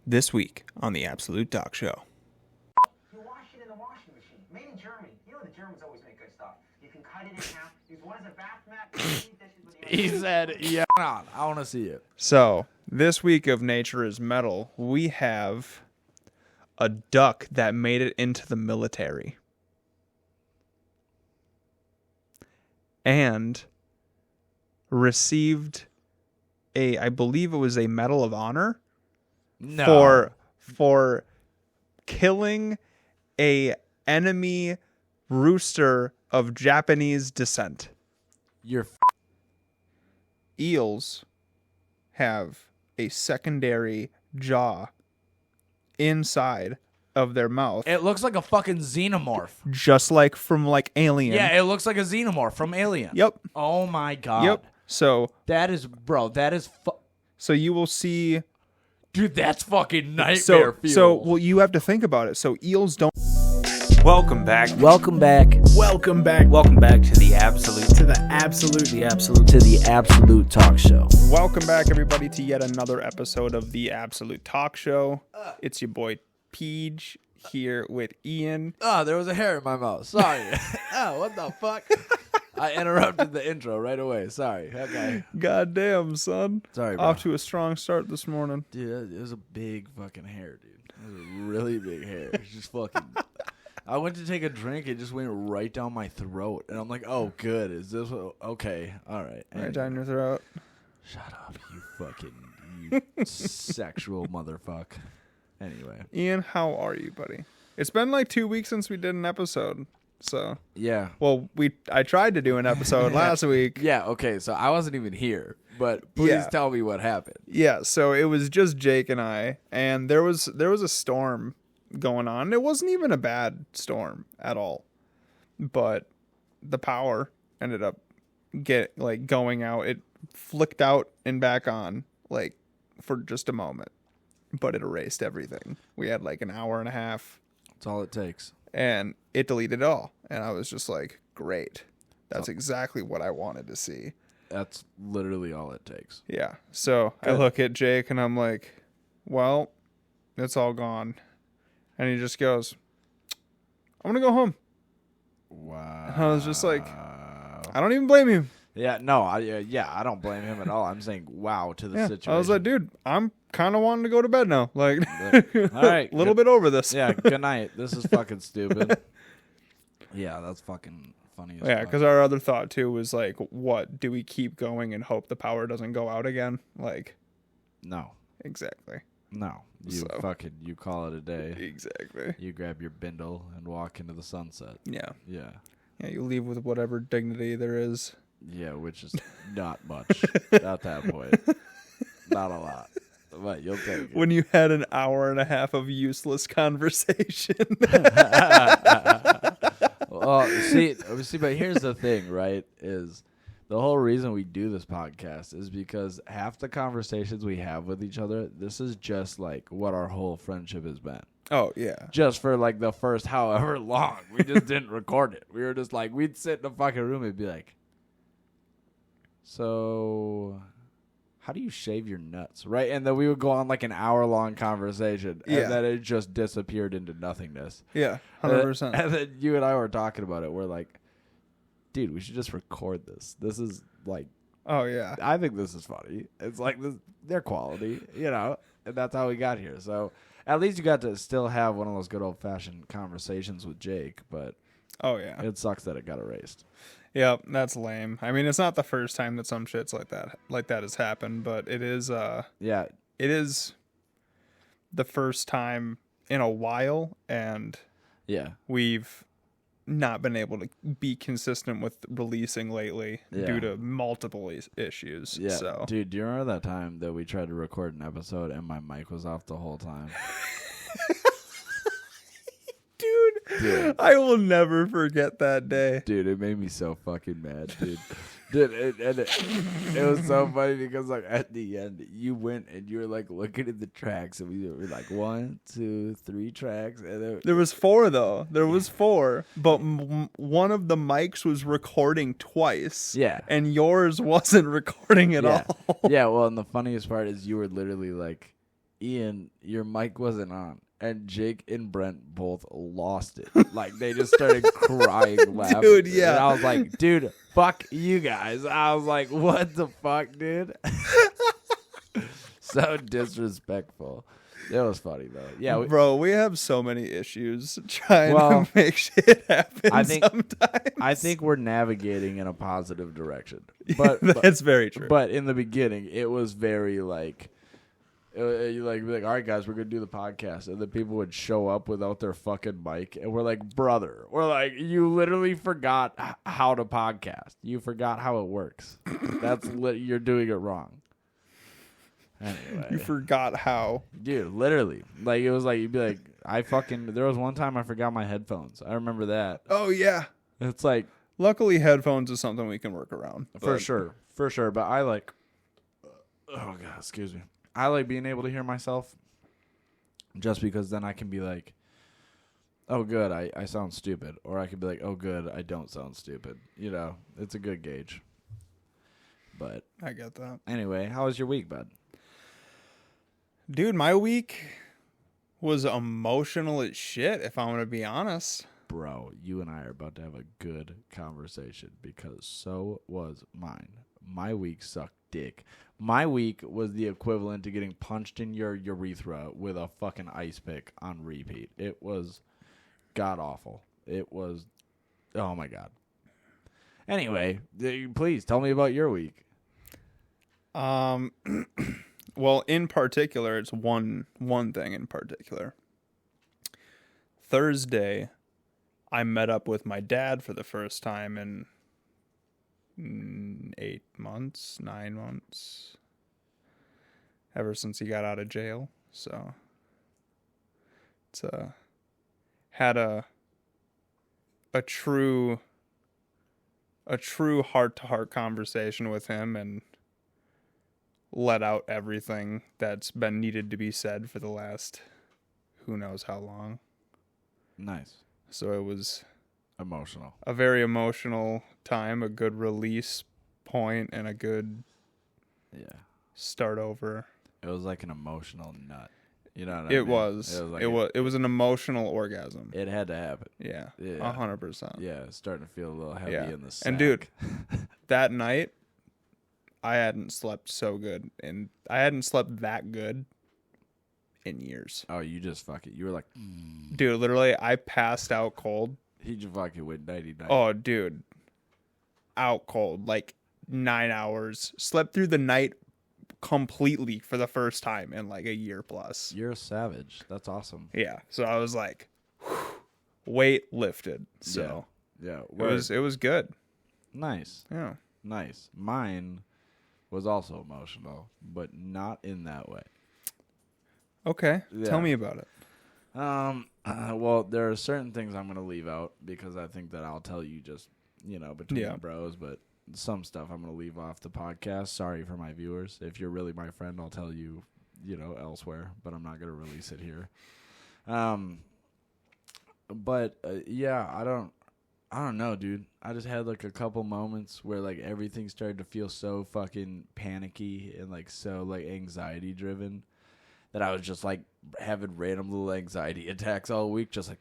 This week on the Absolute Talk Show. You wash it in the washing machine. Made in Germany. You know the Germans always make good stuff. You can cut it in half. Use one as a bath mat. He said, yeah, I want to see it. So, this week of Nature is Metal, we have a duck that made it into the military. And received I believe it was a Medal of Honor. No. For killing a enemy rooster of Japanese descent. Eels have a secondary jaw inside of their mouth. It looks like a fucking xenomorph. Just like from Alien. Yeah, it looks like a xenomorph from Alien. Yep. Oh my god. Yep. So So you will see. Dude, that's fucking nightmare fuel. So you have to think about it. So eels don't. Welcome back to the Absolute Talk Show. Welcome back, everybody, to yet another episode of the Absolute Talk Show. It's your boy Peej here with Ian. Oh, there was a hair in my mouth. Sorry. Oh, what the fuck? I interrupted the intro right away. Sorry. Okay. Goddamn, son. Sorry, bro. Off to a strong start this morning. Dude, it was a big fucking hair, dude. It was a really big hair. It's just fucking... I went to take a drink. It just went right down my throat. And I'm like, oh, good. Is this... Okay. All right. Right down your throat. Shut up, you sexual motherfucker. Anyway. Ian, how are you, buddy? It's been like 2 weeks since we did an episode. So yeah. Well, I tried to do an episode last week. Yeah, okay, so I wasn't even here, but please tell me what happened. Yeah, so it was just Jake and I, and there was a storm going on. It wasn't even a bad storm at all. But the power ended up going out. It flicked out and back on for just a moment. But it erased everything. We had an hour and a half. That's all it takes. And it deleted it all. And I was just like, great. That's exactly what I wanted to see. That's literally all it takes. Yeah. So good. I look at Jake and I'm like, well, it's all gone. And he just goes, I'm going to go home. Wow. And I was just like, I don't even blame you. Yeah, no, I don't blame him at all. I'm saying wow to the situation. I was like, dude, I'm kind of wanting to go to bed now. All right. A little bit over this. Yeah, good night. This is fucking stupid. Yeah, that's fucking funny as fuck. Because our other thought, too, was what? Do we keep going and hope the power doesn't go out again? No. Exactly. No. You call it a day. Exactly. You grab your bindle and walk into the sunset. Yeah. Yeah. Yeah, you leave with whatever dignity there is. Yeah, which is not much at that point. Not a lot. But you'll take it. When you had an hour and a half of useless conversation. Well, see, but here's the thing, right? Is the whole reason we do this podcast is because half the conversations we have with each other, this is just what our whole friendship has been. Oh, yeah. Just for the first however long. We just didn't record it. We were just we'd sit in a fucking room and be like, so how do you shave your nuts? Right? And then we would go on an hour-long conversation. And then it just disappeared into nothingness. Yeah, 100%. And then you and I were talking about it. We're like, dude, we should just record this. This is oh, yeah. I think this is funny. It's they're quality, and that's how we got here. So at least you got to still have one of those good old-fashioned conversations with Jake. But oh, yeah. It sucks that it got erased. Yep, that's lame. I mean, it's not the first time that some shits like that has happened, but it is it is the first time in a while, and we've not been able to be consistent with releasing lately due to multiple issues. Yeah, so. Dude, do you remember that time that we tried to record an episode and my mic was off the whole time? Dude, I will never forget that day. Dude, it made me so fucking mad, dude. Dude, it was so funny because at the end you went and you were looking at the tracks and we were 1, 2, 3 tracks and there was 4 though. There was 4, but one of the mics was recording twice. Yeah, and yours wasn't recording at all. Yeah, well, and the funniest part is you were literally Ian, your mic wasn't on. And Jake and Brent both lost it. Like, they just started crying, laughing. Dude, yeah. And I was like, dude, fuck you guys. I was like, what the fuck, dude? So disrespectful. It was funny, though. Yeah, Bro, we have so many issues trying to make shit happen sometimes. I think we're navigating in a positive direction. But That's very true. But in the beginning, it was very like... You like be like, all right, guys, we're gonna do the podcast, and then people would show up without their fucking mic, and we're like, brother, we're like, you literally forgot how to podcast. You forgot how it works. You're doing it wrong. Anyway, You forgot how. dude, literally, like it was like you'd be like, there was one time I forgot my headphones. I remember that. Oh, yeah. It's like Luckily, headphones is something we can work around. for sure. But I like, oh god, excuse me. I like being able to hear myself just because then I can be like, oh, good, I sound stupid. Or I can be like, oh, good, I don't sound stupid. You know, it's a good gauge. But I get that. anyway, how was your week, bud? Dude, my week was emotional as shit, if I'm going to be honest. Bro, you and I are about to have a good conversation because so was mine. My week sucked dick. My week was the equivalent to getting punched in your urethra with a fucking ice pick on repeat. It was god awful. It was, oh my god. Anyway, please tell me about your week. Well, in particular, it's one thing in particular. Thursday, I met up with my dad for the first time in 9 months, ever since he got out of jail. So it's had a true heart-to-heart conversation with him and let out everything that's been needed to be said for the last who knows how long. Nice. So it was Emotional. a very emotional time, a good release point, and a good start over. It was like an emotional nut. You know what I mean? It was. It was an emotional orgasm. It had to happen. Yeah. Yeah. 100%. Yeah, it's starting to feel a little heavy in the sack. And dude, that night, I hadn't slept so good, and I hadn't slept that good in years. Oh, you just you were like, Dude, literally, I passed out cold. he just fucking went 99. Oh, dude. Out cold. Like 9 hours. Slept through the night completely for the first time in like a year plus. You're a savage. That's awesome. Yeah. So I was like, weight lifted. So Yeah. it was good. Nice. Yeah. Nice. Mine was also emotional, but not in that way. Okay. Yeah. Tell me about it. Well, there are certain things I'm going to leave out because I think that I'll tell you just, between the bros, but some stuff I'm going to leave off the podcast. Sorry for my viewers. If you're really my friend, I'll tell you, elsewhere, but I'm not going to release it here. Yeah, I don't know, dude. I just had like a couple moments where like everything started to feel so fucking panicky and like so like anxiety driven that I was just like having random little anxiety attacks all week, just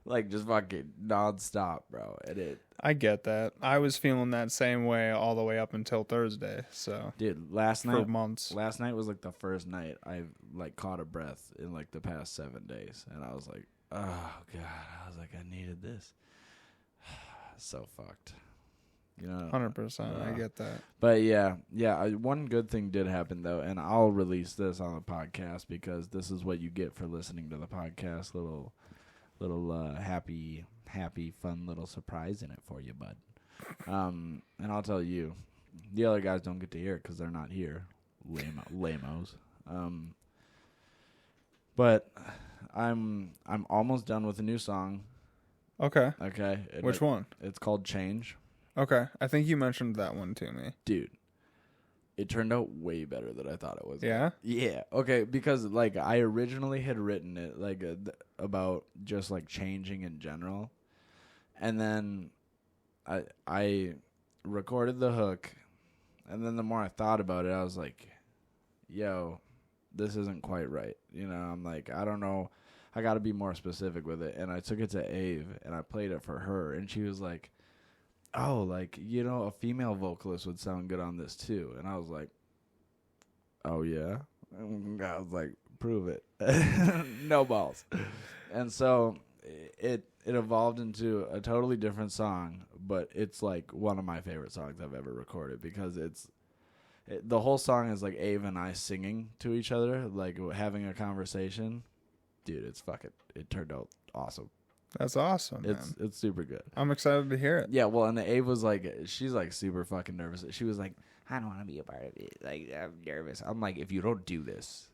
like just fucking nonstop, bro. And I get that. I was feeling that same way all the way up until Thursday. So, dude, for last months. night was like the first night I like caught a breath in like the past 7 days, and I was like, oh god, I was like, I needed this. So fucked. 100%. I get that. But yeah. One good thing did happen though, and I'll release this on the podcast because this is what you get for listening to the podcast. Little happy, fun little surprise in it for you, bud. And I'll tell you, the other guys don't get to hear it because they're not here, lamos. But I'm almost done with a new song. Okay. Okay. Which one? It's called Change. Okay. I think you mentioned that one to me. Dude, it turned out way better than I thought it was. Yeah? Yeah. Okay, because like I originally had written it like about just like changing in general. And then I recorded the hook, and then the more I thought about it, I was like, yo, this isn't quite right. You know, I'm like, I don't know. I got to be more specific with it. And I took it to Ave, and I played it for her, and she was like, oh, like, you know, a female vocalist would sound good on this too. And I was like, oh, yeah? And I was like, prove it. No balls. And so it evolved into a totally different song, but it's like one of my favorite songs I've ever recorded because the whole song is like Ave and I singing to each other, like having a conversation. Dude, it turned out awesome. That's awesome, man. It's super good. I'm excited to hear it. Yeah, well, and the Ave was like, she's like super fucking nervous. She was like, I don't want to be a part of it. Like, I'm nervous. I'm like, if you don't do this,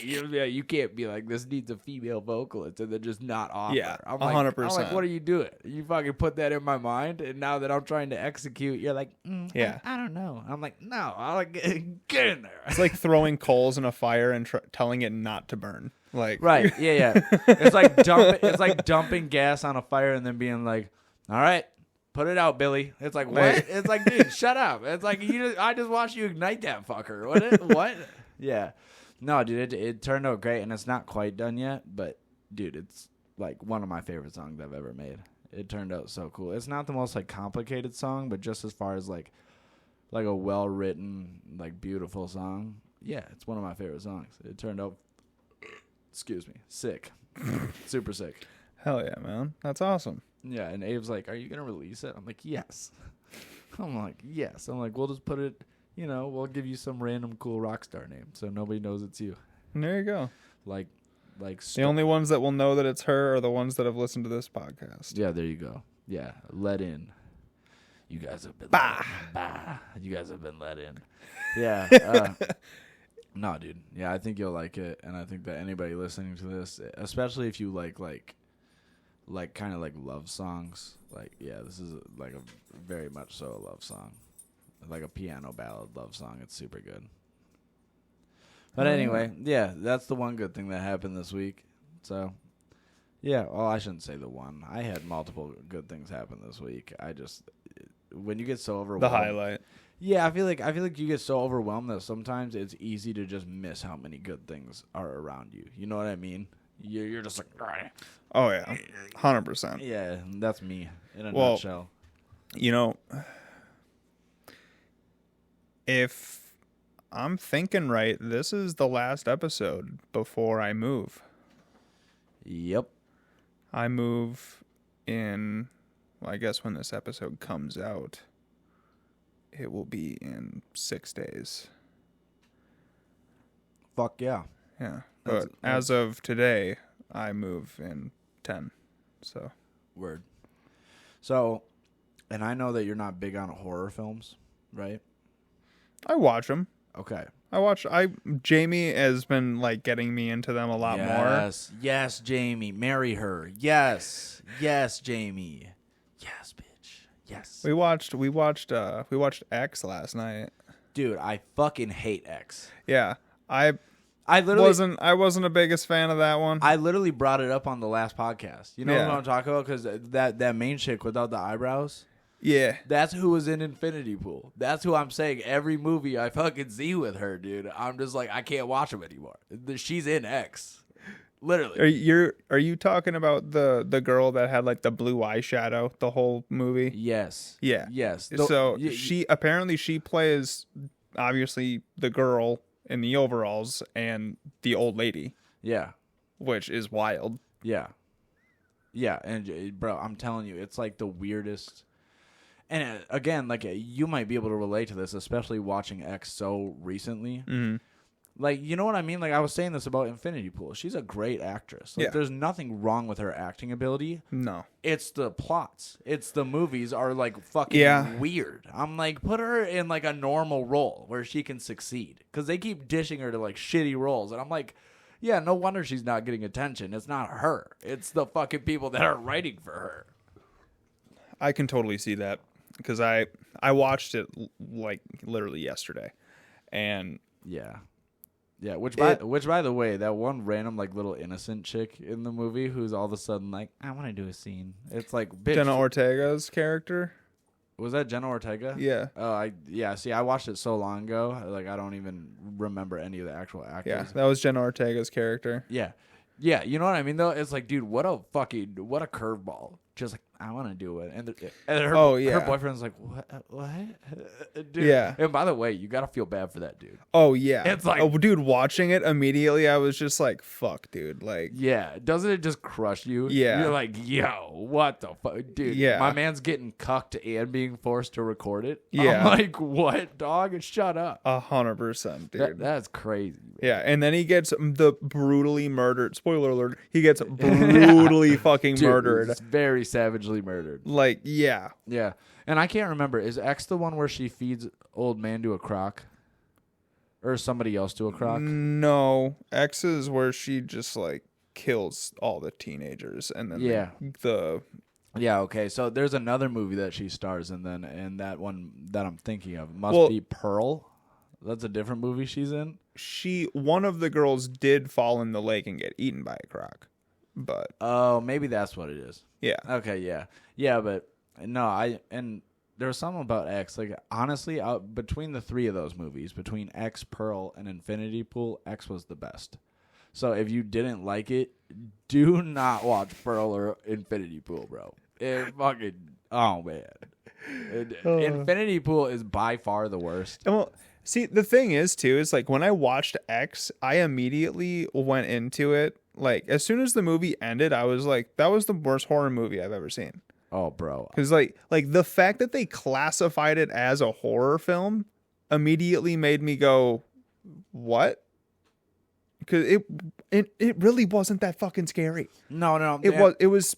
you can't be like, this needs a female vocalist and then just not offer. Yeah, I'm 100%. I'm like, what are you doing? You fucking put that in my mind, and now that I'm trying to execute, you're like, Yeah. I don't know. I'm like, no, I'll like, get in there. It's like throwing coals in a fire and telling it not to burn. Like, Right, yeah. It's like dumping gas on a fire and then being like, all right, put it out, Billy. It's like, what? It's like, dude, shut up. It's like, I just watched you ignite that fucker. What? Yeah. No, dude, it turned out great, and it's not quite done yet, but, dude, it's, like, one of my favorite songs I've ever made. It turned out so cool. It's not the most, like, complicated song, but just as far as, like a well-written, like, beautiful song, yeah, it's one of my favorite songs. It turned out, sick. Super sick. Hell yeah, man. That's awesome. Yeah, and Abe's like, are you going to release it? I'm like, yes. I'm like, yes. I'm like, we'll just put it, we'll give you some random cool rock star name so nobody knows it's you. And there you go. Like the only ones that will know that it's her are the ones that have listened to this podcast. Yeah, there you go. Yeah, let in. You guys have been You guys have been let in. Yeah. No, dude. Yeah, I think you'll like it, and I think that anybody listening to this, especially if you like kind of like love songs, like, yeah, this is like a very much so a love song, like a piano ballad love song. It's super good. But anyway, yeah, that's the one good thing that happened this week. So, yeah, well, I shouldn't say the one. I had multiple good things happen this week. When you get so overwhelmed, The highlight. yeah, I feel like you get so overwhelmed that sometimes it's easy to just miss how many good things are around you. You know what I mean? You're just like, right. Oh yeah, 100%. Yeah, that's me in a Well, nutshell. If I'm thinking right, this is the last episode before I move. Yep. I move in, well, I guess when this episode comes out, it will be in 6 days. Fuck yeah. Yeah. But as of today, I move in 10. So. Word. So, and I know that you're not big on horror films, right? I watch them. Okay. Jamie has been like getting me into them a lot more. Yes, Jamie. Marry her. Yes, Jamie. Yes, bitch. Yes. We watched X last night. Dude, I fucking hate X. Yeah. I literally wasn't the biggest fan of that one. I literally brought it up on the last podcast. You know Yeah. what I'm talking about? Because that main chick without the eyebrows, Yeah. that's who was in Infinity Pool. That's who I'm saying every movie I fucking see with her, dude. I'm just like, I can't watch them anymore. She's in X. Literally. Are you talking about the girl that had like the blue eyeshadow the whole movie? Yes. Yeah. Yes. So she plays obviously the girl in the overalls and the old lady. Yeah. Which is wild. Yeah. Yeah, and bro, I'm telling you, it's like the weirdest. And again, like, you might be able to relate to this, especially watching X so recently. Mm-hmm. Like, you know what I mean? Like, I was saying this about Infinity Pool. She's a great actress. Like, Yeah. There's nothing wrong with her acting ability. No. It's the plots. It's the movies are, like, fucking weird. I'm like, put her in, like, a normal role where she can succeed. Because they keep dishing her to, like, shitty roles. And I'm like, yeah, no wonder she's not getting attention. It's not her. It's the fucking people that are writing for her. I can totally see that. Because I watched it like literally yesterday, and yeah, which by the way, that one random like little innocent chick in the movie who's all of a sudden like, I want to do a scene. It's like, bitch. Jenna Ortega's character. Was that Jenna Ortega? Yeah. Oh, yeah. See, I watched it so long ago, like I don't even remember any of the actual actors. Yeah, that was Jenna Ortega's character. Yeah. Yeah, you know what I mean though? It's like, dude, what a curveball. Just like, I want to do it. And her boyfriend's like, what? Dude. Yeah. And by the way, you got to feel bad for that dude. Oh, yeah. It's like, oh, dude, watching it immediately, I was just like, fuck, dude. Like, yeah. Doesn't it just crush you? Yeah. You're like, yo, what the fuck? Dude, yeah. my man's getting cucked and being forced to record it. Yeah. I'm like, what, dog? Shut up. 100%, dude. That's crazy. Yeah, and then he gets the brutally murdered. Spoiler alert. He gets brutally fucking Dude, murdered. It's very savagely murdered. Like, yeah. Yeah. And I can't remember. Is X the one where she feeds old man to a croc? Or somebody else to a croc? No. X is where she just, like, kills all the teenagers. And then Yeah. Yeah, okay. So there's another movie that she stars in then, and that one that I'm thinking of must be Pearl. That's a different movie she's in. One of the girls did fall in the lake and get eaten by a croc. But oh, maybe that's what it is. Yeah. Okay, yeah. Yeah, but no, and there was something about X. Like, honestly, between the three of those movies, between X, Pearl, and Infinity Pool, X was the best. So if you didn't like it, do not watch Pearl or Infinity Pool, bro. It fucking, oh, man. Infinity Pool is by far the worst. Well, see, the thing is, too, is like when I watched X, I immediately went into it. Like, as soon as the movie ended, I was like, that was the worst horror movie I've ever seen. Oh, bro. Because, like the fact that they classified it as a horror film immediately made me go, what? Because it really wasn't that fucking scary. No. It was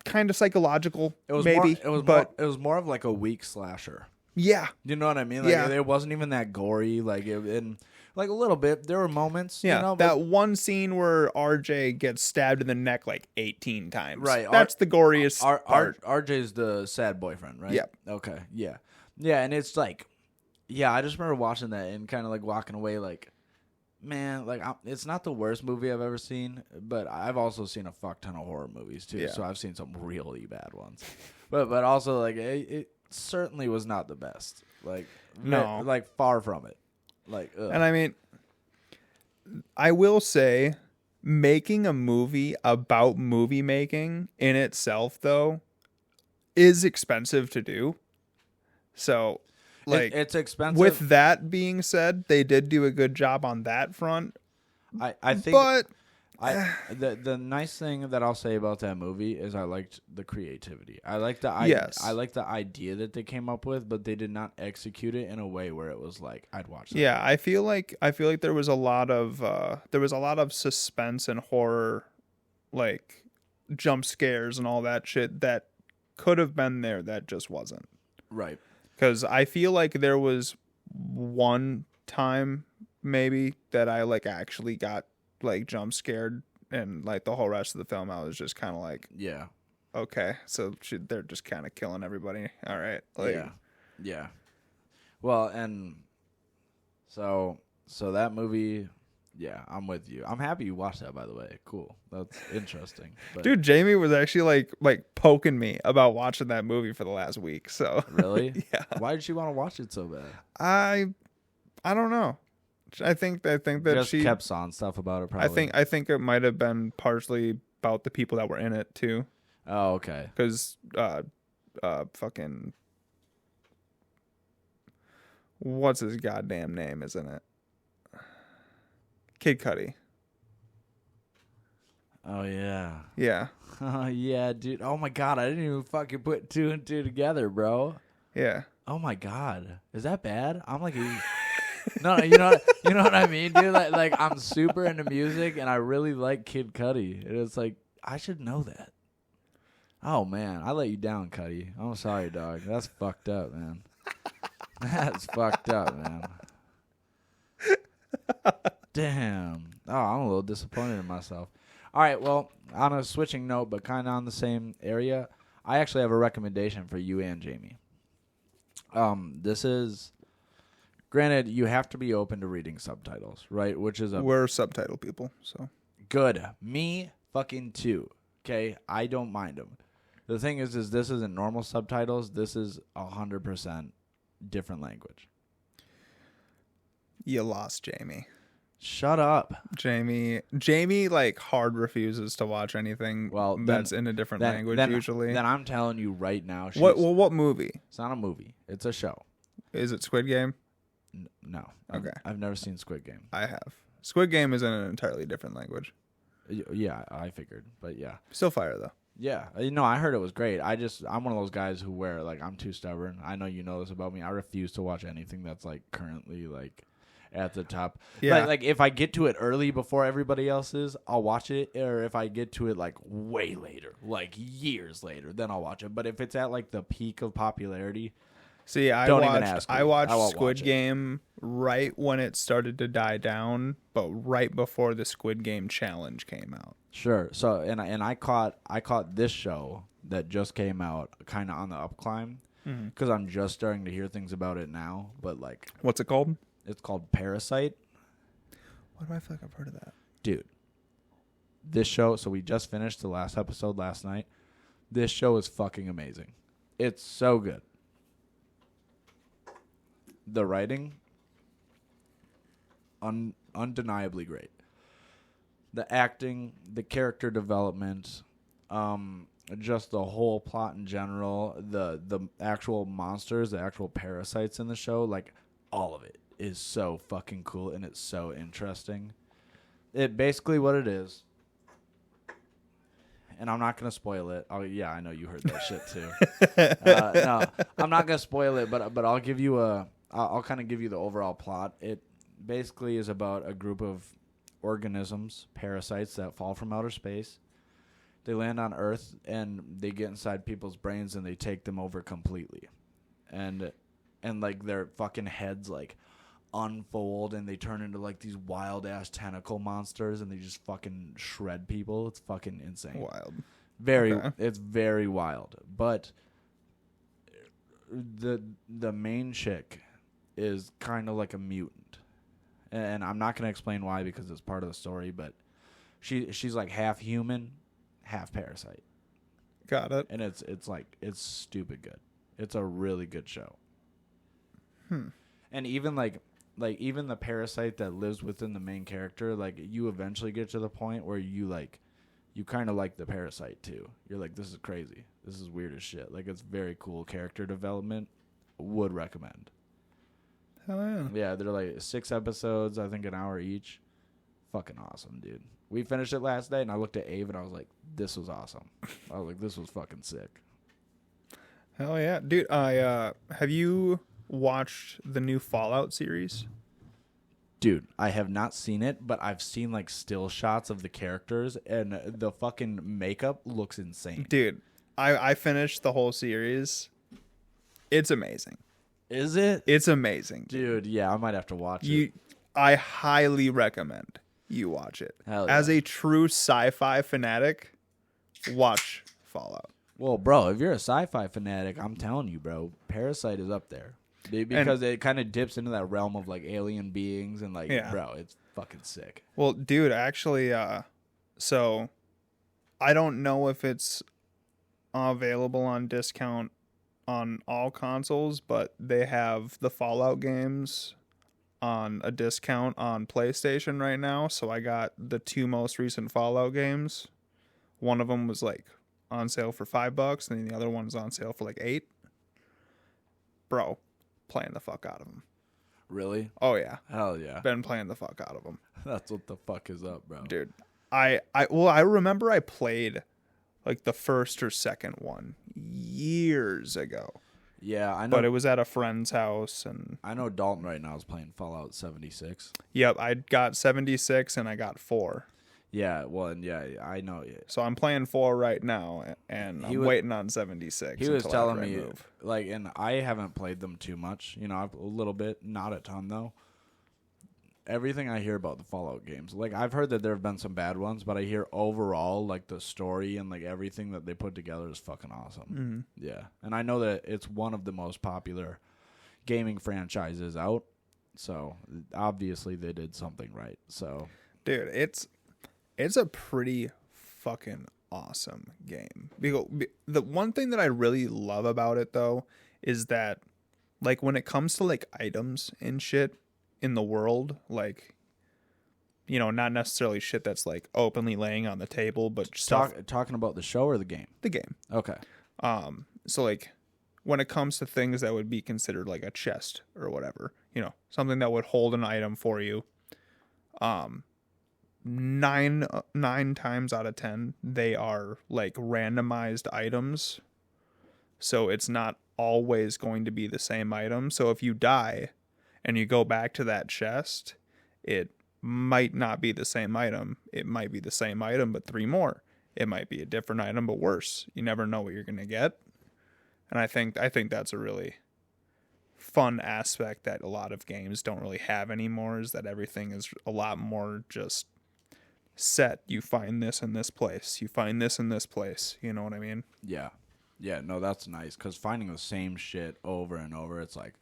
kind of psychological, maybe. It was more of like a weak slasher. Yeah. You know what I mean? Like, yeah. It wasn't even that gory. Like, like a little bit. There were moments. Yeah. You know, that one scene where RJ gets stabbed in the neck like 18 times. Right. That's the goriest part. RJ's the sad boyfriend, right? Yep. Okay. Yeah. Yeah. And it's like, yeah, I just remember watching that and kind of like walking away like, man, like it's not the worst movie I've ever seen, but I've also seen a fuck ton of horror movies too. Yeah. So I've seen some really bad ones, but also like it certainly was not the best. Like no, like far from it. Like, ugh. And I mean, I will say, making a movie about movie making in itself though is expensive to do. So. Like, it's expensive. With that being said, they did do a good job on that front. I think, but the nice thing that I'll say about that movie is I liked the creativity. I liked the I liked the idea that they came up with, but they did not execute it in a way where it was like I'd watch that. Yeah, movie. I feel like there was a lot of suspense and horror, like jump scares and all that shit that could have been there that just wasn't. Right. Because I feel like there was one time maybe that I like actually got like jump scared, and like the whole rest of the film I was just kind of like, yeah, okay, so they're just kind of killing everybody. All right, like, yeah. Well, and so that movie. Yeah, I'm with you. I'm happy you watched that, by the way. Cool. That's interesting. But dude, Jamie was actually like poking me about watching that movie for the last week. So really? Yeah. Why did she want to watch it so bad? I don't know. I think that just she kept on stuff about it. Probably. I think it might have been partially about the people that were in it too. Oh, okay. Because fucking what's his goddamn name, isn't it? Kid Cudi. Oh, yeah. Yeah. Oh, yeah, dude. Oh, my God. I didn't even fucking put 2 and 2 together, bro. Yeah. Oh, my God. Is that bad? I'm like no, you know what I mean, dude? Like I'm super into music, and I really like Kid Cudi. And it's like, I should know that. Oh, man. I let you down, Cudi. I'm sorry, dog. That's fucked up, man. That's fucked up, man. Damn. Oh, I'm a little disappointed in myself. All right, well, on a switching note, but kind of on the same area, I actually have a recommendation for you and Jamie. This is, granted, you have to be open to reading subtitles, right? Which is we're subtitle people, so good. Me fucking too. Okay, I don't mind them. The thing is this isn't normal subtitles. This is 100% different language. You lost Jamie. Shut up. Jamie, like hard refuses to watch anything that's in a different language usually. Then I'm telling you right now. What movie? It's not a movie. It's a show. Is it Squid Game? No. Okay. I've never seen Squid Game. I have. Squid Game is in an entirely different language. Yeah, I figured. But yeah. Still fire though. Yeah. I heard it was great. I'm one of those guys who I'm too stubborn. I know you know this about me. I refuse to watch anything that's like currently like at the top. Yeah. Like if I get to it early before everybody else is, I'll watch it. Or if I get to it like way later, like years later, then I'll watch it. But if it's at like the peak of popularity, see, I watched Squid Game right when it started to die down, but right before the Squid Game challenge came out. Sure. So and I caught this show that just came out kind of on the up climb because I'm just starting to hear things about it now. But like, what's it called? It's called Parasite. Why do I feel like I've heard of that? Dude, this show, so we just finished the last episode last night. This show is fucking amazing. It's so good. The writing, undeniably great. The acting, the character development, just the whole plot in general, the actual monsters, the actual parasites in the show, like all of it is so fucking cool and it's so interesting. It basically what it is, and I'm not gonna spoil it. Oh yeah, I know you heard that shit too. No, I'm not gonna spoil it, but I'll give you I'll kind of give you the overall plot. It basically is about a group of organisms, parasites that fall from outer space. They land on Earth and they get inside people's brains and they take them over completely, and like their fucking heads like unfold and they turn into like these wild ass tentacle monsters and they just fucking shred people. It's fucking insane. Wild. It's very wild. But the main chick is kind of like a mutant. And I'm not going to explain why because it's part of the story, but she's like half human, half parasite. Got it. And it's stupid good. It's a really good show. And even like even the parasite that lives within the main character, like you eventually get to the point where you kind of like the parasite too. You're like, this is crazy. This is weird as shit. Like it's very cool character development. Would recommend. Hell yeah. Yeah, they're like 6 episodes, I think an hour each. Fucking awesome, dude. We finished it last night and I looked at Ave and I was like, this was awesome. I was like, this was fucking sick. Hell yeah. Dude, have you watched the new Fallout series? Dude, I have not seen it, but I've seen like still shots of the characters and the fucking makeup looks insane. Dude, I finished the whole series. It's amazing. Is it? It's amazing. Dude, yeah, I might have to watch it. I highly recommend you watch it. Hell yeah. As a true sci-fi fanatic, watch Fallout. Well, bro, if you're a sci-fi fanatic, I'm telling you, bro, Parasite is up there. Because it kind of dips into that realm of like alien beings and like, bro, it's fucking sick. Well, dude, actually, so I don't know if it's available on discount on all consoles, but they have the Fallout games on a discount on PlayStation right now. So I got the 2 most recent Fallout games. One of them was like on sale for $5, and then the other one's on sale for like $8. Bro, playing the fuck out of them. Really? Oh yeah. Hell yeah. Been playing the fuck out of them. That's what the fuck is up, bro. Dude, I remember I played like the first or second one years ago. Yeah, I know. But it was at a friend's house, and I know Dalton right now is playing Fallout 76. Yep, I got 76 and I got 4. Yeah, well, and yeah, I know. So I'm playing 4 right now, and I'm waiting on 76. He was telling me, like, and I haven't played them too much. You know, a little bit, not a ton though. Everything I hear about the Fallout games, like I've heard that there have been some bad ones, but I hear overall, like the story and like everything that they put together is fucking awesome. Mm-hmm. Yeah, and I know that it's one of the most popular gaming franchises out. So obviously they did something right. So, dude, it's a pretty fucking awesome game. The one thing that I really love about it though is that like when it comes to like items and shit in the world, like not necessarily shit that's like openly laying on the table, but stuff. Talking about the show or the game? The game. Okay. So like when it comes to things that would be considered like a chest or whatever, something that would hold an item for you, nine times out of 10 they are like randomized items, so it's not always going to be the same item. So if you die and you go back to that chest, it might not be the same item. It might be the same item but 3 more. It might be a different item but worse. You never know what you're going to get. And I think that's a really fun aspect that a lot of games don't really have anymore, is that everything is a lot more just set. You find this in this place. You find this in this place. You know what I mean? Yeah. Yeah, no, that's nice, because finding the same shit over and over, it's like,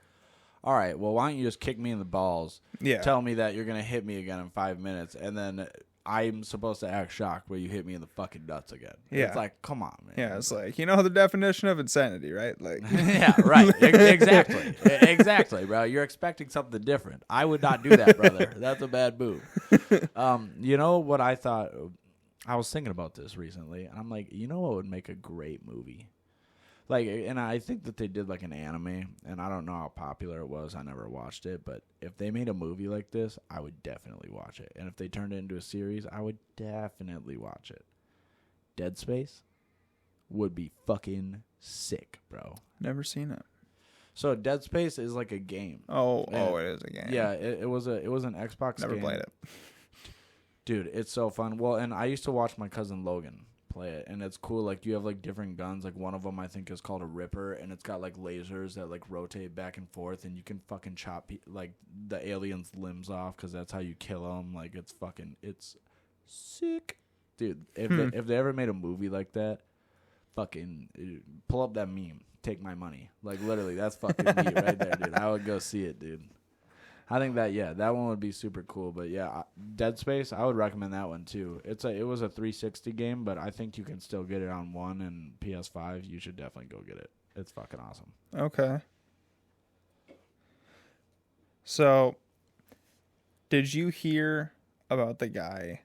all right, well, why don't you just kick me in the balls? Yeah. Tell me that you're going to hit me again in 5 minutes, and then I'm supposed to act shocked where you hit me in the fucking nuts again. Yeah. It's like, come on, man. Yeah, it's like, the definition of insanity, right? Like, yeah, right. Exactly. Exactly, bro. You're expecting something different. I would not do that, brother. That's a bad move. You know what I thought? I was thinking about this recently, and I'm like, what would make a great movie? Like, and I think that they did like an anime, and I don't know how popular it was. I never watched it, but if they made a movie like this, I would definitely watch it. And if they turned it into a series, I would definitely watch it. Dead Space would be fucking sick, bro. never seen it. So Dead Space is like a game. Oh, it is a game. Yeah, it was an Xbox Never game. played it. Dude, it's so fun. Well, and I used to watch my cousin Logan play it, and it's cool. Like, you have like different guns. Like, one of them I think is called a Ripper, and it's got like lasers that like rotate back and forth, and you can fucking chop like the aliens' limbs off, because that's how you kill them. Like, it's sick, dude. If they ever made a movie like that, fucking pull up that meme. Take my money. Like, literally, that's fucking me right there, dude. I would go see it, dude. I think that one would be super cool. But yeah, Dead Space, I would recommend that one too. It was a 360 game, but I think you can still get it on One and PS5. You should definitely go get it. It's fucking awesome. Okay. So, did you hear about the guy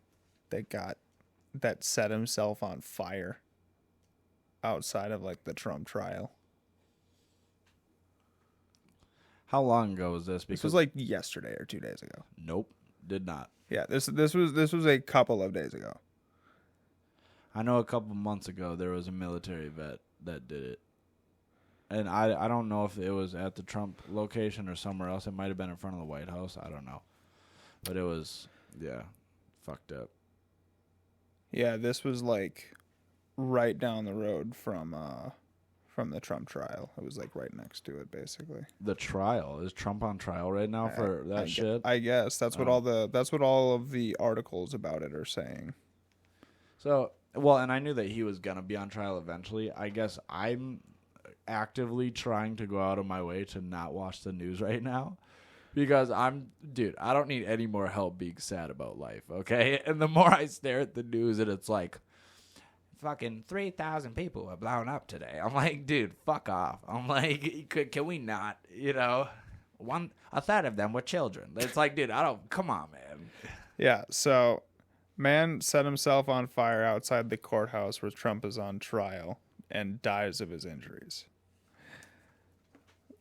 that set himself on fire outside of like the Trump trial? How long ago was this? Because this was like yesterday or 2 days ago. Nope, did not. Yeah, this was a couple of days ago. I know a couple months ago there was a military vet that did it. And I don't know if it was at the Trump location or somewhere else. It might have been in front of the White House. I don't know. But it was, fucked up. Yeah, this was like right down the road from the Trump trial. It was like right next to it, basically. The trial? Is Trump on trial right now for that shit? I guess that's what all of the articles about it are saying. So, well, and I knew that he was gonna be on trial eventually. I guess I'm actively trying to go out of my way to not watch the news right now, because I don't need any more help being sad about life, okay? And the more I stare at the news and it's like, fucking 3,000 people were blown up today. I'm like, dude, fuck off. I'm like, can we not, a third of them were children. It's like, dude, come on, man. Yeah, so man set himself on fire outside the courthouse where Trump is on trial and dies of his injuries.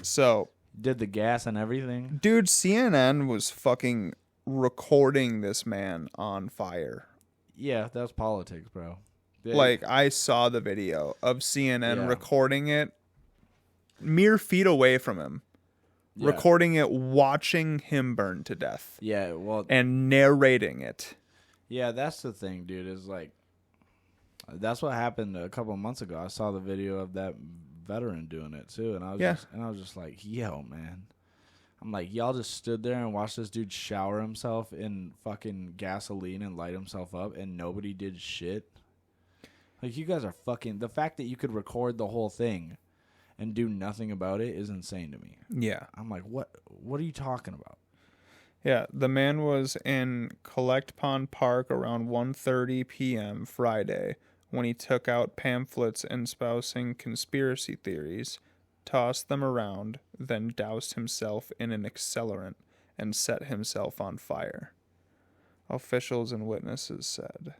So, did the gas and everything? Dude, CNN was fucking recording this man on fire. Yeah, that's politics, bro. Yeah. Like, I saw the video of CNN recording it mere feet away from him. Yeah. Recording it, watching him burn to death. Yeah, well... And narrating it. Yeah, that's the thing, dude, is like... That's what happened a couple of months ago. I saw the video of that veteran doing it, too, and I was just like, yo, man. I'm like, y'all just stood there and watched this dude shower himself in fucking gasoline and light himself up, and nobody did shit? Like, you guys are fucking... The fact that you could record the whole thing and do nothing about it is insane to me. Yeah. I'm like, what are you talking about? Yeah, the man was in Collect Pond Park around 1:30 p.m. Friday when he took out pamphlets espousing conspiracy theories, tossed them around, then doused himself in an accelerant and set himself on fire. Officials and witnesses said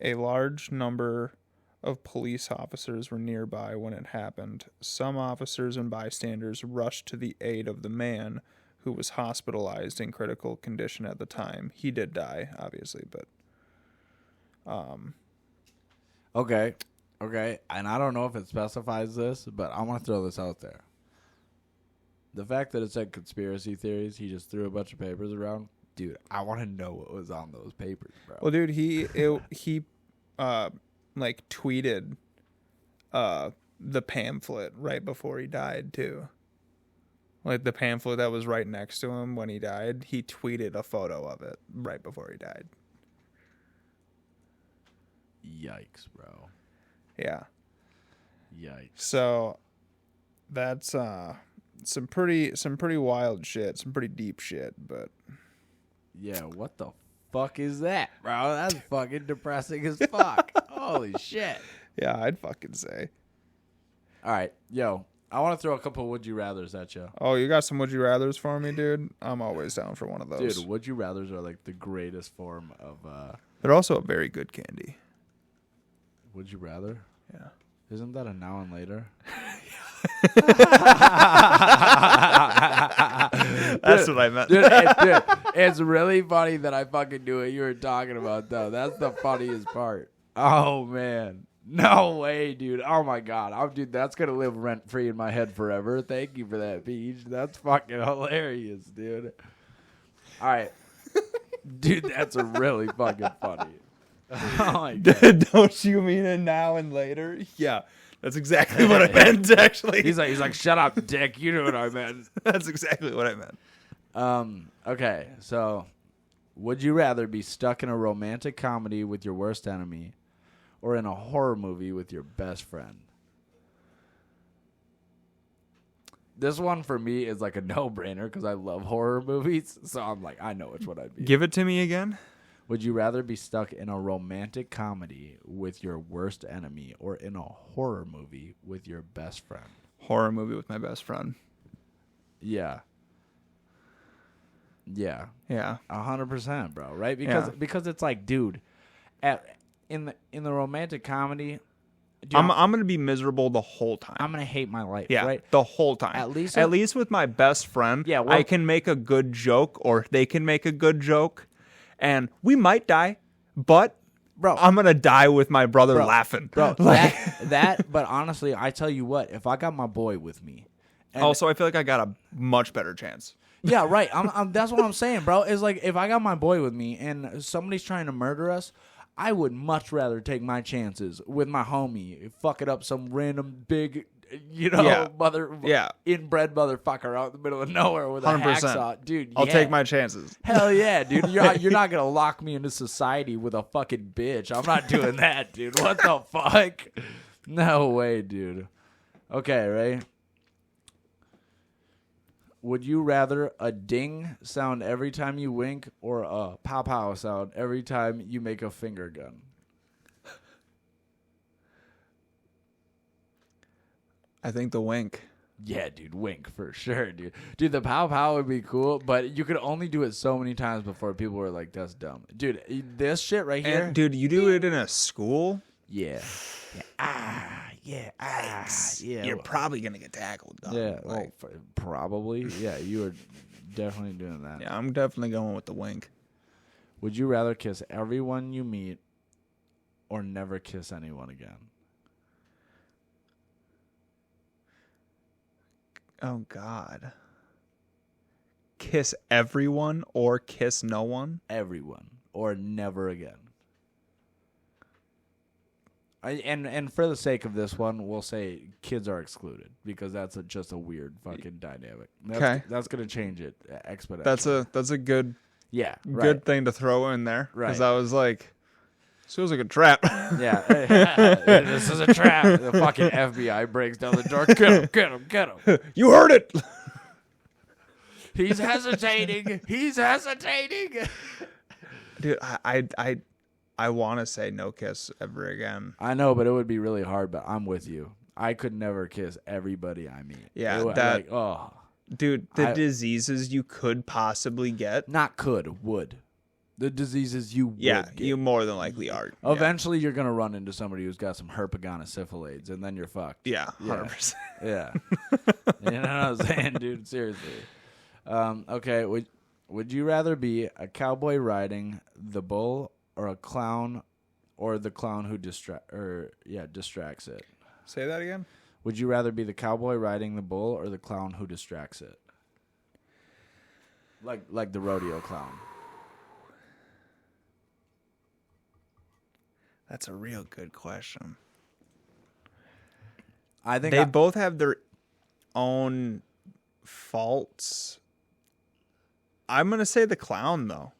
a large number of police officers were nearby when it happened. Some officers and bystanders rushed to the aid of the man, who was hospitalized in critical condition at the time. He did die, obviously, but Okay. And I don't know if it specifies this, but I want to throw this out there. The fact that it said conspiracy theories, he just threw a bunch of papers around. Dude, I want to know what was on those papers, bro. well, dude, he tweeted the pamphlet right before he died too. Like the pamphlet that was right next to him when he died, he tweeted a photo of it right before he died. Yikes, bro. Yeah. Yikes. So that's some pretty wild shit, some pretty deep shit, but Yeah, what the fuck is that, bro? That's fucking depressing as fuck. Holy shit. yeah, I'd fucking say. All right, yo, I want to throw a couple would you rathers at you. Oh, you got some would you rathers for me, dude? I'm always down for one of those. Dude, would you rathers are like the greatest form of They're also a very good candy. would you rather? Yeah. Isn't that a now and later? That's what I meant. Dude, it's really funny that I fucking knew what you were talking about, though. That's the funniest part. Oh, man. No way, dude. Oh, my God. Dude, that's going to live rent-free in my head forever. Thank you for that, Peej. That's fucking hilarious, dude. All right. Dude, that's really fucking funny. Oh, my God. Don't you mean a now and later? Yeah. That's exactly what I meant, actually. He's like, shut up, dick. You know what I meant. That's exactly what I meant. Okay, so would you rather be stuck in a romantic comedy with your worst enemy or in a horror movie with your best friend? This one for me is like a no-brainer because I love horror movies. So I'm like, I know which one I'd be. Give it to me again. Would you rather be stuck in a romantic comedy with your worst enemy or in a horror movie with your best friend? Horror movie with my best friend. Yeah. Yeah. Yeah. 100%, bro. Right? Yeah. Because it's like, dude, in the romantic comedy, dude, I'm gonna be miserable the whole time. I'm gonna hate my life. Yeah, Right? the whole time. At least with my best friend, Yeah, I can make a good joke, or they can make a good joke, and we might die, but bro, I'm gonna die with my brother laughing, bro. Like, that. But honestly, I tell you what, if I got my boy with me, and also I feel like I got a much better chance. yeah, right. That's what I'm saying, bro. Is like if I got my boy with me and somebody's trying to murder us, I would much rather take my chances with my homie, fuck it up some random big, Yeah. inbred motherfucker out in the middle of nowhere with a 100%. hacksaw, dude. I'll yeah. take my chances. Hell yeah, dude. You're not gonna lock me into society with a fucking bitch. I'm not doing that, dude. What the fuck? No way, dude. Okay, right? Would you rather a ding sound every time you wink or a pow pow sound every time you make a finger gun? I think the wink. Yeah, dude, wink for sure, dude. Dude, the pow pow would be cool, but you could only do it so many times before people were like, that's dumb. Dude, this shit right here. And, dude, you do it in a school? Yeah. Yeah. You're probably gonna get tackled. Dog. Yeah, Like, probably. Yeah, you are definitely doing that. yeah, I'm definitely going with the wink. Would you rather kiss everyone you meet or never kiss anyone again? Oh God. Kiss everyone or kiss no one? Everyone or never again. And for the sake of this one, we'll say kids are excluded because that's just a weird fucking dynamic. That's gonna change it exponentially. That's a good good good thing to throw in there. Right. Because I was like, this feels like a trap. Yeah, this is a trap. The fucking FBI breaks down the door. Get him. You heard it. He's hesitating. Dude, I want to say no kiss ever again. I know, but it would be really hard. But I'm with you. I could never kiss everybody I meet. Yeah, like, oh, dude, the diseases you could possibly get. not could, would. The diseases you would get. You more than likely are. Eventually, you're gonna run into somebody who's got some herpagonisyphilades, and then you're fucked. Yeah, 100%. Yeah. You know what I'm saying, dude? Seriously. Okay. Would you rather be a cowboy riding the bull, or a clown, or the clown who distracts it? Say that again. Would you rather be the cowboy riding the bull, or the clown who distracts it? Like the rodeo clown. That's a real good question. I think they both have their own faults. I'm going to say the clown, though.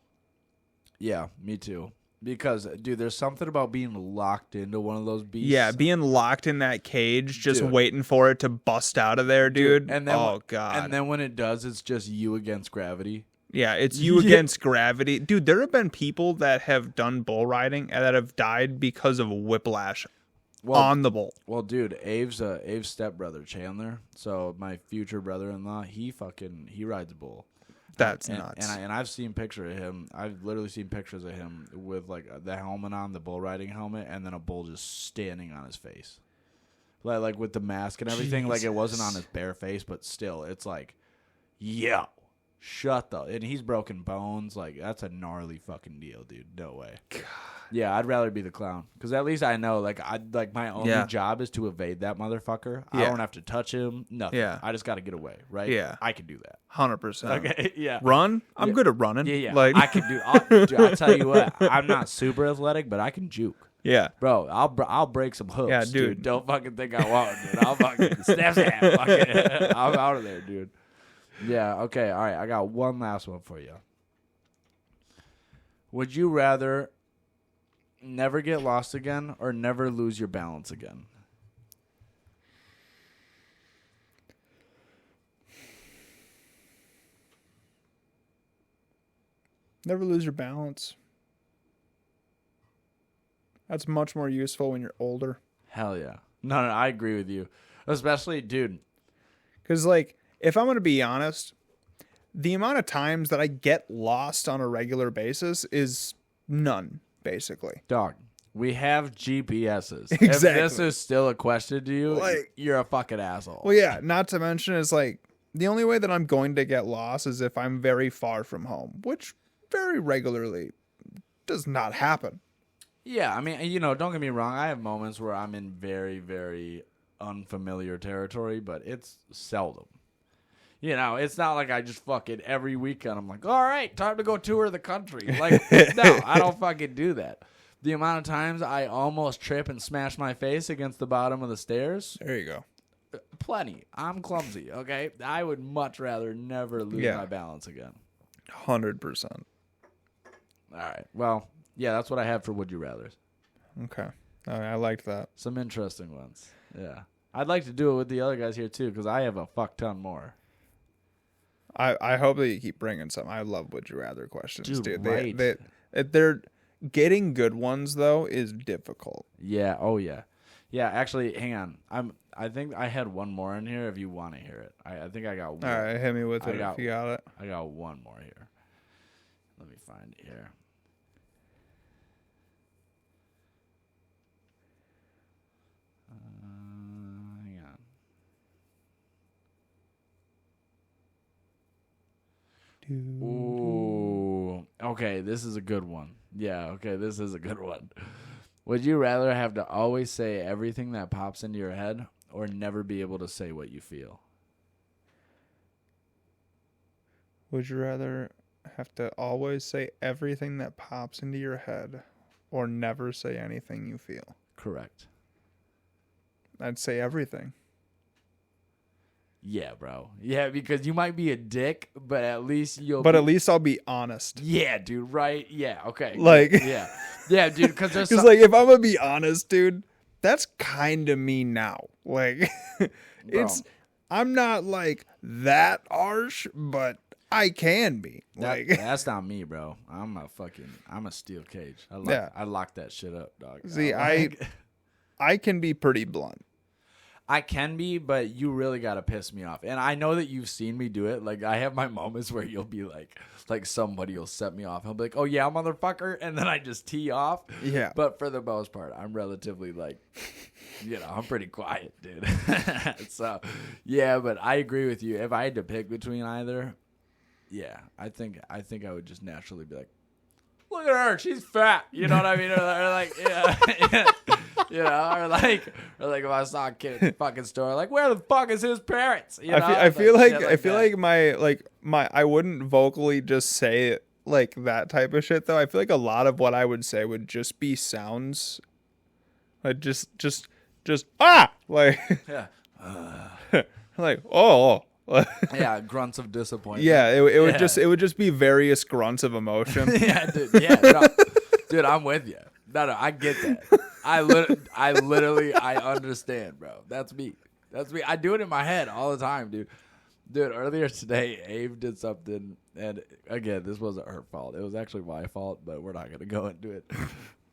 Yeah, me too. Because, dude, there's something about being locked into one of those beasts. Yeah, being locked in that cage, just waiting for it to bust out of there, dude. And then, oh, God. And then when it does, it's just you against gravity. Yeah, it's you against gravity. Dude, there have been people that have done bull riding and that have died because of whiplash on the bull. Well, dude, Abe's stepbrother, Chandler, so my future brother-in-law, he rides a bull. That's nuts. And I've seen pictures of him. I've literally seen pictures of him with like the helmet on, the bull riding helmet, and then a bull just standing on his face, like with the mask and everything. Jesus. Like it wasn't on his bare face, but still, it's like, yo, shut the. And he's broken bones. Like that's a gnarly fucking deal, dude. No way. God. Yeah, I'd rather be the clown because at least I know, like, my only job is to evade that motherfucker. I don't have to touch him. Nothing. Yeah. I just got to get away, right? Yeah, I can do that. 100%. Okay. Yeah. Run. I'm good at running. Yeah. Like I can do. I'll tell you what. I'm not super athletic, but I can juke. Yeah, bro. I'll break some hooks. Yeah, dude. Don't fucking think I won't, dude. I'll fucking snap. I'm out of there, dude. Yeah. Okay. All right. I got one last one for you. Would you rather never get lost again or never lose your balance again? Never lose your balance. That's much more useful when you're older. Hell yeah. No, I agree with you. Especially, dude. Because, like, if I'm going to be honest, the amount of times that I get lost on a regular basis is none. Basically, dog, we have GPSs. Exactly. If this is still a question to you, like, you're a fucking asshole. Well, yeah, not to mention is like the only way that I'm going to get lost is if I'm very far from home, which very regularly does not happen. Yeah, I mean, don't get me wrong. I have moments where I'm in very, very unfamiliar territory, but it's seldom. It's not like I just fucking every weekend I'm like, all right, time to go tour the country. Like, no, I don't fucking do that. The amount of times I almost trip and smash my face against the bottom of the stairs. There you go. Plenty. I'm clumsy, okay? I would much rather never lose my balance again. 100%. All right. Well, yeah, that's what I have for Would You Rathers. Okay. All right, I liked that. Some interesting ones. Yeah. I'd like to do it with the other guys here, too, because I have a fuck ton more. I hope that you keep bringing some. I love Would You Rather questions, dude. Right. They're getting good ones though is difficult. Yeah. Oh yeah. Yeah. Actually, hang on. I think I had one more in here. If you want to hear it, I think I got one. All right, hit me with it if you got it. I got one more here. Let me find it here. Hang on. Ooh. Okay, this is a good one. Yeah, okay, this is a good one. Would you rather have to always say everything that pops into your head or never be able to say what you feel? Would you rather have to always say everything that pops into your head or never say anything you feel? Correct. I'd say everything. Yeah, bro. Yeah, because you might be a dick, but at least at least I'll be honest. Yeah, dude, right? Yeah, okay. Like, yeah. Yeah, dude, because like, if I'm going to be honest, dude, that's kind of me now. Like, I'm not, like, that harsh, but I can be. Like, That's not me, bro. I'm a steel cage. I lock that shit up, dog. See, I can be pretty blunt. I can be, but you really got to piss me off. And I know that you've seen me do it. Like, I have my moments where you'll be like somebody will set me off. He'll be like, oh, yeah, motherfucker. And then I just tee off. Yeah. But for the most part, I'm relatively like, I'm pretty quiet, dude. So, yeah, but I agree with you. If I had to pick between either, yeah, I think I would just naturally be like, look at her, she's fat. You know what I mean? Or like, yeah. You know, or like if I saw a kid at the fucking store, like, where the fuck is his parents? You know? I feel like I wouldn't vocally just say like that type of shit though. I feel like a lot of what I would say would just be sounds, like just like yeah, like oh. yeah, grunts of disappointment. Yeah, it would just be various grunts of emotion. Yeah, dude. Yeah, no, dude, I'm with you. No, I get that. I literally understand, bro. That's me. I do it in my head all the time, dude. Dude, earlier today, Ave did something, and again, this wasn't her fault. It was actually my fault, but we're not gonna go into it.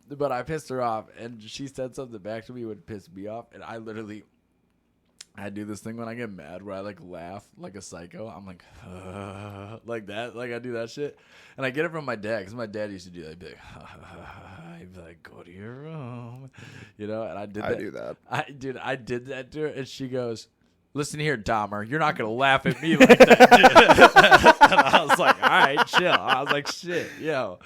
But I pissed her off, and she said something back to me would piss me off, and I do this thing when I get mad where I like laugh like a psycho. I'm like, like that. Like I do that shit. And I get it from my dad because my dad used to do that. He'd be like, he'd be like, go to your room. You know, and I did that. I do that. I did that to her. And she goes, listen here, Dahmer. You're not going to laugh at me like that, dude. And I was like, all right, chill. I was like, shit, yo.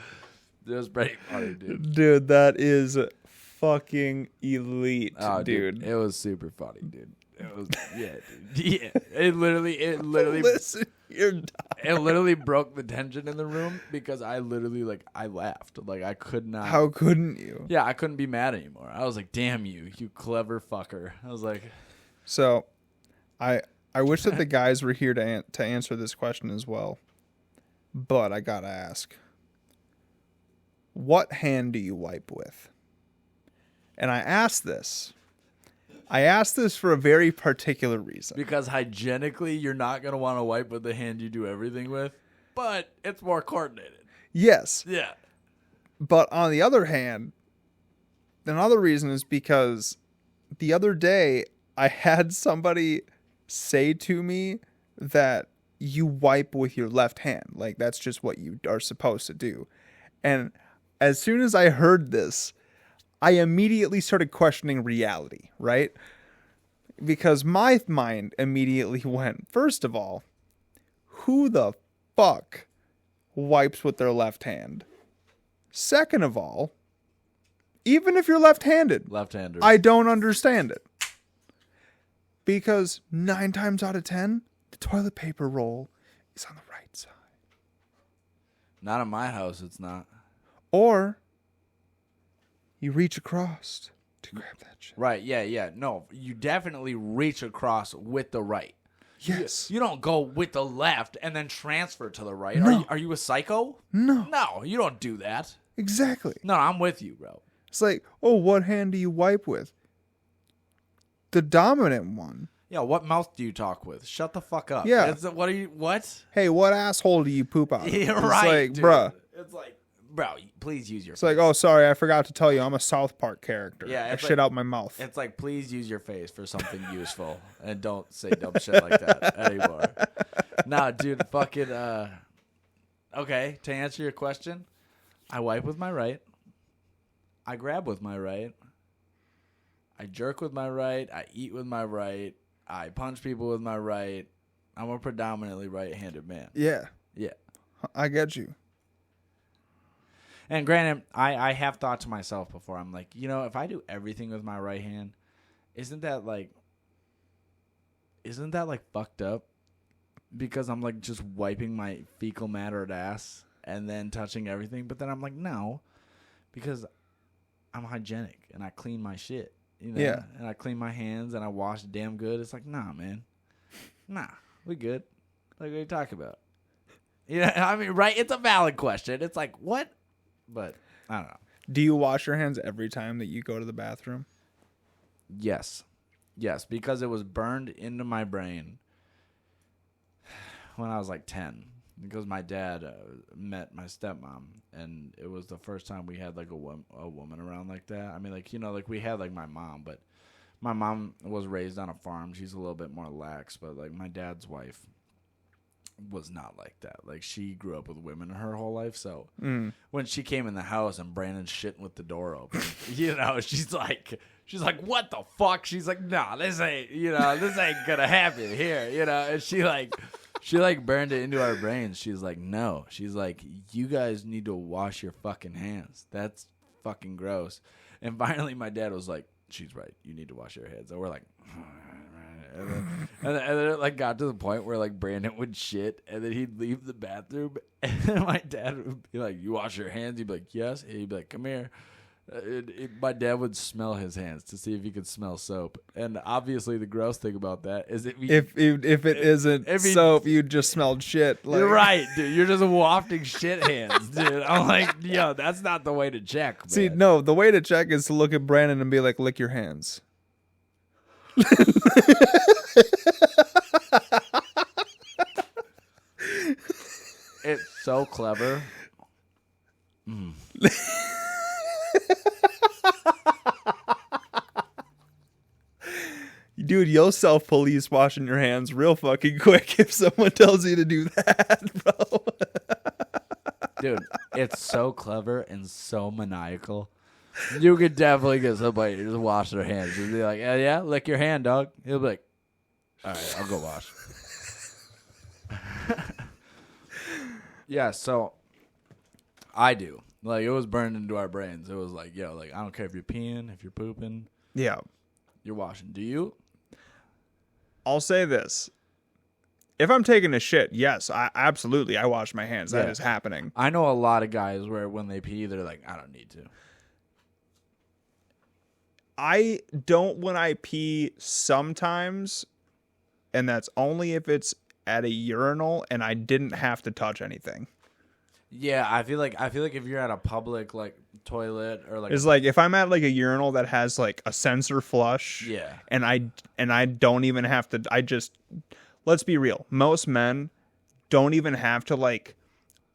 It was pretty funny, dude. Dude, that is fucking elite, dude. It was super funny, dude. It was, yeah, dude. Yeah. It literally Listen, you're dying. It literally broke the tension in the room because I literally I laughed. Like I could not. How couldn't you? Yeah, I couldn't be mad anymore. I was like, damn you clever fucker. I was like, so I wish that the guys were here to answer this question as well. But I got to ask. What hand do you wipe with? And I asked this for a very particular reason. Because hygienically, you're not going to want to wipe with the hand you do everything with, but it's more coordinated. Yes. Yeah. But on the other hand, another reason is because the other day I had somebody say to me that you wipe with your left hand. Like, that's just what you are supposed to do. And as soon as I heard this, I immediately started questioning reality, right? Because my mind immediately went, first of all, who the fuck wipes with their left hand? Second of all, even if you're left-handed, Left-handers. I don't understand it. Because 9 times out of 10, the toilet paper roll is on the right side. Not in my house, it's not. Or you reach across to grab that shit. Right, yeah. No, you definitely reach across with the right. Yes. You don't go with the left and then transfer to the right. No. Are you a psycho? No. No, you don't do that. Exactly. No, I'm with you, bro. It's like, oh, what hand do you wipe with? The dominant one. Yeah, what mouth do you talk with? Shut the fuck up. Yeah. What? Hey, what asshole do you poop out of? Yeah, It's right, like, dude. bruh. It's like, bro, please use your It's like, oh, sorry, I forgot to tell you, I'm a South Park character. Yeah, I it's shit like- out my mouth. It's like, please use your face for something useful and don't say dumb shit like that anymore. Nah, dude, fucking, okay, to answer your question, I wipe with my right. I grab with my right. I jerk with my right. I eat with my right. I punch people with my right. I'm a predominantly right-handed man. Yeah, Yeah. I get you. And granted, I have thought to myself before, I'm like, if I do everything with my right hand, isn't that like fucked up? Because I'm like just wiping my fecal mattered ass and then touching everything. But then I'm like, no, because I'm hygienic and I clean my shit, Yeah. and I clean my hands and I wash damn good. It's like, nah, man, nah, we good. Like, what are you talking about? I mean, right? It's a valid question. It's like, what? But I don't know. Do you wash your hands every time that you go to the bathroom? Yes, because it was burned into my brain when I was like 10. because my dad met my stepmom, and it was the first time we had like a woman around like that. I mean, like, you know, like we had like my mom, but my mom was raised on a farm. She's a little bit more lax, but like my dad's wife was not like that. Like, she grew up with women her whole life, so when she came in the house and Brandon's shitting with the door open, you know, she's like, what the fuck? She's like, nah, this ain't gonna happen here, you know. And she burned it into our brains. She's like, no. She's like, you guys need to wash your fucking hands. That's fucking gross. And finally my dad was like, she's right. You need to wash your hands. And we're like, and then it like got to the point where like Brandon would shit, and then he'd leave the bathroom, and my dad would be like, you wash your hands? He'd be like, yes. And he'd be like, come here. My dad would smell his hands to see if he could smell soap, and obviously the gross thing about that is if it isn't soap, you just smelled shit. Like. You're right, dude. You're just wafting shit hands, dude. I'm like, yo, that's not the way to check, man. See, no, the way to check is to look at Brandon and be like, lick your hands. It's so clever. Dude, you'll self-police washing your hands real fucking quick if someone tells you to do that, bro. Dude, it's so clever and so maniacal. You could definitely get somebody to just wash their hands. You'd be like, yeah, lick your hand, dog. He'll be like, all right, I'll go wash. Yeah, so I do. Like, it was burned into our brains. It was like, yo, like, I don't care if you're peeing, if you're pooping. Yeah. You're washing. Do you? I'll say this. If I'm taking a shit, yes, I wash my hands. That is happening. I know a lot of guys where when they pee, they're like, I don't need to. I don't when I pee sometimes, and that's only if it's at a urinal and I didn't have to touch anything. Yeah, I feel like if you're at a public like toilet or like it's like if I'm at like a urinal that has like a sensor flush, yeah, and I don't even have to. Let's be real. Most men don't even have to like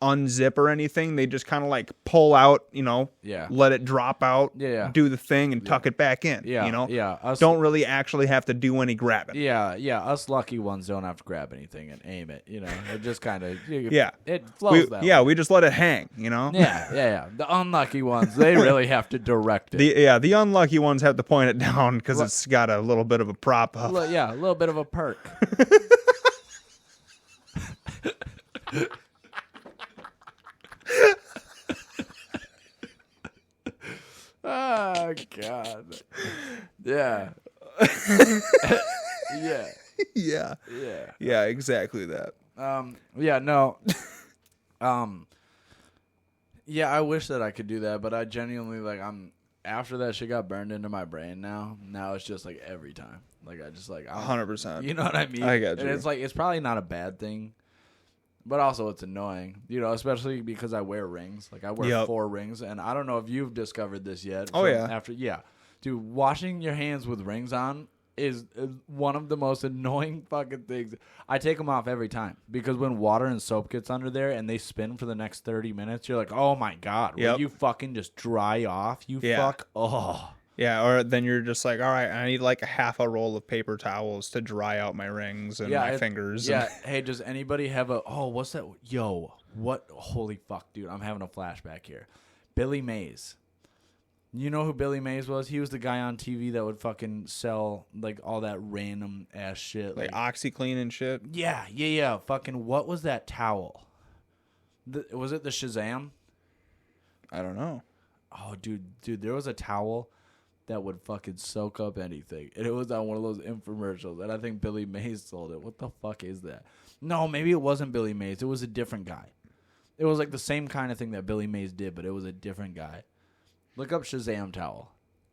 unzip or anything. They just kind of like pull out, you know, let it drop out, do the thing and tuck it back in, you know? Yeah. Don't really actually have to do any grabbing. Yeah. Us lucky ones don't have to grab anything and aim it, you know? It just kind of, it flows that way. We just let it hang, you know? Yeah. The unlucky ones, they really have to direct it. The unlucky ones have to point it down because it's got a little bit of a prop up. A little bit of a perk. Oh God. Yeah. Yeah, exactly that. I wish that I could do that, but I genuinely after that shit got burned into my brain now it's just like every time. Like I just like 100%. You know what I mean? I got you. And it's like it's probably not a bad thing. But also it's annoying, you know, especially because I wear rings. Like I wear 4 rings, and I don't know if you've discovered this yet. Dude, washing your hands with rings on is one of the most annoying fucking things. I take them off every time because when water and soap gets under there and they spin for the next 30 minutes, you're like, oh my God, will you fucking just dry off? Fuck. Oh. Yeah, or then you're just like, all right, I need like a half a roll of paper towels to dry out my rings and my fingers. Yeah, hey, does anybody have what's that? Yo, what? Holy fuck, dude, I'm having a flashback here. Billy Mays. You know who Billy Mays was? He was the guy on TV that would fucking sell like all that random ass shit. Like OxyClean and shit? Yeah. Fucking, what was that towel? Was it the Shazam? I don't know. Oh, dude, there was a towel that would fucking soak up anything. And it was on one of those infomercials. And I think Billy Mays sold it. What the fuck is that? No, maybe it wasn't Billy Mays. It was a different guy. It was like the same kind of thing that Billy Mays did, but it was a different guy. Look up Shazam towel.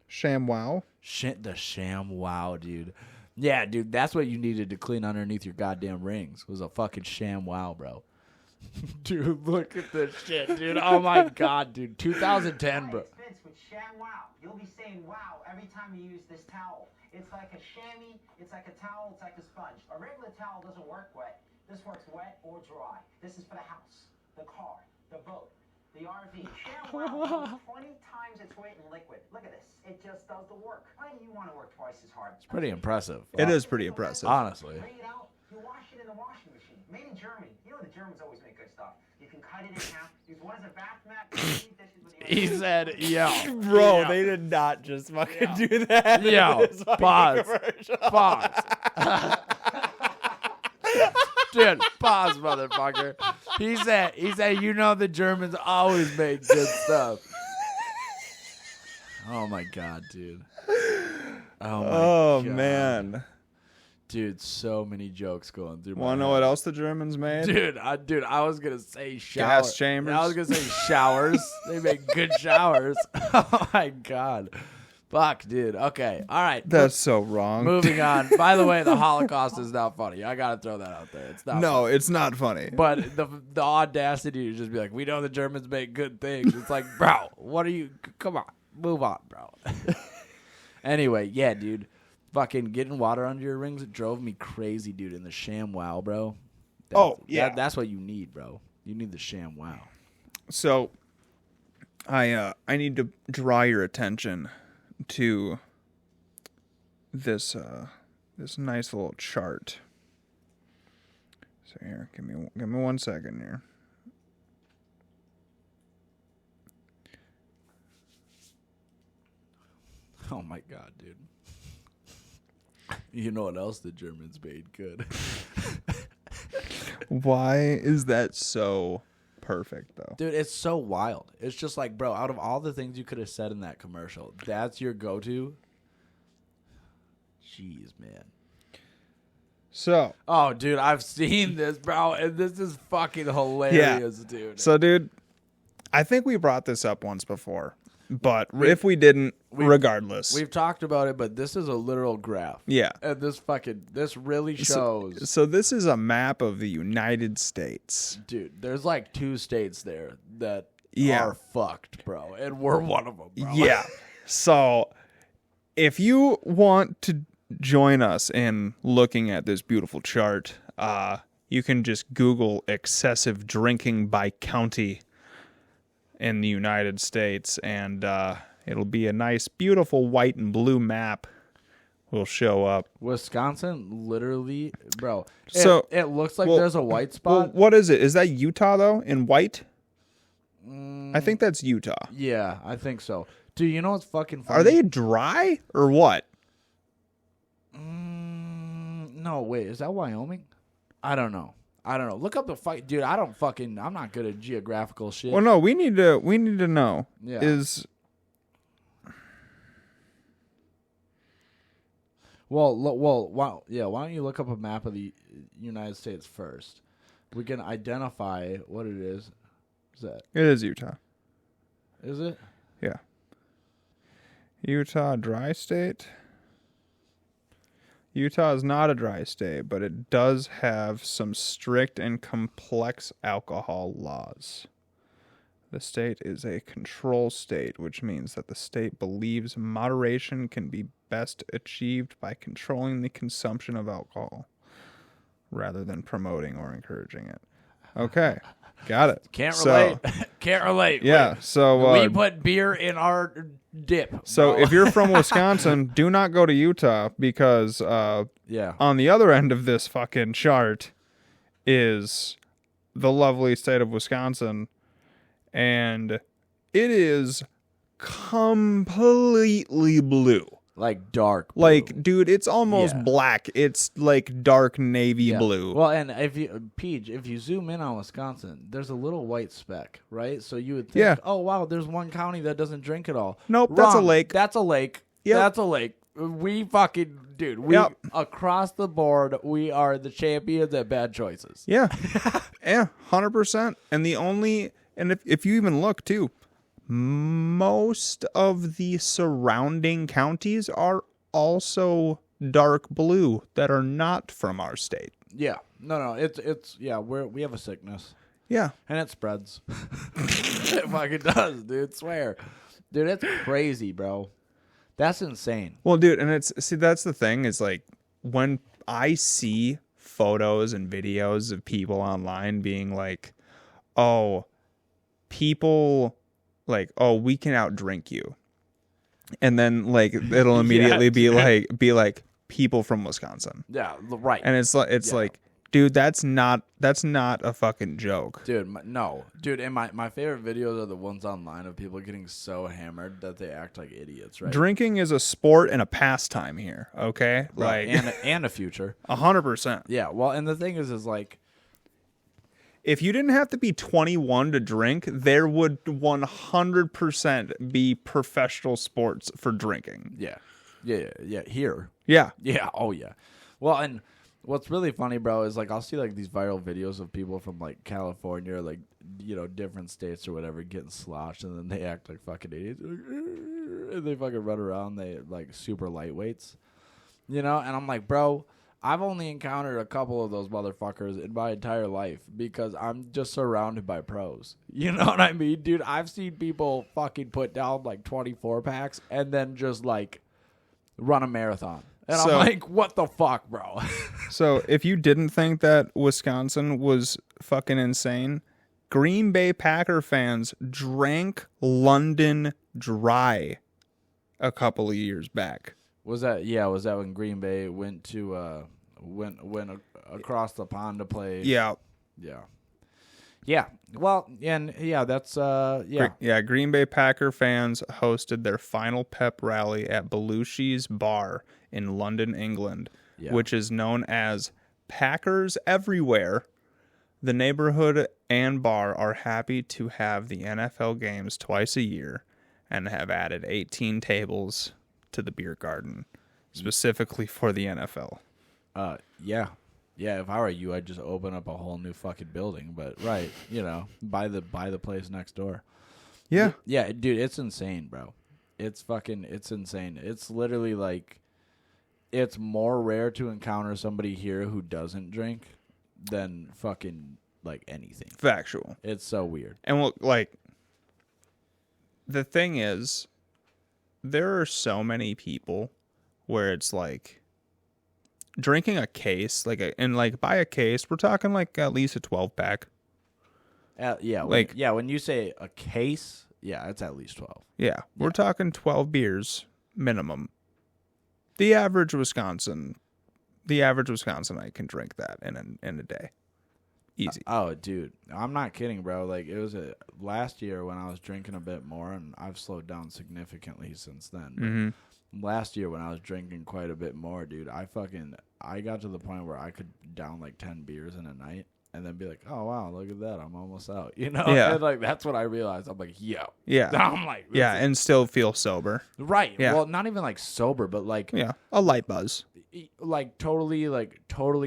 ShamWow? The ShamWow, dude. Yeah, dude, that's what you needed to clean underneath your goddamn rings. Was a fucking ShamWow, bro. Dude, look at this shit, dude. Oh my God, dude. 2010, bro. With ShamWow. You'll be saying wow every time you use this towel. It's like a chamois, it's like a towel, it's like a sponge. A regular towel doesn't work wet. This works wet or dry. This is for the house, the car, the boat, the RV. ShamWow 20 times its weight in liquid. Look at this. It just does the work. Why do you want to work twice as hard? It's pretty impressive. It is pretty impressive. Honestly. Bring it out. You wash it in the washing machine. Made in Germany. You know the Germans always make good stuff. You can cut it in half. Use one as a bath mat. Clean dishes with the He said, yo. Bro, yo, they did not just fucking do that. in Yo, this fucking pause. commercial. Pause. Dude, pause, motherfucker. He said, you know the Germans always make good stuff. Oh my god, dude. Oh, God. man. Dude, so many jokes going through my Want to know head. what else the Germans made? Dude, I was gonna say Gas chambers? I was gonna say showers. They make good showers. Oh my god. Fuck, dude. Okay. All right. That's so wrong. Moving on. By the way, the Holocaust is not funny. I gotta throw that out there. It's not No, funny. it's not funny. But the audacity to just be like, we know the Germans make good things. It's like, bro, what are you? Come on, move on, bro. Anyway, yeah, dude. Fucking getting water under your rings, it drove me crazy, dude. In the ShamWow, bro. That's what you need, bro. You need the ShamWow. So, I need to draw your attention to this this nice little chart. So here, give me 1 second here. Oh my god, dude. You know what else the Germans made good? Why is that so perfect though? Dude, it's so wild. It's just like, bro, out of all the things you could have said in that commercial, that's your go-to? Jeez, man. So, Oh, dude, I've seen this, bro, and this is fucking hilarious, dude. so dude, I think we brought this up once before, but if we didn't, regardless. We've talked about it, but this is a literal graph. Yeah. And this really shows. So this is a map of the United States. Dude, there's like 2 states there that Yeah. are fucked, bro. And we're one of them, bro. Yeah. So if you want to join us in looking at this beautiful chart, you can just Google excessive drinking by county in the United States, and it'll be a nice, beautiful white and blue map will show up. Wisconsin, literally, bro. So- it looks like well- there's a white Well, spot. what is it? Is that Utah, though, in white? I think that's Utah. Yeah, I think so. Dude, you know what's fucking funny? Are they dry or what? No, wait. Is that Wyoming? I don't know. Look up the fight, dude. I'm not good at geographical shit. Well, no, we need to know. Yeah. Why don't you look up a map of the United States first? We can identify what it is. Is that? It is Utah. Is it? Yeah. Utah, dry state. Utah is not a dry state, but it does have some strict and complex alcohol laws. The state is a control state, which means that the state believes moderation can be best achieved by controlling the consumption of alcohol rather than promoting or encouraging it. Okay, got it. Can't So- relate. Can't relate. Yeah, Wait. so We put beer in our dip. so bro. if you're from Wisconsin, do not go to Utah because yeah. on the other end of this fucking chart is the lovely state of Wisconsin, and it is completely blue. Like dark blue. Like, dude, it's almost Yeah. black. It's like dark navy Yeah. blue. Well, and if you zoom in on Wisconsin, there's a little white speck, right? So you would think, Yeah. oh wow, there's one county that doesn't drink at all. Nope, that's a Wrong. lake. That's a lake. Yep. That's a lake. We fucking dude. We Yep. across the board, we are the champions at bad choices. Yeah. Yeah, 100%. And if you even look too, most of the surrounding counties are also dark blue that are not from our state. Yeah. No. It's yeah. We have a sickness. Yeah. And it spreads. It fucking does, dude. Swear. Dude, it's crazy, bro. That's insane. Well, dude, and that's the thing is like when I see photos and videos of people online being like, oh, people like, oh, we can outdrink you. And then like it'll immediately be like people from Wisconsin. Yeah, right. And it's like, dude, that's not a fucking joke. Dude, no. Dude, and my favorite videos are the ones online of people getting so hammered that they act like idiots, right? Drinking is a sport and a pastime here, okay? Right. Like And a future. 100%. Yeah, well, and the thing is like, if you didn't have to be 21 to drink, there would 100% be professional sports for drinking. yeah, here. Yeah. Yeah, oh yeah. Well, and what's really funny, bro, is like I'll see like these viral videos of people from like California or like, you know, different states or whatever getting sloshed, and then they act like fucking idiots. And they fucking run around, they like super lightweights. You know, and I'm like, bro, I've only encountered a couple of those motherfuckers in my entire life because I'm just surrounded by pros. You know what I mean, dude? I've seen people fucking put down like 24 packs and then just like run a marathon. And I'm like, what the fuck, bro? So if you didn't think that Wisconsin was fucking insane, Green Bay Packer fans drank London dry a couple of years back. Was that when Green Bay went to went across the pond to play? Yeah. Well, and yeah, that's Green Bay Packer fans hosted their final pep rally at Belushi's Bar in London, England, which is known as Packers Everywhere. The neighborhood and bar are happy to have the NFL games twice a year and have added 18 tables to the beer garden, specifically for the NFL. Yeah, if I were you, I'd just open up a whole new fucking building. But right, you know, buy the place next door. Yeah. Yeah, dude, it's insane, bro. It's insane. It's literally like, it's more rare to encounter somebody here who doesn't drink than fucking like anything. Factual. It's so weird. And like, the thing is, there are so many people where it's like drinking a case, and by a case, we're talking like at least a 12 pack. When you say a case, it's at least 12. Yeah, we're talking 12 beers minimum. The average Wisconsinite can drink that in a day. Easy. Oh, dude, I'm not kidding, bro. Like, it was last year when I was drinking a bit more, and I've slowed down significantly since then. Mm-hmm. Last year when I was drinking quite a bit more, dude, I got to the point where I could down like 10 beers in a night and then be like, oh, wow, look at that. I'm almost out. You know? Yeah. And like, that's what I realized. I'm like, yo. Yeah. I'm like, and still feel sober. Right. Yeah. Well, not even like sober, but like, a light buzz. Like totally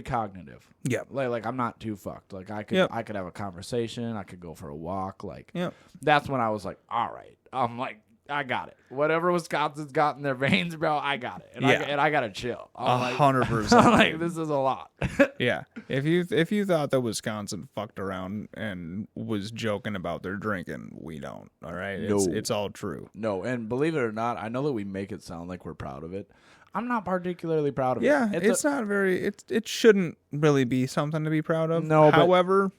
cognitive. Yeah. Like I'm not too fucked. Like I could have a conversation. I could go for a walk. Like, that's when I was like, all right. I'm like, I got it. Whatever Wisconsin's got in their veins, bro, I got it. And I gotta chill. 100%. I'm like, this is a lot. Yeah. If you thought that Wisconsin fucked around and was joking about their drinking, we don't. All right. No. It's all true. No, and believe it or not, I know that we make it sound like we're proud of it. I'm not particularly proud of it. Yeah, it's not very. It shouldn't really be something to be proud of. No, however,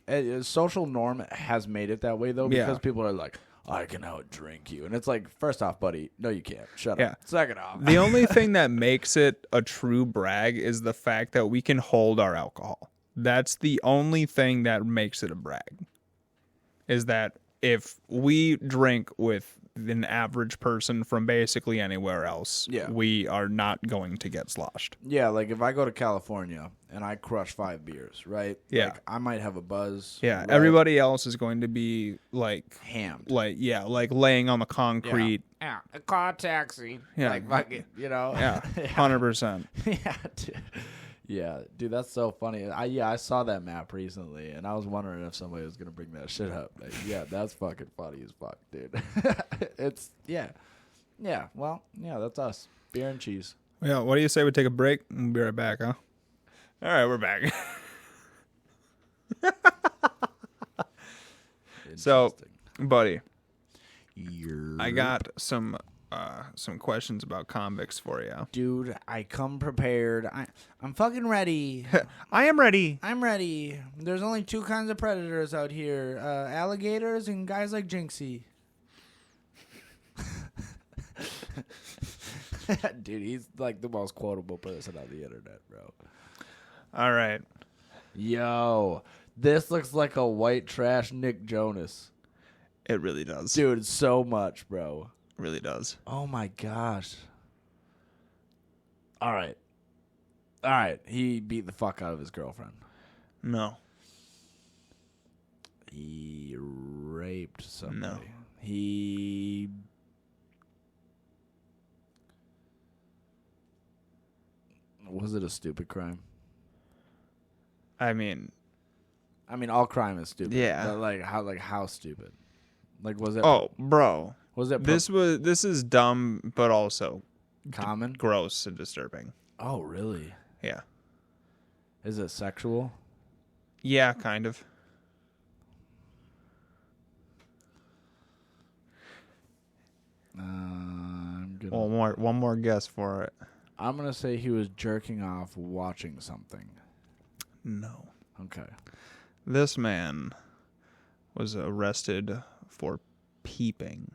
social norm has made it that way though, because people are like, I can outdrink you, and it's like, first off, buddy, no, you can't. Shut up. Second off, the only thing that makes it a true brag is the fact that we can hold our alcohol. That's the only thing that makes it a brag. Is that if we drink with an average person from basically anywhere else, we are not going to get sloshed. Yeah, like if I go to California and I crush 5 bears, right? Yeah. Like I might have a buzz. Yeah, right? everybody else is going to be like hammed. Like laying on the concrete. Yeah, a car taxi. Yeah. Like fucking, you know. Yeah, 100%. Yeah, dude. Yeah, dude, that's so funny. I saw that map recently, and I was wondering if somebody was gonna bring that shit up. Like, yeah, that's fucking funny as fuck, dude. It's well, that's us, beer and cheese. Yeah, what do you say we take a break and we'll be right back, huh? All right, we're back. So, buddy, I got some some questions about convicts for you. Dude, I come prepared. I'm fucking ready. I am ready. I'm ready. There's only 2 kinds of predators out here. Alligators and guys like Jinxie. Dude, he's like the most quotable person on the internet, bro. All right. Yo, this looks like a white trash Nick Jonas. It really does. Dude, so much, bro. Really does. Oh my gosh. All right. He beat the fuck out of his girlfriend. No. He raped somebody. No. He was it a stupid crime? I mean, all crime is stupid. Yeah. But how stupid? Like, was it? oh, bro. Was it This is dumb, but also common? gross and disturbing. Oh, really? Yeah. Is it sexual? Yeah, kind of. One more guess for it. I'm gonna say he was jerking off watching something. No. Okay. This man was arrested for peeping.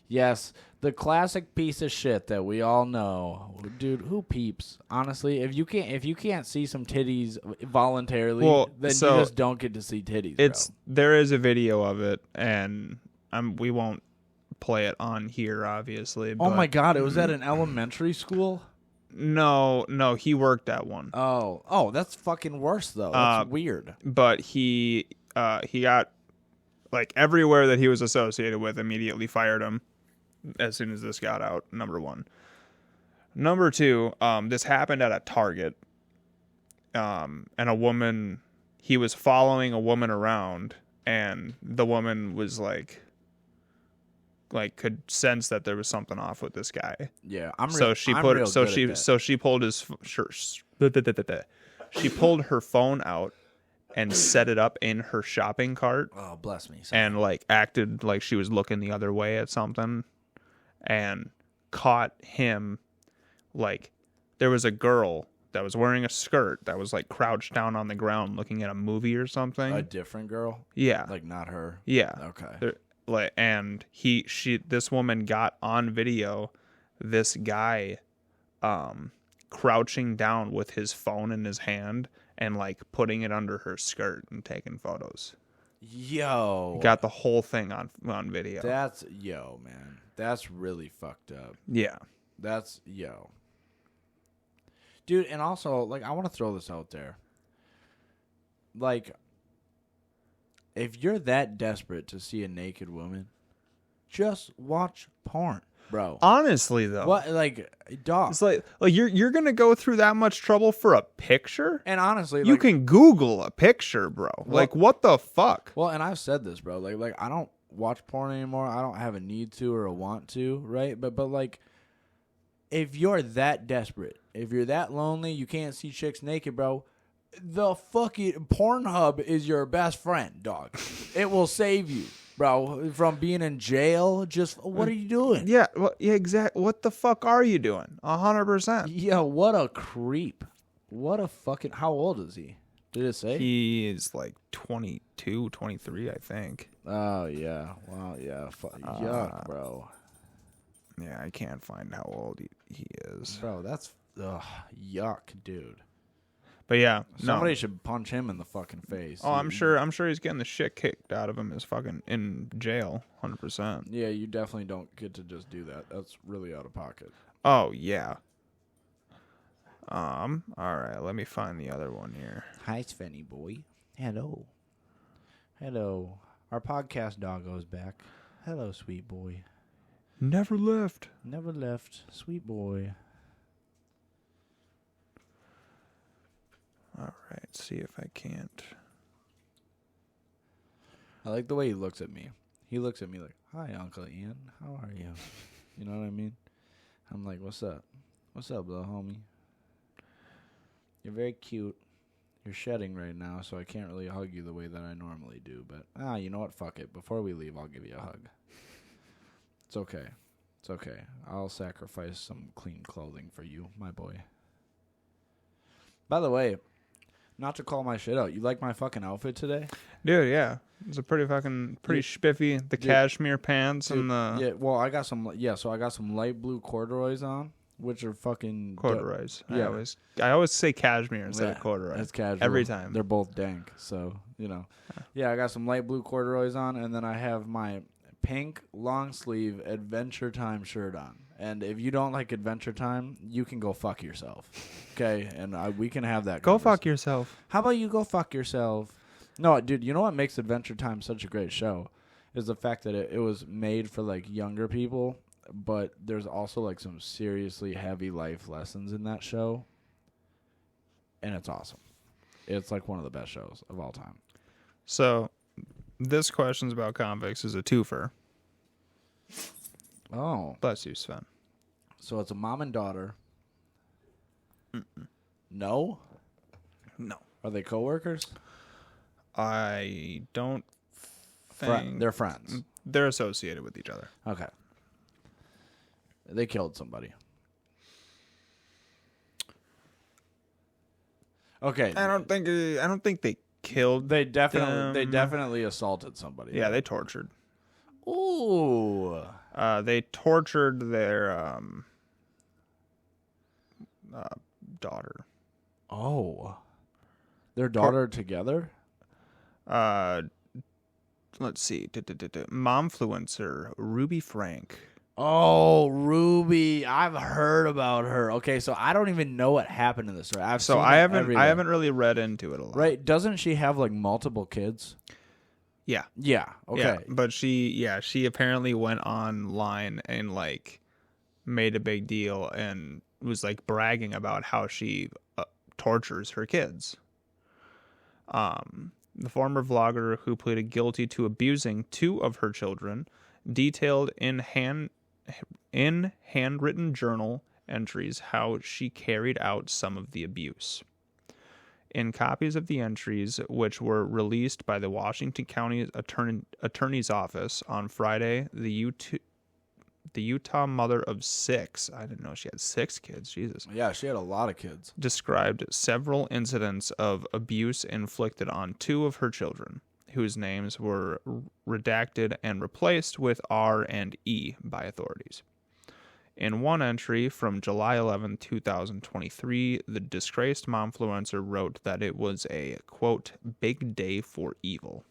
Yes, the classic piece of shit that we all know. Dude, who peeps? Honestly, if you can't see some titties voluntarily, then you just don't get to see titties. There is a video of it, and we won't play it on here, obviously. Oh my god, it was at an elementary school? No, he worked at one. Oh, that's fucking worse though. That's weird. But he got, like, everywhere that he was associated with immediately fired him as soon as this got out. Number 1. Number 2, this happened at a Target. And he was following a woman around, and the woman was like could sense that there was something off with this guy. Yeah, she pulled his she pulled her phone out and set it up in her shopping cart. Oh, bless me. And like acted like she was looking the other way at something, and caught him. Like, there was a girl that was wearing a skirt that was like crouched down on the ground looking at a movie or something. A different girl? Yeah. Like, not her? Yeah. Okay. And this woman got on video this guy crouching down with his phone in his hand and like putting it under her skirt and taking photos. Yo. Got the whole thing on video. Man. That's really fucked up. Yeah. Dude, and also, like, I want to throw this out there. Like, if you're that desperate to see a naked woman, just watch porn, bro. Honestly, though. What, like, dog. It's like you're going to go through that much trouble for a picture? And honestly, you can Google a picture, bro. Like, what the fuck? Well, and I've said this, bro. Like I don't watch porn anymore. I don't have a need to or a want to, right? But like, if you're that desperate, if you're that lonely, you can't see chicks naked, bro, the fucking Pornhub is your best friend, dog. It will save you, bro, from being in jail. Just, what are you doing? Yeah, exactly. What the fuck are you doing? 100%. Yeah, what a creep. What a fucking, how old is he? Did it say? He is like 22, 23, I think. Oh, yeah. Wow, yeah. Yuck, bro. Yeah, I can't find how old he is. Bro, that's yuck, dude. But yeah, somebody should punch him in the fucking face. Oh, I'm sure he's getting the shit kicked out of him as fucking in jail, 100%. Yeah, you definitely don't get to just do that. That's really out of pocket. Oh, yeah. All right, let me find the other one here. Hi, Svenny boy. Hello. Our podcast doggo's back. Hello, sweet boy. Never left. Sweet boy. All right, see if I can't. I like the way he looks at me. He looks at me like, "Hi, Uncle Ian. How are you?" You know what I mean? I'm like, "What's up? What's up, little homie? You're very cute. You're shedding right now, so I can't really hug you the way that I normally do. But, you know what? Fuck it. Before we leave, I'll give you a hug. It's okay. It's okay. I'll sacrifice some clean clothing for you, my boy. By the way, not to call my shit out, you like my fucking outfit today? Dude, yeah. It's a pretty spiffy. The cashmere pants and the... Yeah, well, I got some light blue corduroys on, which are fucking... Corduroys. Yeah. I always say cashmere instead of corduroy. That's casual. Every time. They're both dank, so, you know. Yeah, I got some light blue corduroys on, and then I have my pink long sleeve Adventure Time shirt on. And if you don't like Adventure Time, you can go fuck yourself. Okay? And we can have that Go fuck conversation. yourself. How about you go fuck yourself? No, dude, you know what makes Adventure Time such a great show? Is the fact that it was made for, like, younger people, but there's also, like, some seriously heavy life lessons in that show. And it's awesome. It's, like, one of the best shows of all time. So, this question's about convicts is a twofer. Oh. Bless you, Sven. So it's a mom and daughter. No? No. Are they coworkers? I don't think... They're friends. They're associated with each other. Okay. They killed somebody. Okay. I don't think they killed They definitely them. assaulted somebody. Yeah, they tortured. Ooh. They tortured their daughter. Oh. Their daughter together? Let's see. Momfluencer Ruby Frank. Oh, Ruby. I've heard about her. Okay, so I don't even know what happened in this story. I haven't really read into it a lot. Right? Doesn't she have like multiple kids? Yeah. Yeah. Okay. Yeah, but she apparently went online and like made a big deal and was like bragging about how she tortures her kids. The former vlogger who pleaded guilty to abusing 2 of her children detailed in handwritten journal entries how she carried out some of the abuse. In copies of the entries, which were released by the Washington County Attorney's Office on Friday, the Utah mother of 6, I didn't know she had 6 kids, Jesus, Yeah, she had a lot of kids. described several incidents of abuse inflicted on 2 of her children, whose names were redacted and replaced with R and E by authorities. In one entry from July 11, 2023, the disgraced momfluencer wrote that it was a, quote, big day for evil.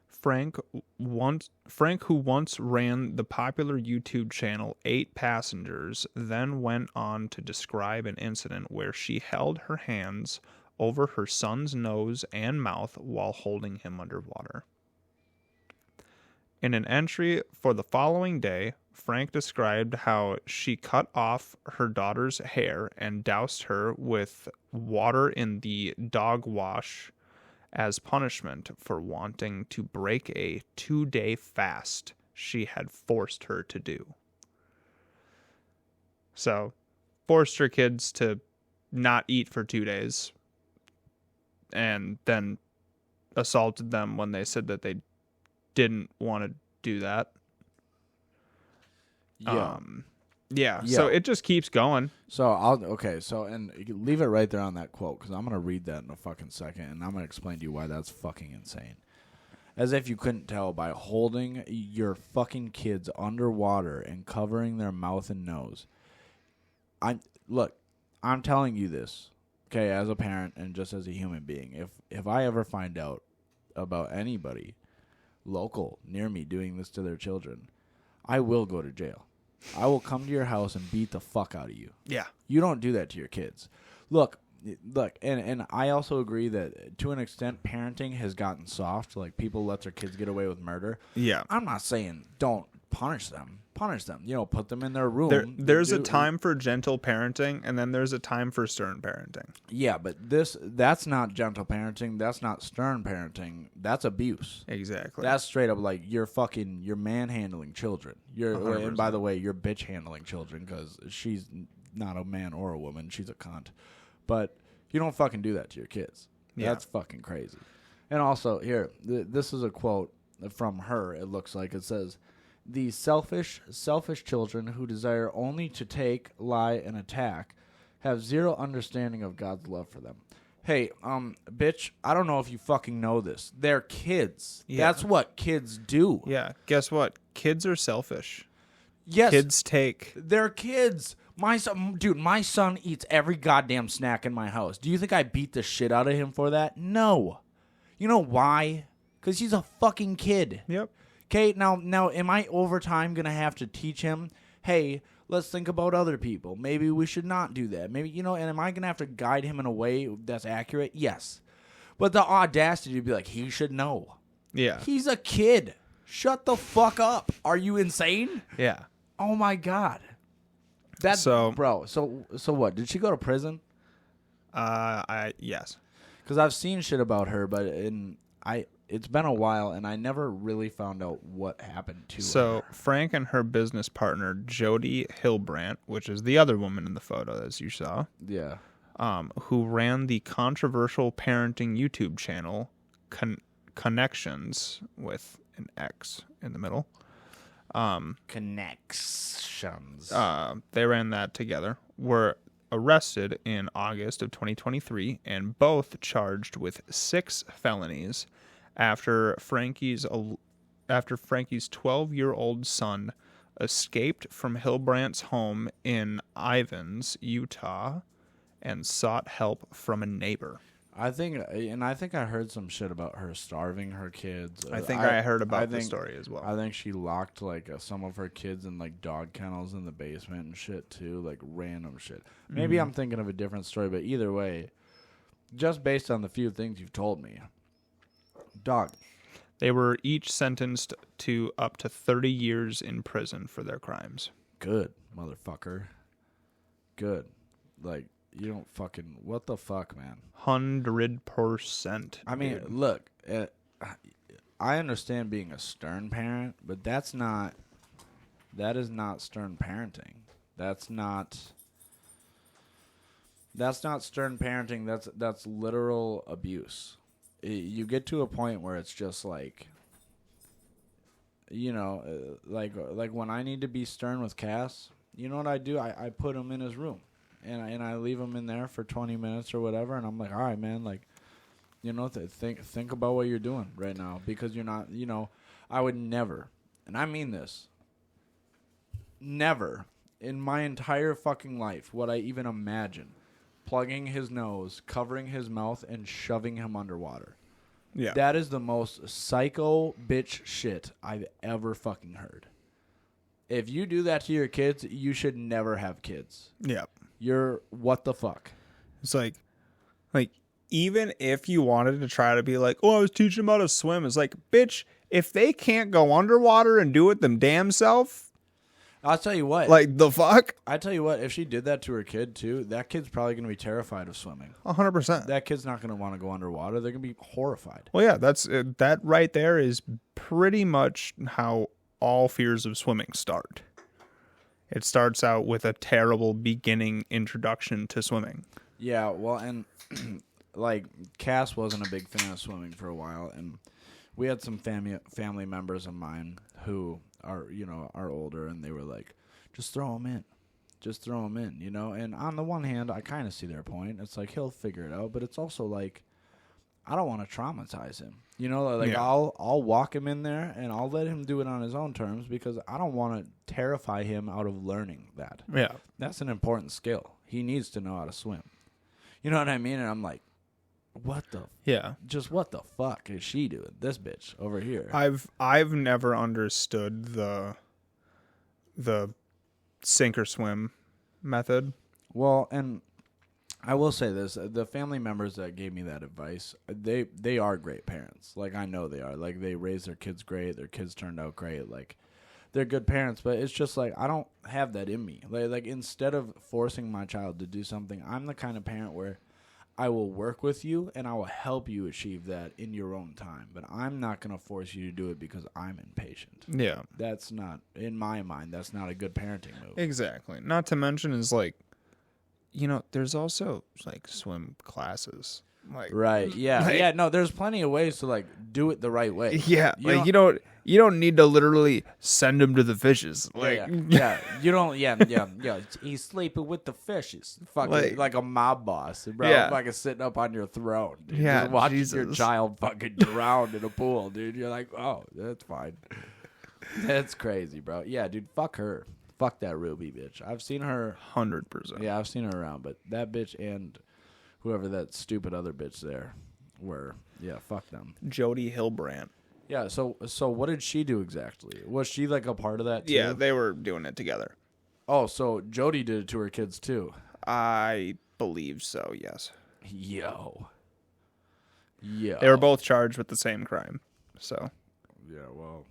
Frank, who once ran the popular YouTube channel 8 Passengers, then went on to describe an incident where she held her hands over her son's nose and mouth while holding him underwater. In an entry for the following day, Frank described how she cut off her daughter's hair and doused her with water in the dog wash as punishment for wanting to break a 2-day fast she had forced her to do. So, forced her kids to not eat for 2 days and then assaulted them when they said that they didn't want to do that. Yeah. So it just keeps going. So and you can leave it right there on that quote because I'm gonna read that in a fucking second and I'm gonna explain to you why that's fucking insane. As if you couldn't tell by holding your fucking kids underwater and covering their mouth and nose. I'm telling you this, okay, as a parent and just as a human being. If I ever find out about anybody local near me doing this to their children, I will go to jail. I will come to your house and beat the fuck out of you. Yeah. You don't do that to your kids. Look, and I also agree that to an extent parenting has gotten soft. Like people let their kids get away with murder. Yeah. I'm not saying don't punish them. You know, put them in their room. There's a time for gentle parenting, and then there's a time for stern parenting. Yeah, but that's not gentle parenting. That's not stern parenting. That's abuse. Exactly. That's straight up like you're manhandling children. And by the way, you're bitch handling children because she's not a man or a woman. She's a cunt. But you don't fucking do that to your kids. Yeah. That's fucking crazy. And also, here, this is a quote from her, it looks like. It says, The selfish children who desire only to take, lie, and attack have zero understanding of God's love for them. Hey, bitch, I don't know if you fucking know this. They're kids. Yeah. That's what kids do. Yeah. Guess what? Kids are selfish. Yes. Kids take. They're kids. My son eats every goddamn snack in my house. Do you think I beat the shit out of him for that? No. You know why? Because he's a fucking kid. Yep. Okay, now, am I over time going to have to teach him, hey, let's think about other people. Maybe we should not do that. Maybe, and am I going to have to guide him in a way that's accurate? Yes. But the audacity to be like, he should know. Yeah. He's a kid. Shut the fuck up. Are you insane? Yeah. Oh, my God. That's, bro, so what? Did she go to prison? Yes. Because I've seen shit about her, but it's been a while, and I never really found out what happened to her. So Frank and her business partner, Jody Hillbrandt, which is the other woman in the photo, as you saw, Yeah. who ran the controversial parenting YouTube channel, Connections, with an X in the middle. Connections. They ran that together, were arrested in August of 2023, and both charged with 6 felonies after Frankie's 12-year-old son escaped from Hillbrandt's home in Ivins, Utah, and sought help from a neighbor. I think I heard some shit about her starving her kids. I think I heard about the story as well. I think she locked some of her kids in dog kennels in the basement and shit too, random shit. Maybe I'm thinking of a different story, but either way, just based on the few things you've told me, dog. They were each sentenced to up to 30 years in prison for their crimes. Good, motherfucker. Good. You don't fucking... What the fuck, man? 100%. I mean, dude. Look, I understand being a stern parent, but that is not stern parenting. That's not stern parenting. That's literal abuse. You get to a point where it's just like when I need to be stern with Cass, you know what I do? I put him in his room. And I leave him in there for 20 minutes or whatever, and I'm like, all right, man, think about what you're doing right now, because you're not, I would never, and I mean this, never in my entire fucking life would I even imagine plugging his nose, covering his mouth, and shoving him underwater. Yeah. That is the most psycho bitch shit I've ever fucking heard. If you do that to your kids, you should never have kids. Yeah. You're what the fuck? It's like even if you wanted to try to be like, oh, I was teaching them how to swim. It's like, bitch, if they can't go underwater and do it them damn self. I'll tell you what. The fuck? I tell you what, if she did that to her kid too, that kid's probably going to be terrified of swimming. 100%. That kid's not going to want to go underwater. They're going to be horrified. Well, yeah, that right there is pretty much how all fears of swimming start. It starts out with a terrible beginning introduction to swimming. Yeah, well, and Cass wasn't a big fan of swimming for a while, and we had some family members of mine who are older, and they were like, just throw him in. And on the one hand, I kind of see their point. It's like, he'll figure it out, but it's also like, I don't want to traumatize him. Yeah. I'll walk him in there, and I'll let him do it on his own terms, because I don't want to terrify him out of learning that. Yeah. That's an important skill. He needs to know how to swim. You know what I mean? And I'm like, what the fuck is she doing? This bitch over here. I've never understood the sink or swim method. Well, and I will say this: the family members that gave me that advice, they are great parents. I know they are. They raised their kids great. Their kids turned out great. They're good parents. But it's just I don't have that in me. Instead of forcing my child to do something, I'm the kind of parent where I will work with you and I will help you achieve that in your own time. But I'm not going to force you to do it because I'm impatient. Yeah. That's not, in my mind, that's not a good parenting move. Exactly. Not to mention is there's also swim classes. Like, Right. Yeah. like- yeah. No, there's plenty of ways to like do it the right way. Yeah, you don't need to literally send him to the fishes. Like, You don't. Yeah. He's sleeping with the fishes. Fucking like a mob boss, bro. Yeah. Fucking sitting up on your throne. Dude. Yeah, Just watching your Jesus. child fucking drown in a pool, dude. You're like, oh, that's fine. That's crazy, bro. Yeah, dude. Fuck her. Fuck that Ruby bitch. I've seen her. 100%. Yeah, I've seen her around, but that bitch and whoever that stupid other bitch there were. Yeah, fuck them. Jody Hilbrand. Yeah, so what did she do exactly? Was she like a part of that too? Yeah, they were doing it together. Oh, so Jody did it to her kids too. I believe so, yes. Yo. They were both charged with the same crime. So, Yeah, well.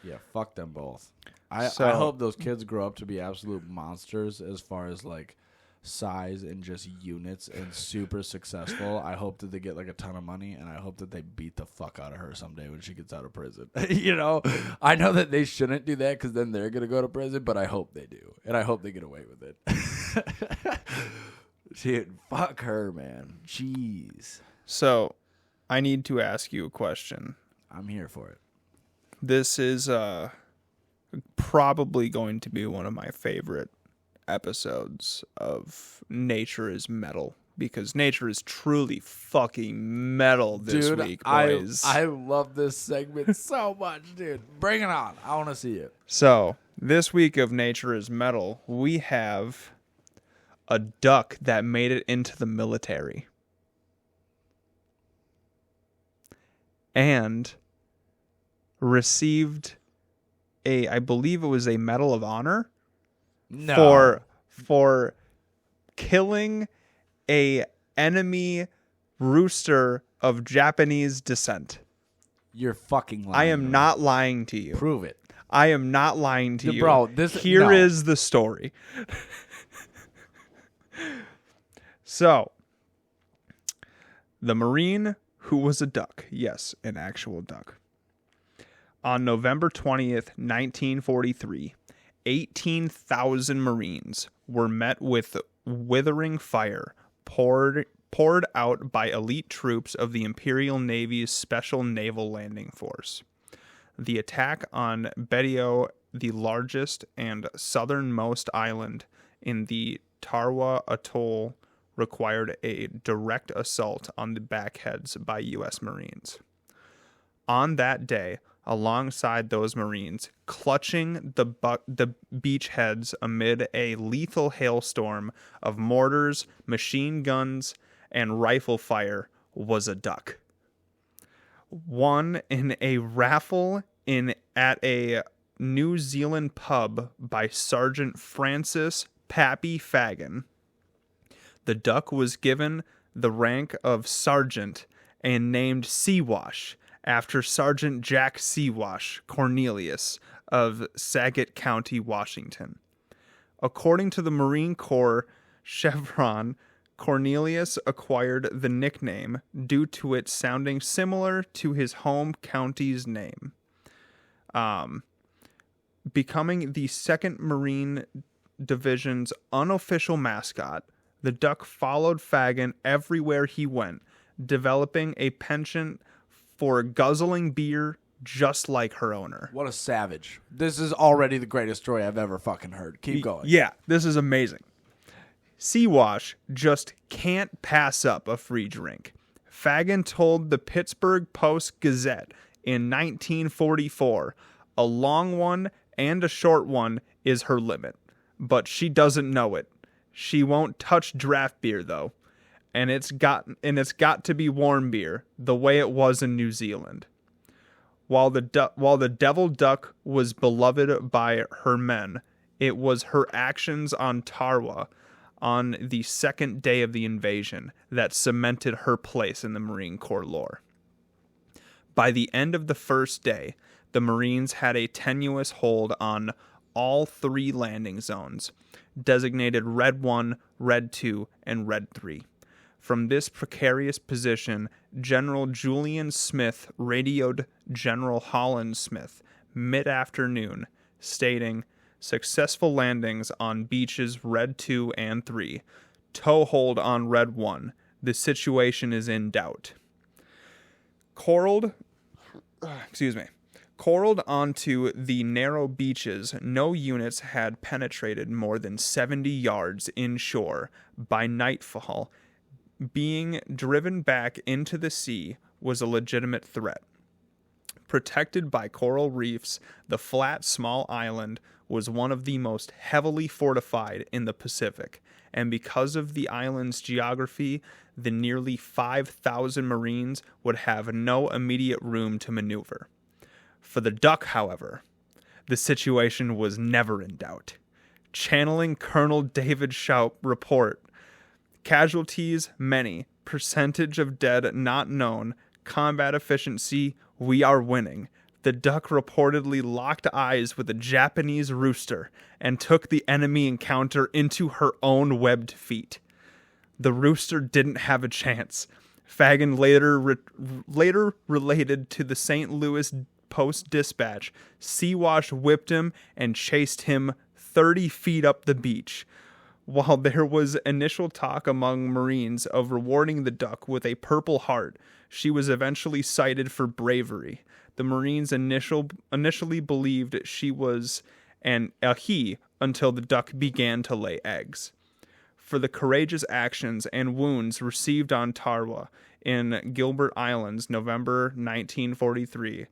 Yeah, fuck them both. I So- hope those kids grow up to be absolute monsters as far as like size and just units and super successful. I hope that they get like a ton of money, and I hope that they beat the fuck out of her someday when she gets out of prison. You know, I know that they shouldn't do that because then they're gonna go to prison, but I hope they do, and I hope they get away with it. Dude, fuck her, man. Jeez, so I need to ask you a question. I'm here for it. This is probably going to be one of my favorite episodes of Nature is Metal, because nature is truly fucking metal this Dude, week, boys. I love this segment so much, dude. Bring it on. I want to see it. So, this week of Nature is Metal, we have a duck that made it into the military. And received I believe it was a Medal of Honor No. for killing a enemy rooster of Japanese descent. You're fucking lying. I am not lying to you. Prove it. I am not lying to you. Bro, Here is the story. So, the Marine who was a duck. Yes, an actual duck. On November 20th, 1943, 18,000 Marines were met with withering fire poured out by elite troops of the Imperial Navy's Special Naval Landing Force. The attack on Betio, the largest and southernmost island in the Tarawa Atoll, required a direct assault on the backheads by U.S. Marines. On that day, alongside those Marines, clutching the beachheads amid a lethal hailstorm of mortars, machine guns, and rifle fire, was a duck. Won in a raffle at a New Zealand pub by Sergeant Francis Pappy Fagan. The duck was given the rank of sergeant and named Seawash after Sergeant Jack Seawash Cornelius of Saget County, Washington. According to the Marine Corps chevron, Cornelius acquired the nickname due to it sounding similar to his home county's name. Becoming the 2nd Marine Division's unofficial mascot, the duck followed Fagan everywhere he went, developing a penchant for guzzling beer just like her owner. What a savage. This is already the greatest story I've ever fucking heard. Keep going. Yeah, this is amazing. Seawash just can't pass up a free drink. Fagan told the Pittsburgh Post-Gazette in 1944, a long one and a short one is her limit, but she doesn't know it. She won't touch draft beer though, and it's got to be warm beer, the way it was in New Zealand. While the devil duck was beloved by her men, it was her actions on Tarawa on the second day of the invasion that cemented her place in the Marine Corps lore. By the end of the first day, the Marines had a tenuous hold on all 3 landing zones, designated Red 1, Red 2, and Red 3. From this precarious position, General Julian Smith radioed General Holland Smith mid-afternoon, stating, "Successful landings on beaches Red 2 and 3. Toehold on Red 1. The situation is in doubt. Corralled onto the narrow beaches, no units had penetrated more than 70 yards inshore. By nightfall, being driven back into the sea was a legitimate threat. Protected by coral reefs, the flat, small island was one of the most heavily fortified in the Pacific, and because of the island's geography, the nearly 5,000 Marines would have no immediate room to maneuver. For the Duck, however, the situation was never in doubt. Channeling Colonel David Shoup report, casualties many, percentage of dead not known, combat efficiency, we are winning. The Duck reportedly locked eyes with a Japanese rooster and took the enemy encounter into her own webbed feet. The rooster didn't have a chance. Fagan later related to the St. Louis Post-Dispatch, Seawash whipped him and chased him 30 feet up the beach. While there was initial talk among Marines of rewarding the Duck with a Purple Heart, she was eventually cited for bravery. The Marines initially believed she was a he until the Duck began to lay eggs. For the courageous actions and wounds received on Tarawa in Gilbert Islands, November 1943,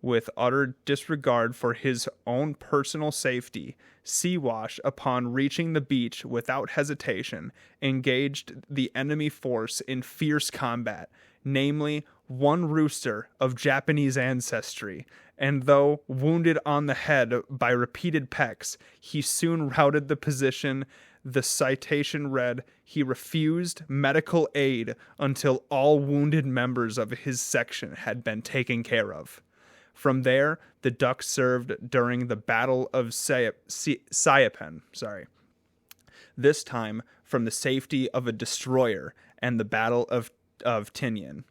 with utter disregard for his own personal safety, Seawash, upon reaching the beach without hesitation, engaged the enemy force in fierce combat, namely one rooster of Japanese ancestry, and though wounded on the head by repeated pecks, he soon routed the position. The citation read, he refused medical aid until all wounded members of his section had been taken care of. From there, the Duck served during the Battle of Saipan, this time from the safety of a destroyer and the Battle of Tinian.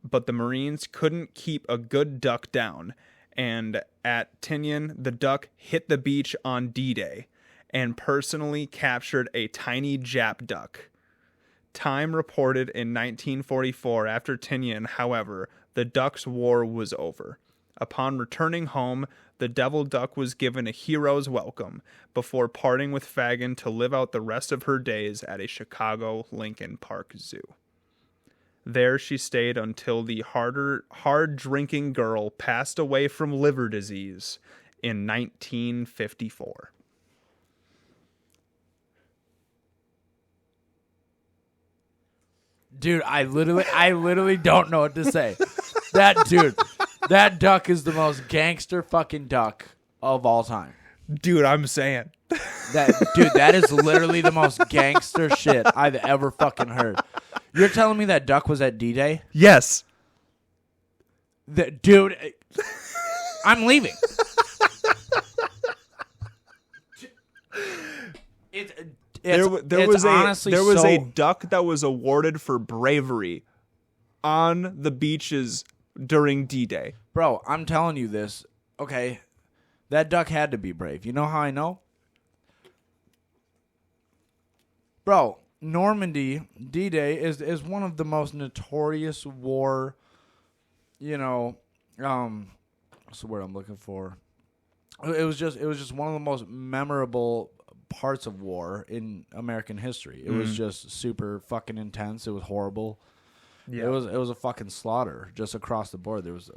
But the Marines couldn't keep a good Duck down, and at Tinian, the Duck hit the beach on D-Day and personally captured a tiny Jap duck. Time reported in 1944 after Tinian, however, the Duck's war was over. Upon returning home, the Devil Duck was given a hero's welcome before parting with Fagan to live out the rest of her days at a Chicago Lincoln Park Zoo. There she stayed until the hard-drinking girl passed away from liver disease in 1954. Dude, I literally don't know what to say. That duck is the most gangster fucking duck of all time. Dude, I'm saying. That is literally the most gangster shit I've ever fucking heard. You're telling me that duck was at D-Day? Yes. Dude, I'm leaving. There was a duck that was awarded for bravery on the beaches during D-Day. Bro, I'm telling you this. Okay, that duck had to be brave. You know how I know? Bro, Normandy, D-Day is one of the most notorious war, what's the word I'm looking for? It was just one of the most memorable parts of war in American history. It was just super fucking intense. It was horrible. Yeah. It was a fucking slaughter just across the board. There was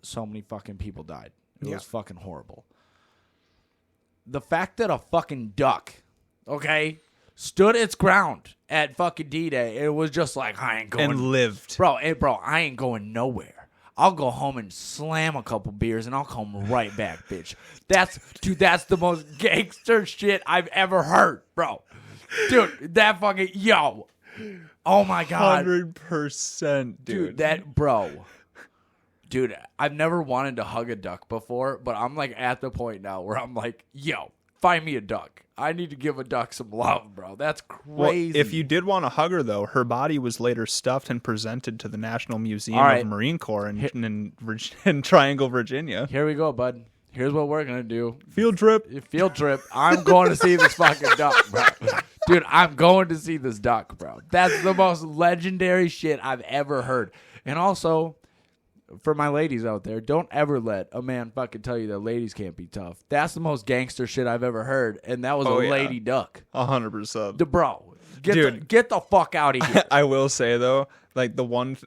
so many fucking people died. It was fucking horrible. The fact that a fucking duck, stood its ground at fucking D-Day, it was just like, I ain't going. And lived. Bro, I ain't going nowhere. I'll go home and slam a couple beers and I'll come right back, bitch. That's the most gangster shit I've ever heard, bro. Dude, that fucking, yo. Oh my God. 100%, dude. Dude, I've never wanted to hug a duck before, but I'm like at the point now where I'm like, yo, find me a duck. I need to give a duck some love, bro. That's crazy. Well, if you did want to hug her, though, her body was later stuffed and presented to the National Museum of Marine Corps in Triangle, Virginia. Here we go, bud. Here's what we're going to do. Field trip. I'm going to see this fucking duck, bro. Dude, I'm going to see this duck, bro. That's the most legendary shit I've ever heard. And also, for my ladies out there, don't ever let a man fucking tell you that ladies can't be tough. That's the most gangster shit I've ever heard, and that was lady duck. 100%. Bro, Dude. get the fuck out of here. I will say, though, like the one...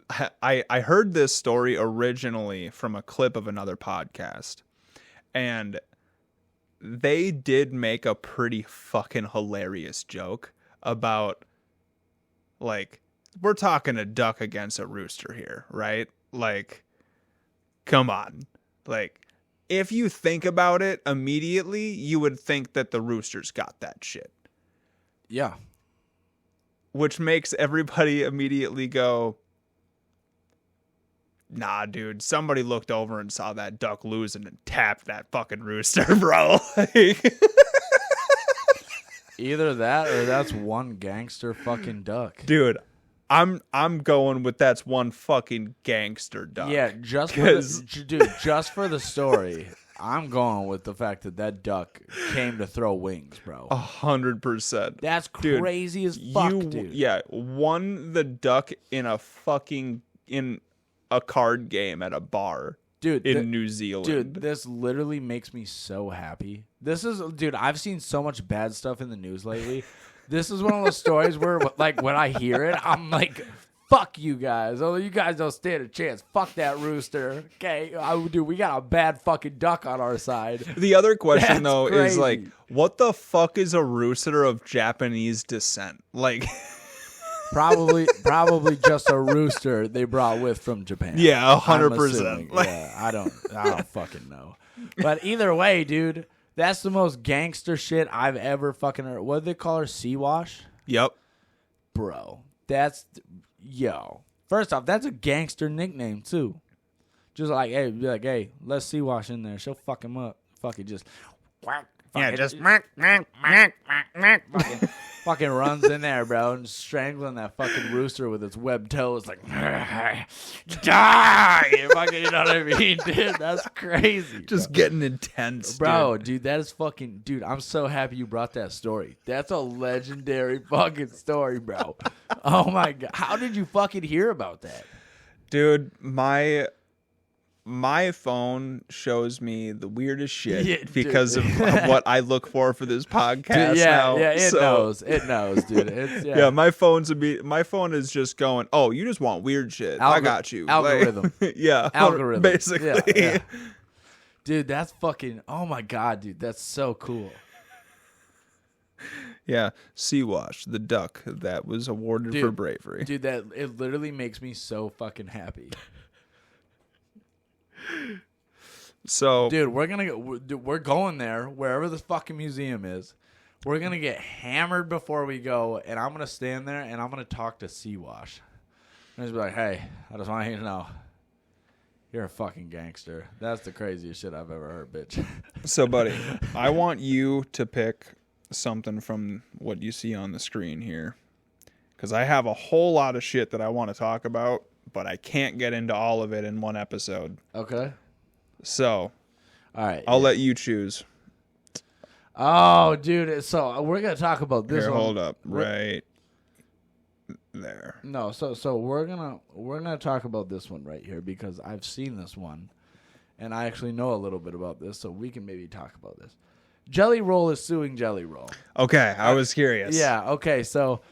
I heard this story originally from a clip of another podcast, and they did make a pretty fucking hilarious joke about, like, we're talking a duck against a rooster here, right? Like, come on. Like, if you think about it immediately, you would think that the rooster's got that shit. Yeah. Which makes everybody immediately go, nah, dude, somebody looked over and saw that duck losing and tapped that fucking rooster, bro. Like, Either that or that's one gangster fucking duck. dude, I'm going with that's one fucking gangster duck. Yeah, just for the story, I'm going with the fact that duck came to throw wings, bro. 100%. That's Dude, crazy as fuck, dude. Yeah, won the duck in a card game at a bar, Dude, in New Zealand. Dude, this literally makes me so happy. Dude, I've seen so much bad stuff in the news lately. This is one of those stories where, like, when I hear it, I'm like, fuck you guys. Oh, you guys don't stand a chance. Fuck that rooster. Okay, dude, we got a bad fucking duck on our side. The other question, though, crazy. is, like, what the fuck is a rooster of Japanese descent? Like... Probably just a rooster they brought with from Japan. Yeah, 100%. Yeah, I don't fucking know. But either way, dude, that's the most gangster shit I've ever fucking heard. What do they call her? Sea-wash? Yep. Bro, first off, that's a gangster nickname too. Just like, hey, let's Sea-wash in there. She'll fuck him up. Fucking just whack. Yeah, just fucking runs in there, bro, and strangling that fucking rooster with its webbed toes, like, die! Fucking, you know what I mean, dude? That's crazy. Just getting intense, bro. Dude, that is fucking, dude. I'm so happy you brought that story. That's a legendary fucking story, bro. Oh my god, how did you fucking hear about that, dude? My phone shows me the weirdest shit because of what I look for this podcast. Dude, now. It knows. It knows, dude. It's, my phone is just going, oh, you just want weird shit. I got you. Algorithm. Like, yeah. Algorithm. Basically. Yeah. Dude, that's fucking, oh my god, dude. That's so cool. Yeah. Sea-wash, the duck that was awarded for bravery. Dude, it literally makes me so fucking happy. So, dude, we're going there wherever this fucking museum is. We're gonna get hammered before we go, and I'm gonna stand there and I'm gonna talk to Sea-wash. And just be like, hey, I just want you to know, you're a fucking gangster. That's the craziest shit I've ever heard, bitch. So, buddy, I want you to pick something from what you see on the screen here, because I have a whole lot of shit that I want to talk about, but I can't get into all of it in one episode. Okay. So, all right, I'll let you choose. Oh, dude. So we're gonna talk about this. Here, hold up, right there. No, so we're gonna talk about this one right here because I've seen this one, and I actually know a little bit about this, so we can maybe talk about this. Jelly Roll is suing Jelly Roll. Okay, I was curious. Yeah. Okay, so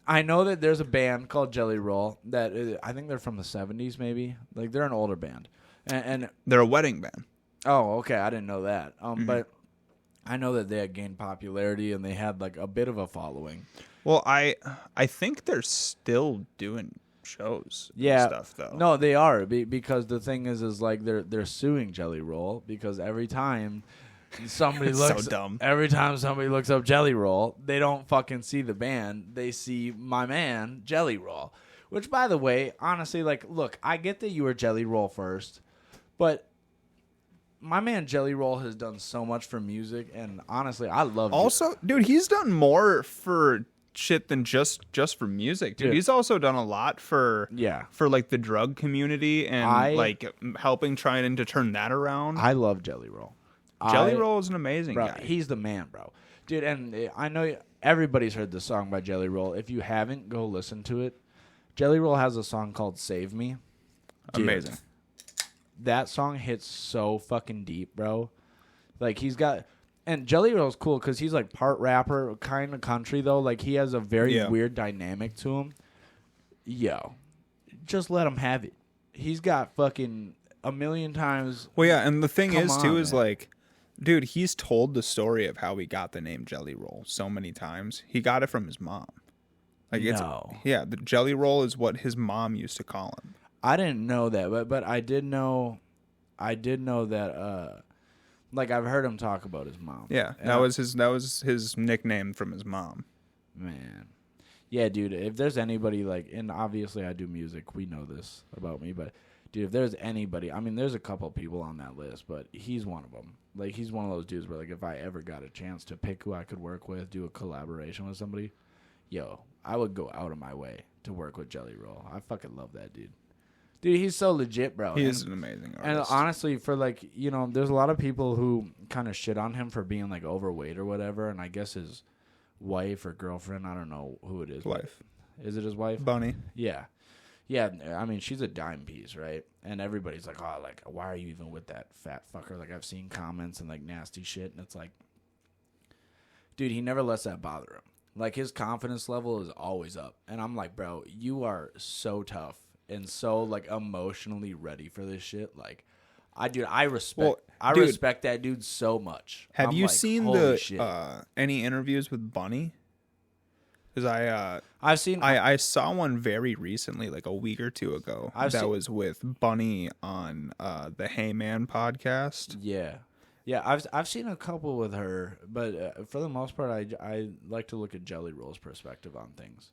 I know that there's a band called Jelly Roll that I think they're from the 70s, maybe. Like, they're an older band. And they're a wedding band. Oh, okay. I didn't know that. But I know that they had gained popularity and they had, like, a bit of a following. Well, I think they're still doing shows and stuff, though. No, they are. Because the thing is like, they're suing Jelly Roll because every time somebody looks so dumb. Every time somebody looks up Jelly Roll, they don't fucking see the band. They see my man Jelly Roll. Which, by the way, honestly, like, look, I get that you were Jelly Roll first, but my man Jelly Roll has done so much for music, and honestly, I love. Also, dude, he's done more for shit than just for music, dude. He's also done a lot for like the drug community and like helping to turn that around. I love Jelly Roll. Jelly Roll is an amazing bro, guy. He's the man, bro. Dude, and I know everybody's heard the song by Jelly Roll. If you haven't, go listen to it. Jelly Roll has a song called Save Me. Dude, Amazing. That song hits so fucking deep, bro. Like, he's got... And Jelly Roll's cool because he's, like, part rapper, kind of country, though. Like, he has a very weird dynamic to him. Yo, just let him have it. He's got fucking a million times... Well, yeah, and the thing is, too, man. is, like... Dude, he's told the story of how he got the name Jelly Roll so many times. He got it from his mom. Like, No. the Jelly Roll is what his mom used to call him. I didn't know that, but I did know that like I've heard him talk about his mom. Yeah, And that was his nickname from his mom. man. Yeah, dude, if there's anybody like, and obviously I do music, we know this about me, but dude, if there's anybody, I mean, there's a couple people on that list, but he's one of them. Like, he's one of those dudes where, like, if I ever got a chance to pick who I could work with, do a collaboration with somebody, yo, I would go out of my way to work with Jelly Roll. I fucking love that dude. Dude, he's so legit, bro. He is an amazing artist. And honestly, for, like, you know, there's a lot of people who kind of shit on him for being, like, overweight or whatever, and I guess his wife or girlfriend, I don't know who it is. Wife. Is it his wife? Bunny. Yeah. Yeah, I mean, she's a dime piece, right? And everybody's like, oh, like, why are you even with that fat fucker? Like, I've seen comments and, like, nasty shit, and it's like, dude, he never lets that bother him. Like, his confidence level is always up. And I'm like, bro, you are so tough and so, like, emotionally ready for this shit. Like, I respect that dude so much. Have I'm you like, seen holy shit. any interviews with Bunny? Because I've seen... I saw one very recently, like a week or two ago. Was with Bunny on the Hey Man podcast. Yeah. Yeah, I've seen a couple with her, but for the most part, I like to look at Jelly Roll's perspective on things.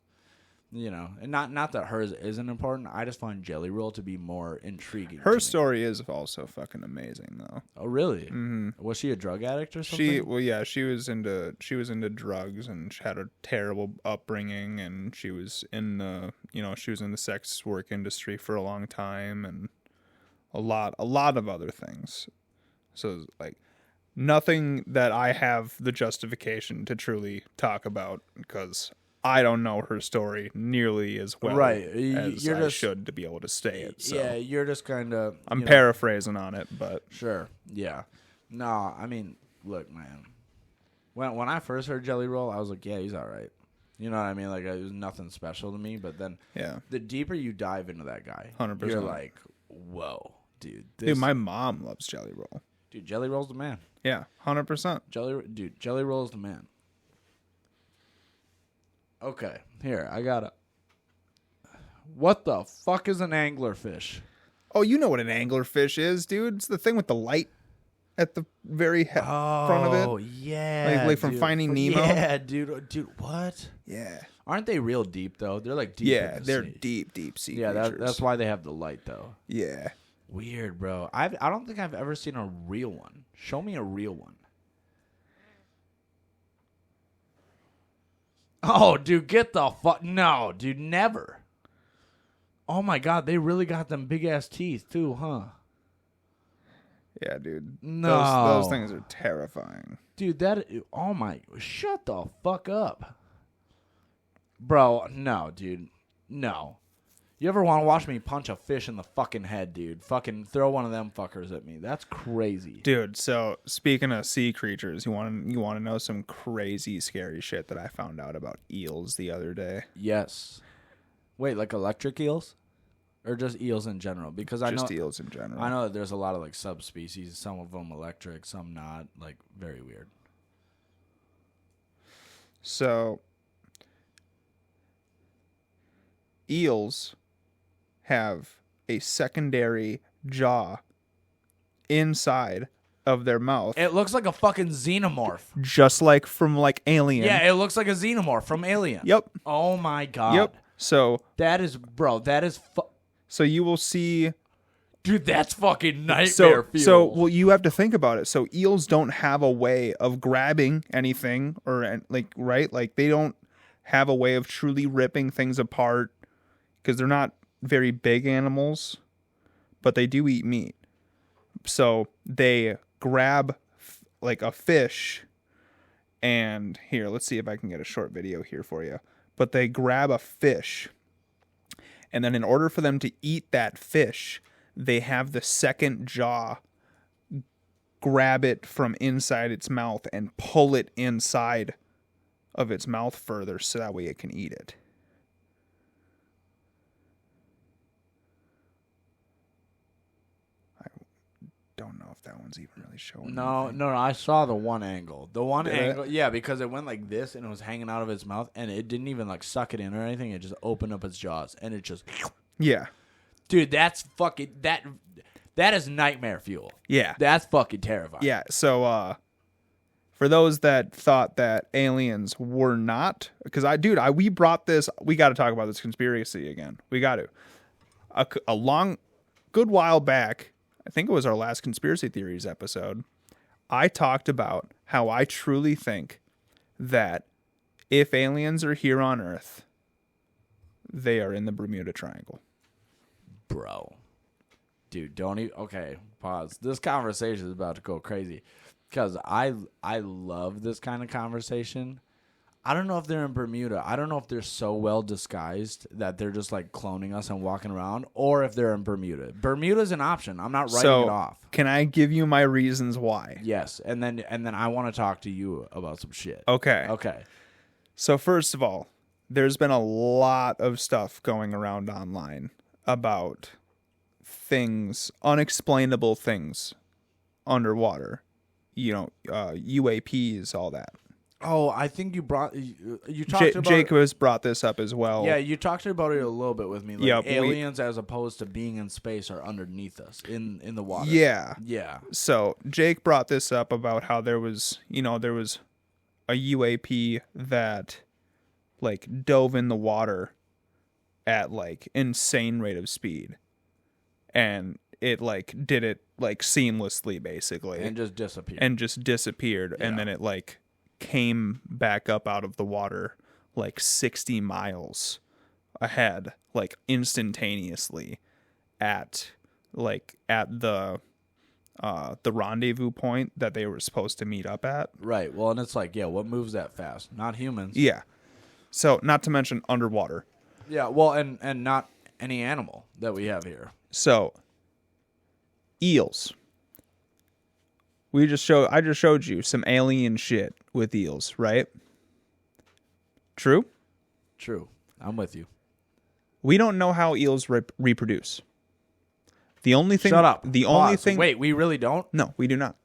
You know, and not that hers isn't important. I just find Jelly Roll to be more intriguing. Her story is also fucking amazing, though. Oh, really? Mm-hmm. Was she a drug addict or something? She was into drugs and she had a terrible upbringing, and she was in the sex work industry for a long time, and a lot of other things. So, like, nothing that I have the justification to truly talk about, because I don't know her story nearly as well as I should to be able to say it. So. Yeah, you're just kind of... I'm paraphrasing on it, but... Sure, yeah. No, I mean, look, man. When I first heard Jelly Roll, I was like, yeah, he's all right. You know what I mean? Like, it was nothing special to me, but then the deeper you dive into that guy, 100%. You're like, whoa, dude. Dude, my mom loves Jelly Roll. Dude, Jelly Roll's the man. Yeah, 100%. Jelly Roll's the man. Okay, here, I got it. What the fuck is an anglerfish? Oh, you know what an anglerfish is, dude. It's the thing with the light at the very front of it. Oh, yeah. Like from Finding Nemo. Yeah, dude, what? Yeah. Aren't they real deep, though? They're like deep. Yeah, in the they're sea. deep sea Yeah, creatures. that's why they have the light, though. Yeah. Weird, bro. I don't think I've ever seen a real one. Show me a real one. Oh, dude, get the fuck... No, dude, never. Oh, my God, they really got them big-ass teeth, too, huh? Yeah, dude. No. Those things are terrifying. Dude, oh, my... Shut the fuck up. Bro, no, dude. No. You ever want to watch me punch a fish in the fucking head, dude? Fucking throw one of them fuckers at me. That's crazy. Dude, so speaking of sea creatures, you want to know some crazy, scary shit that I found out about eels the other day? Yes. Wait, like electric eels? Or just eels in general? Because just eels in general. I know that there's a lot of like subspecies. Some of them electric, some not. Like, very weird. So, eels have a secondary jaw inside of their mouth. It looks like a fucking xenomorph. Just like from like Alien. Yeah, it looks like a xenomorph from Alien. Yep. Oh my God. Yep. So that is, bro, so you will see, dude, that's fucking nightmare fuel. Well, you have to think about it. So eels don't have a way of grabbing anything or like, right? Like they don't have a way of truly ripping things apart because they're not very big animals, but they do eat meat. So they grab like a fish And here, let's see if I can get a short video here for you. But they grab a fish, and then in order for them to eat that fish, they have the second jaw grab it from inside its mouth and pull it inside of its mouth further so that way it can eat it. I don't know if that one's even really showing. No, I saw the one angle. The one angle, yeah, because it went like this and it was hanging out of its mouth, and it didn't even like suck it in or anything. It just opened up its jaws, and it just, Yeah. dude, that's fucking that is nightmare fuel. Yeah. That's fucking terrifying. Yeah. So, for those that thought that aliens were not, because we brought this, we got to talk about this conspiracy again. We got to. A good while back, I think it was our last conspiracy theories episode, I talked about how I truly think that if aliens are here on Earth, they are in the Bermuda Triangle. Bro. Dude, don't even... Okay, pause. This conversation is about to go crazy. Because I love this kind of conversation. I don't know if they're in Bermuda. I don't know if they're so well disguised that they're just like cloning us and walking around, or if they're in Bermuda. Bermuda's an option. I'm not writing it off. Can I give you my reasons why? Yes, and then I want to talk to you about some shit. Okay. Okay. So first of all, there's been a lot of stuff going around online about things, unexplainable things underwater. You know, UAPs, all that. Oh, I think you talked about Jake has brought this up as well. Yeah, you talked about it a little bit with me. Like Yep, aliens, as opposed to being in space, are underneath us in the water. Yeah. Yeah. So Jake brought this up about how there was a UAP that like dove in the water at like insane rate of speed, and it like did it like seamlessly basically, And just disappeared. And then it like came back up out of the water like 60 miles ahead, like instantaneously at the rendezvous point that they were supposed to meet up at. Right. Well, and it's like, yeah, what moves that fast? Not humans. Yeah. So not to mention underwater. Yeah. Well, and not any animal that we have here. So eels. I just showed you some alien shit with eels, right? True? True. I'm with you. We don't know how eels reproduce. The only thing... Shut up. Only thing... Wait, we really don't? No, we do not.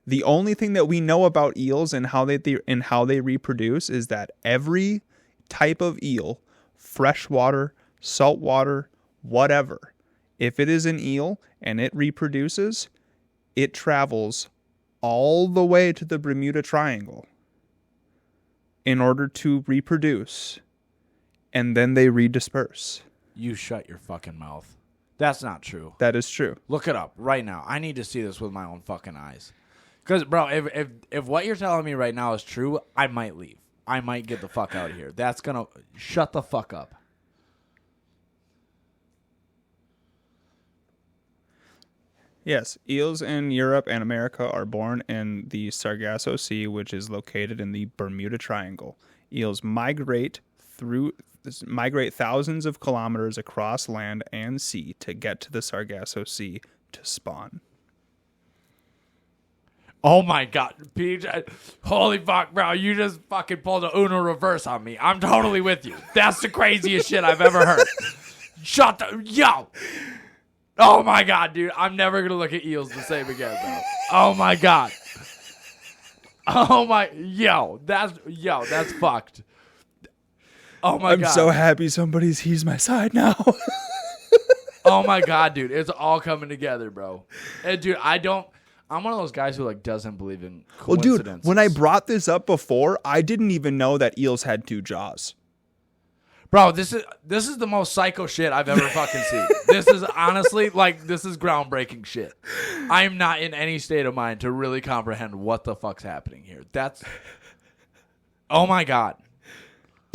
The only thing that we know about eels and how they reproduce is that every type of eel, freshwater, saltwater, whatever, if it is an eel and it reproduces, it travels all the way to the Bermuda Triangle in order to reproduce, and then they redisperse. You shut your fucking mouth. That's not true. That is true. Look it up right now. I need to see this with my own fucking eyes. Because, bro, if what you're telling me right now is true, I might leave. I might get the fuck out of here. That's gonna... Shut the fuck up. Yes, eels in Europe and America are born in the Sargasso Sea, which is located in the Bermuda Triangle. Eels migrate thousands of kilometers across land and sea to get to the Sargasso Sea to spawn. Oh my god, Peej, holy fuck, bro, you just fucking pulled a Uno reverse on me. I'm totally with you. That's the craziest shit I've ever heard. Yo! Oh my god, dude, I'm never gonna look at eels the same again, bro. Oh my god. That's fucked. Oh my god. I'm so happy he's my side now. Oh my god, dude, it's all coming together, bro. And dude, I'm one of those guys who like doesn't believe in coincidences. Well, dude, when I brought this up before, I didn't even know that eels had two jaws. Bro, this is the most psycho shit I've ever fucking seen. This is honestly, like, this is groundbreaking shit. I'm not in any state of mind to really comprehend what the fuck's happening here. Oh my god.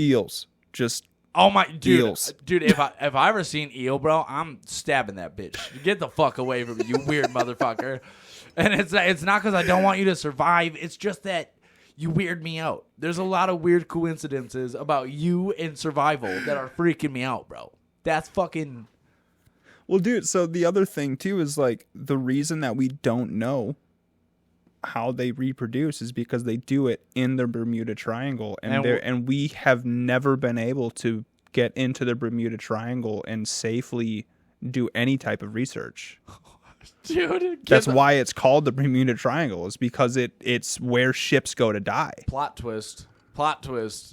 Eels. Just oh my dude. Eels. Dude, if I ever seen eel, bro, I'm stabbing that bitch. Get the fuck away from me, you weird motherfucker. And it's not because I don't want you to survive. It's just that You weird me out. There's a lot of weird coincidences about you and survival that are freaking me out, bro. That's fucking... Well, dude, so the other thing, too, is, like, the reason that we don't know how they reproduce is because they do it in the Bermuda Triangle. And we have never been able to get into the Bermuda Triangle and safely do any type of research. Dude, that's why it's called the Bermuda Triangle, is because it's where ships go to die. Plot twist.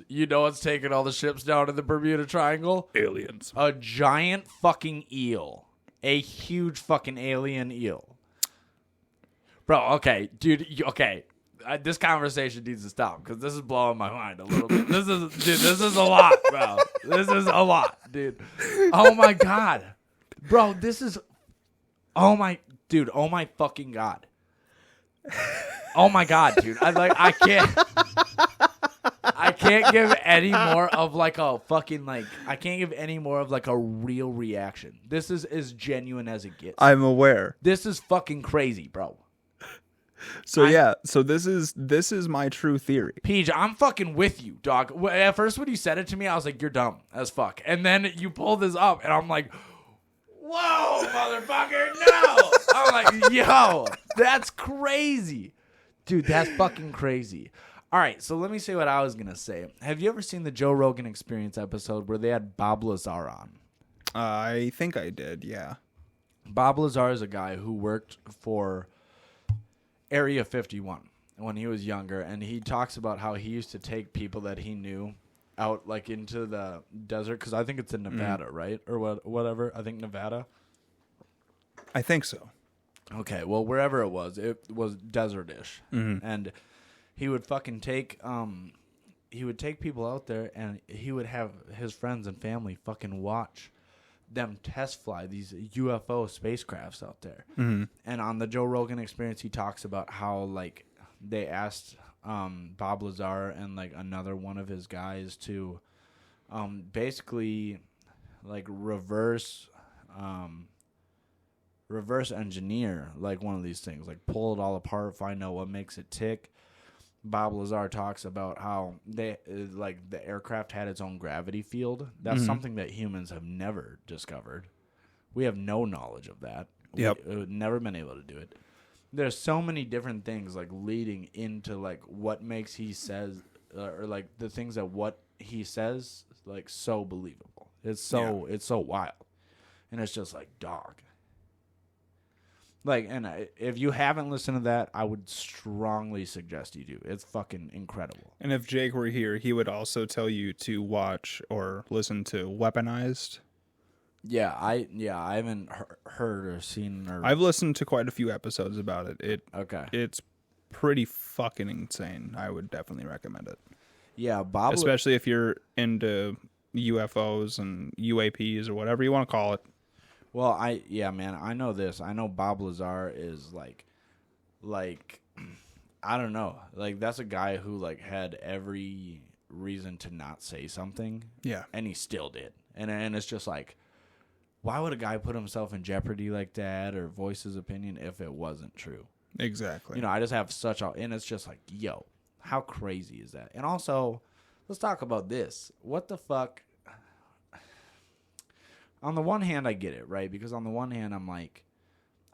You know what's taking all the ships down in the Bermuda Triangle? Aliens. A giant fucking eel. A huge fucking alien eel. Bro, okay, dude, okay. This conversation needs to stop because this is blowing my mind a little bit. This is a lot, bro. This is a lot, dude. Oh my God. Bro, this is... Oh my fucking God. Oh my God, dude. I can't give any more of like a fucking like, I can't give any more of like a real reaction. This is as genuine as it gets. I'm aware. This is fucking crazy, bro. So this is my true theory. Peej, I'm fucking with you, dog. At first when you said it to me, I was like, you're dumb as fuck. And then you pull this up and I'm like, whoa, motherfucker, no. I'm like, yo, that's crazy. Dude, that's fucking crazy. All right, so let me say what I was going to say. Have you ever seen the Joe Rogan Experience episode where they had Bob Lazar on? I think I did, yeah. Bob Lazar is a guy who worked for Area 51 when he was younger, and he talks about how he used to take people that he knew out like into the desert, because I think it's in Nevada, right? Or whatever. I think Nevada. I think so. Okay, well, wherever it was desert-ish. Mm-hmm. And he would fucking take people out there, and he would have his friends and family fucking watch them test fly these UFO spacecrafts out there. Mm-hmm. And on the Joe Rogan Experience, he talks about how like they asked Bob Lazar and like another one of his guys to basically like reverse engineer like one of these things, like pull it all apart, find out what makes it tick. Bob Lazar talks about how they like the aircraft had its own gravity field. That's something that humans have never discovered. We have no knowledge of that. Yep. We've never been able to do it. There's so many different things like leading into like what makes he says or like the things that what he says like so believable. It's so wild. And it's just like, dog. Like, and if you haven't listened to that, I would strongly suggest you do. It's fucking incredible. And if Jake were here, he would also tell you to watch or listen to Weaponized. Yeah, I haven't heard or seen or... I've listened to quite a few episodes about it. It's pretty fucking insane. I would definitely recommend it. Yeah, Bob... Especially if you're into UFOs and UAPs or whatever you want to call it. Well, I know this. I know Bob Lazar is like, I don't know. Like, that's a guy who, like, had every reason to not say something. Yeah. And he still did. And it's just like, why would a guy put himself in jeopardy like that or voice his opinion if it wasn't true? Exactly. You know, I just have such a... And it's just like, yo, how crazy is that? And also, let's talk about this. What the fuck... On the one hand, I get it, right? Because on the one hand, I'm like,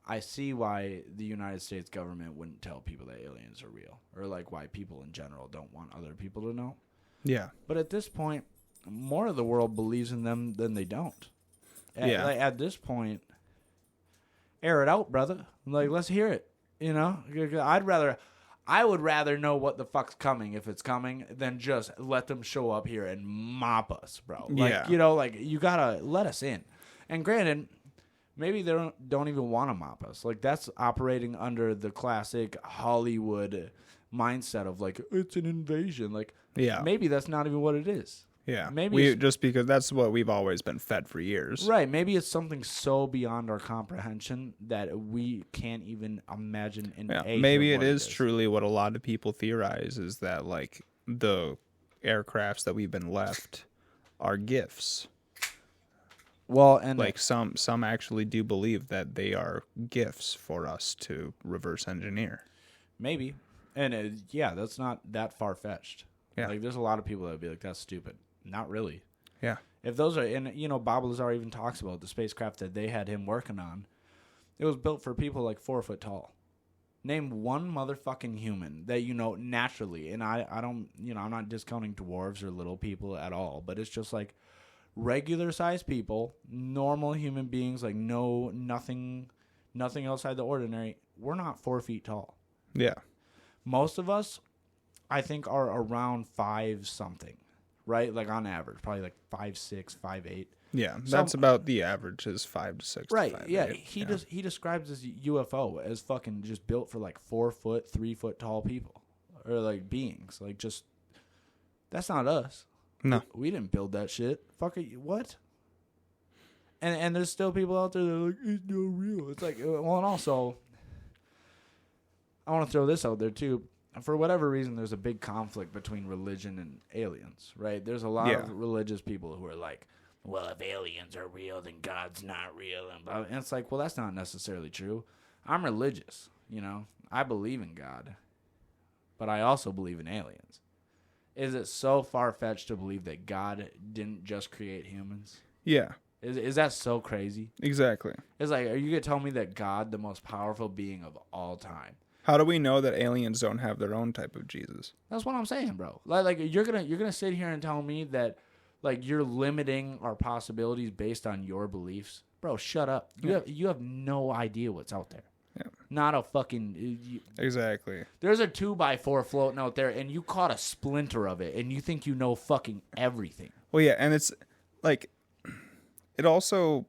I see why the United States government wouldn't tell people that aliens are real. Or, like, why people in general don't want other people to know. Yeah. But at this point, more of the world believes in them than they don't. At this point, air it out, brother. Like, let's hear it. You know? I would rather know what the fuck's coming if it's coming than just let them show up here and mop us, bro. Like, you know, like, you gotta let us in. And granted, maybe they don't even want to mop us. Like, that's operating under the classic Hollywood mindset of, like, it's an invasion. Like, maybe that's not even what it is. Yeah, maybe just because that's what we've always been fed for years. Right, maybe it's something so beyond our comprehension that we can't even imagine maybe it is truly what a lot of people theorize is that, like, the aircrafts that we've been left are gifts. Well, and like some actually do believe that they are gifts for us to reverse engineer. Maybe. And that's not that far-fetched. Yeah. Like, there's a lot of people that would be like, that's stupid. Not really. Yeah. If those are, and, Bob Lazar even talks about the spacecraft that they had him working on. It was built for people like 4 foot tall. Name one motherfucking human that naturally, and I don't, I'm not discounting dwarves or little people at all, but it's just like regular sized people, normal human beings, like nothing outside the ordinary. We're not 4 feet tall. Yeah. Most of us, I think, are around 5 something, right? Like on average, probably like 5'6", 5'8". Yeah, that's about the average is 5 to 6. Right. To 5, yeah. 8. He describes this UFO as fucking just built for like 4 foot, 3 foot tall people, or like beings. Like, just that's not us. No, we didn't build that shit. Fuck it. What? And there's still people out there that are like, it's no real. It's like, well, and also, I want to throw this out there too. For whatever reason, there's a big conflict between religion and aliens, right? There's a lot of religious people who are like, well, if aliens are real, then God's not real. And it's like, well, that's not necessarily true. I'm religious, I believe in God, but I also believe in aliens. Is it so far-fetched to believe that God didn't just create humans? Yeah. Is that so crazy? Exactly. It's like, are you going to tell me that God, the most powerful being of all time? How do we know that aliens don't have their own type of Jesus? That's what I'm saying, bro. Like you're gonna sit here and tell me that, like, you're limiting our possibilities based on your beliefs, bro. Shut up. You have no idea what's out there. Yeah. Not a fucking. Exactly. There's a 2x4 floating out there, and you caught a splinter of it, and you think you know fucking everything. Well, yeah, and it's like, it also,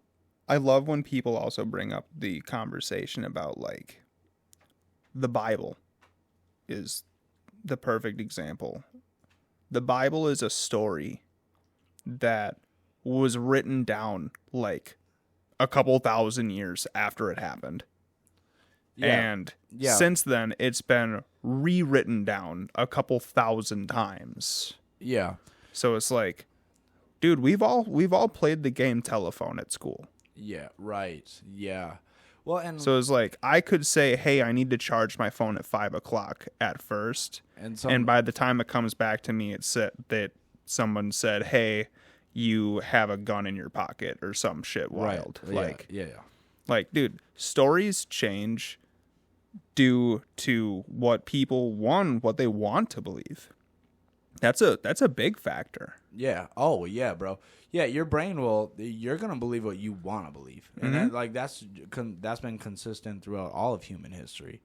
I love when people also bring up the conversation about, like, the Bible is the perfect example. The Bible is a story that was written down like a couple thousand years after it happened. Yeah. And since then, it's been rewritten down a couple thousand times. Yeah. So it's like, dude, we've all played the game telephone at school. Yeah. Right. Yeah. Well, and so it's like, I could say, hey, I need to charge my phone at 5 o'clock at first. And by the time it comes back to me, it's that someone said, hey, you have a gun in your pocket or some shit wild. Right. Like, yeah. Like, dude, stories change due to what people what they want to believe. That's a big factor. Yeah. Oh, yeah, bro. Yeah, your brain you're going to believe what you want to believe. And that's been consistent throughout all of human history.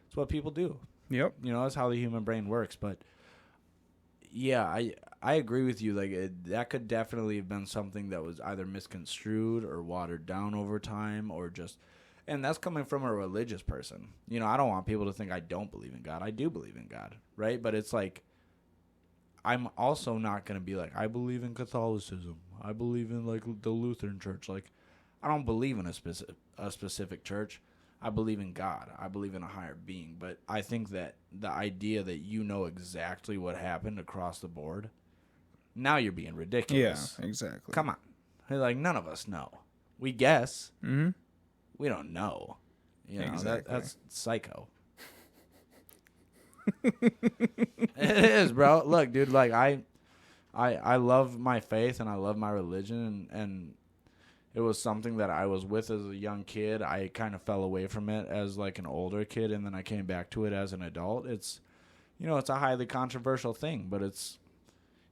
It's what people do. Yep. That's how the human brain works. But yeah, I agree with you. Like, that could definitely have been something that was either misconstrued or watered down over time, or just, and that's coming from a religious person. I don't want people to think I don't believe in God. I do believe in God, right? But it's like, I'm also not going to be like, I believe in Catholicism. I believe in, like, the Lutheran church. Like, I don't believe in a specific church. I believe in God. I believe in a higher being. But I think that the idea that you know exactly what happened across the board, now you're being ridiculous. Yeah, exactly. Come on. Like, none of us know. We guess. Mm-hmm. We don't know. Exactly. That's psycho. It is, bro. Look, dude, like, I love my faith and I love my religion, and it was something that I was with as a young kid. I kind of fell away from it as, like, an older kid, and then I came back to it as an adult. It's, it's a highly controversial thing, but it's,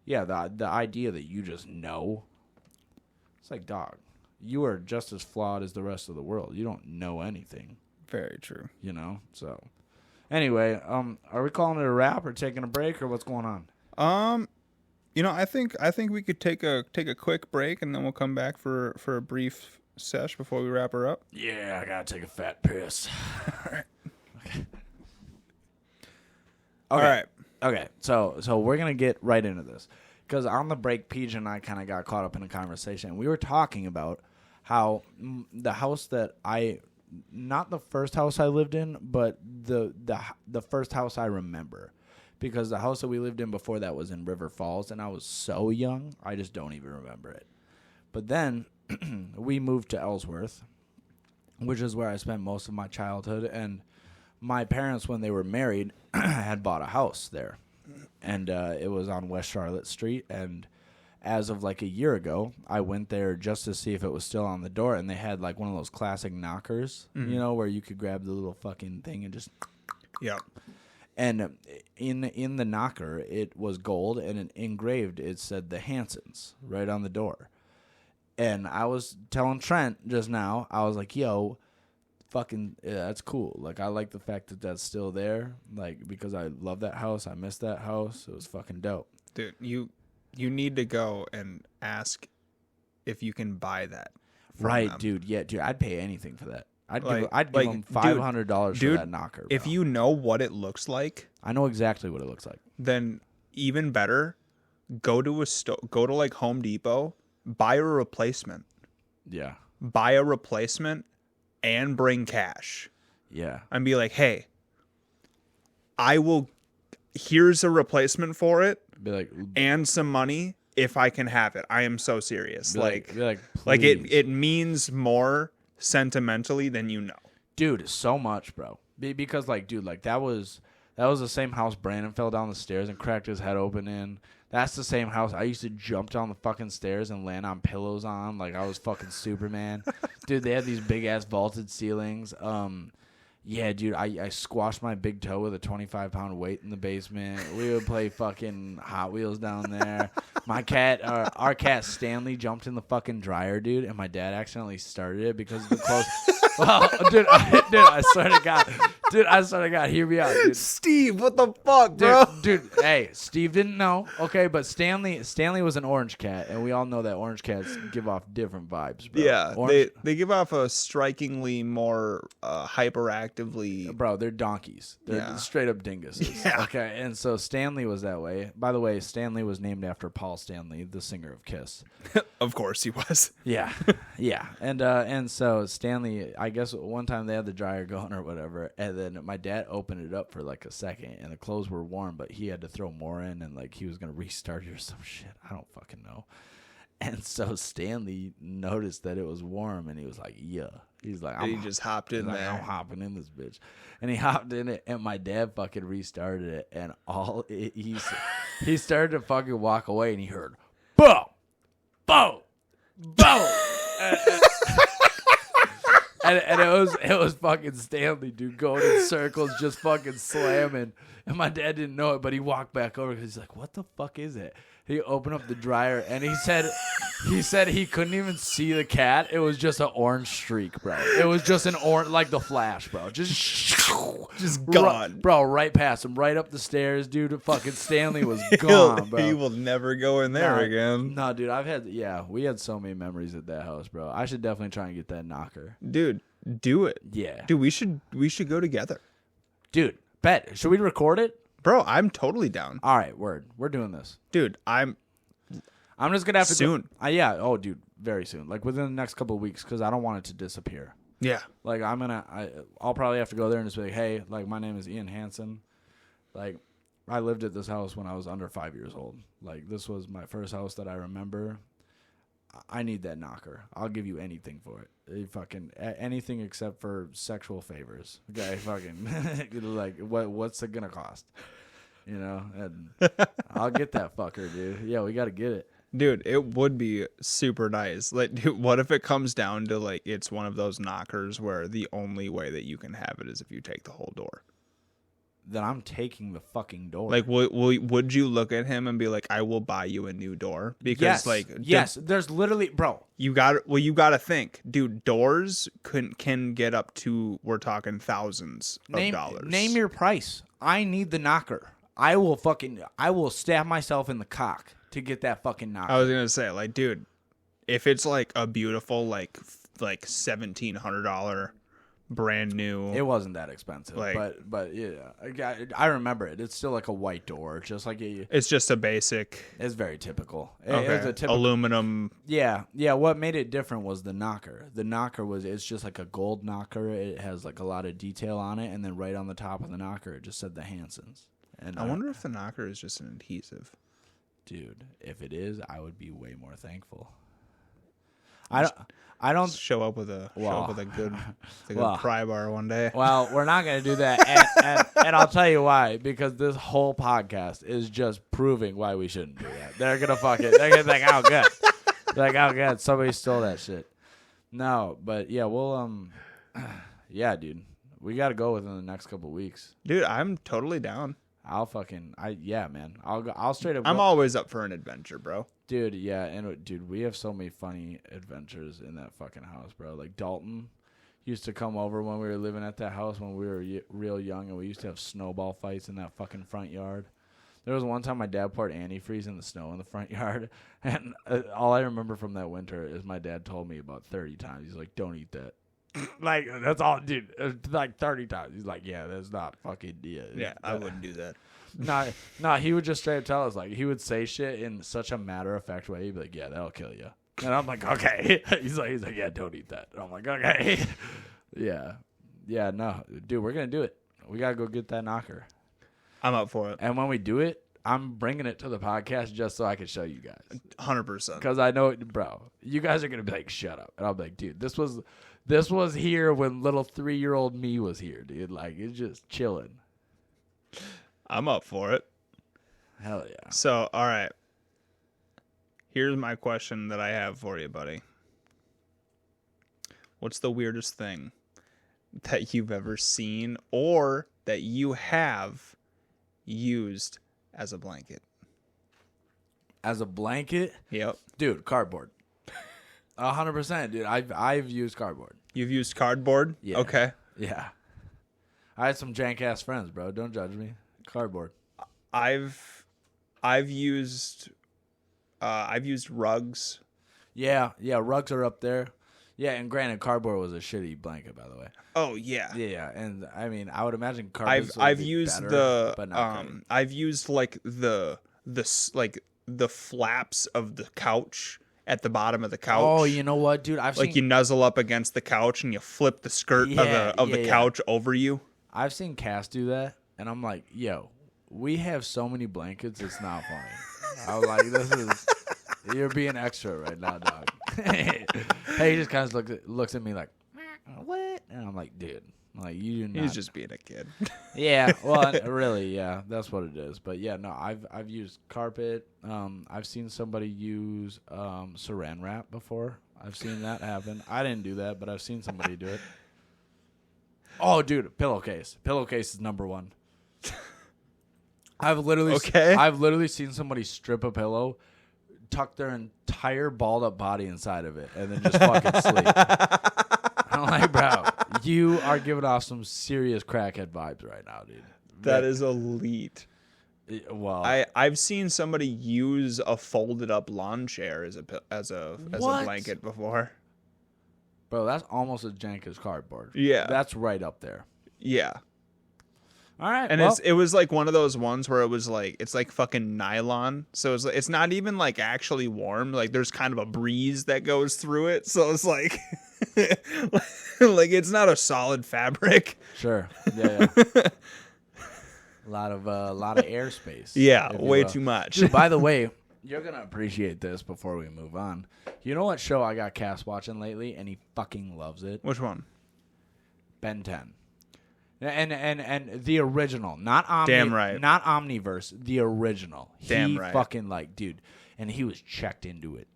yeah, the idea that you just know, it's like, dog, you are just as flawed as the rest of the world. You don't know anything. Very true. So anyway, are we calling it a wrap or taking a break, or what's going on? I think we could take a quick break, and then we'll come back for a brief sesh before we wrap her up. Yeah, I gotta take a fat piss. All right. Okay. So we're gonna get right into this, because on the break, Peej and I kind of got caught up in a conversation. We were talking about how the house that not the first house I lived in, but the first house I remember. Because the house that we lived in before that was in River Falls, and I was so young, I just don't even remember it. But then we moved to Ellsworth, which is where I spent most of my childhood, and my parents, when they were married, had bought a house there, and it was on West Charlotte Street. And as of like a year ago, I went there just to see if it was still on the door, and they had like one of those classic knockers, you know, where you could grab the little fucking thing and just. Yep. And in the knocker, it was gold, and it engraved, it said the Hansons right on the door. And I was telling Trent just now, I was like, yo, fucking, yeah, that's cool. Like, I like the fact that that's still there, like, because I love that house. I miss that house. It was fucking dope. Dude, you need to go and ask if you can buy that. Right, them. dude. Yeah, dude, I'd pay anything for that. I'd Like- give like, them $500 for that knocker. If bro. you know what it looks like, I know exactly what it looks like. then even better, go to go to like Home Depot, buy a replacement. Yeah. Buy a replacement and bring cash. Yeah. And be like, "Hey, here's a replacement for it Be like, and some money if I can have it. I am so serious." be Like please. it means more sentimentally than you know. Dude, so much, bro. Because like, dude, like that was the same house Brandon fell down the stairs and cracked his head open in. That's the same house I used to jump down the fucking stairs and land on pillows on like I was fucking Superman. Dude, they had these big ass vaulted ceilings. Yeah, dude, I squashed my big toe with a 25-pound weight in the basement. We would play fucking Hot Wheels down there. My cat, our cat Stanley, jumped in the fucking dryer, dude, and my dad accidentally started it because of the clothes. Well, dude, I swear to God, hear me out, dude. Steve, what the fuck, bro? Dude, hey, Steve didn't know, okay, but Stanley was an orange cat, and we all know that orange cats give off different vibes, bro. Yeah, they give off a strikingly more hyperactively. Bro, they're donkeys. They're straight up dinguses. Yeah. Okay, and so Stanley was that way. By the way, Stanley was named after Paul Stanley, the singer of Kiss. Of course he was. Yeah, yeah, and so Stanley, I guess one time they had the dryer going or whatever, and then my dad opened it up for like a second, and the clothes were warm, but he had to throw more in, and like he was gonna restart it or some shit. I don't fucking know. And so Stanley noticed that it was warm, and he was like, "Yeah." He's like, And he just hopped in like, there. I'm hopping in this bitch, and he hopped in it, and my dad fucking restarted it, and he started to fucking walk away, and he heard, boom, boom, boom. And it was fucking Stanley, dude, going in circles, just fucking slamming. And my dad didn't know it, but he walked back over because he's like, "What the fuck is it?" He opened up the dryer, and he said he couldn't even see the cat. It was just an orange streak, bro. It was just an orange, like the Flash, bro. Just gone, bro. Right past him, right up the stairs, dude. Fucking Stanley was gone, bro. He will never go in there again. No, dude. We had so many memories at that house, bro. I should definitely try and get that knocker. Dude, do it. Yeah. Dude, we should go together. Dude, bet. Should we record it? Bro, I'm totally down. All right, word. We're doing this. Dude, I'm just going to have to soon. Yeah. Oh, dude, very soon. Like within the next couple of weeks, because I don't want it to disappear. Yeah. Like I'll probably have to go there and just be like, "Hey, like my name is Ian Hansen. Like I lived at this house when I was under 5 years old. Like this was my first house that I remember. I need that knocker. I'll give you anything for it. Fucking anything except for sexual favors. Okay, fucking like what's it gonna cost? You know, and I'll get that fucker, dude. Yeah, we gotta get it. Dude, it would be super nice. Like, dude, what if it comes down to like it's one of those knockers where the only way that you can have it is if you take the whole door? Then I'm taking the fucking door. Like, would you look at him and be like, "I will buy you a new door"? Because yes, there's literally, bro. You got to think, dude. Doors can get up to, we're talking thousands of dollars. Name your price. I need the knocker. I will stab myself in the cock to get that fucking knocker. I was gonna say, like, dude, if it's like a beautiful like $1,700 brand new, it wasn't that expensive, like, but yeah, I remember it. It's still like a white door, just like it's just a basic. It's very typical. Okay. It's a typical aluminum. Yeah. What made it different was the knocker. The knocker it's just like a gold knocker. It has like a lot of detail on it, and then right on the top of the knocker, it just said the Hansons. And I wonder if the knocker is just an adhesive. Dude, if it is, I would be way more thankful. I don't show up with a good Well, pry bar one day. Well, we're not going to do that. And I'll tell you why. Because this whole podcast is just proving why we shouldn't do that. They're going to fuck it. They're going to be like, oh, good. They're like, oh, good. Somebody stole that shit. No, but yeah, we'll, yeah, dude. We got to go within the next couple weeks. Dude, I'm totally down. Yeah, man. I'll straight up. I'm always up for an adventure, bro. Dude, yeah. And, dude, we have so many funny adventures in that fucking house, bro. Like, Dalton used to come over when we were living at that house when we were real young, and we used to have snowball fights in that fucking front yard. There was one time my dad poured antifreeze in the snow in the front yard, and all I remember from that winter is my dad told me about 30 times. He's like, don't eat that. Like, that's all, dude. Like 30 times. He's like, yeah, that's not fucking Yeah, I wouldn't do that. Nah, he would just straight up tell us. Like, he would say shit in such a matter-of-fact way. He'd be like, yeah, that'll kill you. And I'm like, okay. He's like, yeah, don't eat that. And I'm like, okay. Yeah, no, dude, we're gonna do it. We gotta go get that knocker. I'm up for it. And when we do it, I'm bringing it to the podcast just so I can show you guys. 100%. Because I know, bro, you guys are gonna be like, shut up. And I'll be like, dude, this was here when little 3-year-old me was here, dude. Like, it's just chilling. I'm up for it. Hell yeah. So, all right. Here's my question that I have for you, buddy. What's the weirdest thing that you've ever seen or that you have used as a blanket? As a blanket? Yep. Dude, cardboard. 100%, dude. I've used cardboard. You've used cardboard? Yeah. Okay. Yeah. I had some jank ass friends, bro. Don't judge me. Cardboard. I've used rugs. Yeah, rugs are up there. Yeah, and granted, cardboard was a shitty blanket, by the way. Oh yeah. Yeah, and I mean, I would imagine cardboard. I've used better, but not great. I've used like the flaps of the couch at the bottom of the couch. Oh, you know what, dude? You nuzzle up against the couch and you flip the skirt of the couch over you. I've seen Cass do that, and I'm like, yo, we have so many blankets, it's not funny. I was like, you're being extra right now, dog. Hey, he just kind of looks at me like, what? And I'm like, dude, like, you do not. He's just being a kid. Yeah, well, really, yeah, that's what it is. But yeah, no, I've used carpet. I've seen somebody use saran wrap before. I've seen that happen. I didn't do that, but I've seen somebody do it. Oh, dude, pillowcase. Pillowcase is number one. I've literally seen somebody strip a pillow, tuck their entire balled up body inside of it, and then just fucking sleep. I'm like, bro, you are giving off some serious crackhead vibes right now, dude. That is elite. Well, I've seen somebody use a folded up lawn chair as a blanket before. Bro, that's almost as jank as cardboard. Yeah, that's right up there. Yeah. All right, and it was like one of those ones where it was like it's like fucking nylon, so it's not even like actually warm. Like there's kind of a breeze that goes through it, so it's like like it's not a solid fabric. Sure, yeah. A lot of airspace. Yeah, way too much. Dude, by the way, you're gonna appreciate this before we move on. You know what show I got Cass watching lately, and he fucking loves it. Which one? Ben 10. And the original, not Damn right. Not Omniverse, the original. Damn right. Fucking like, dude, and he was checked into it.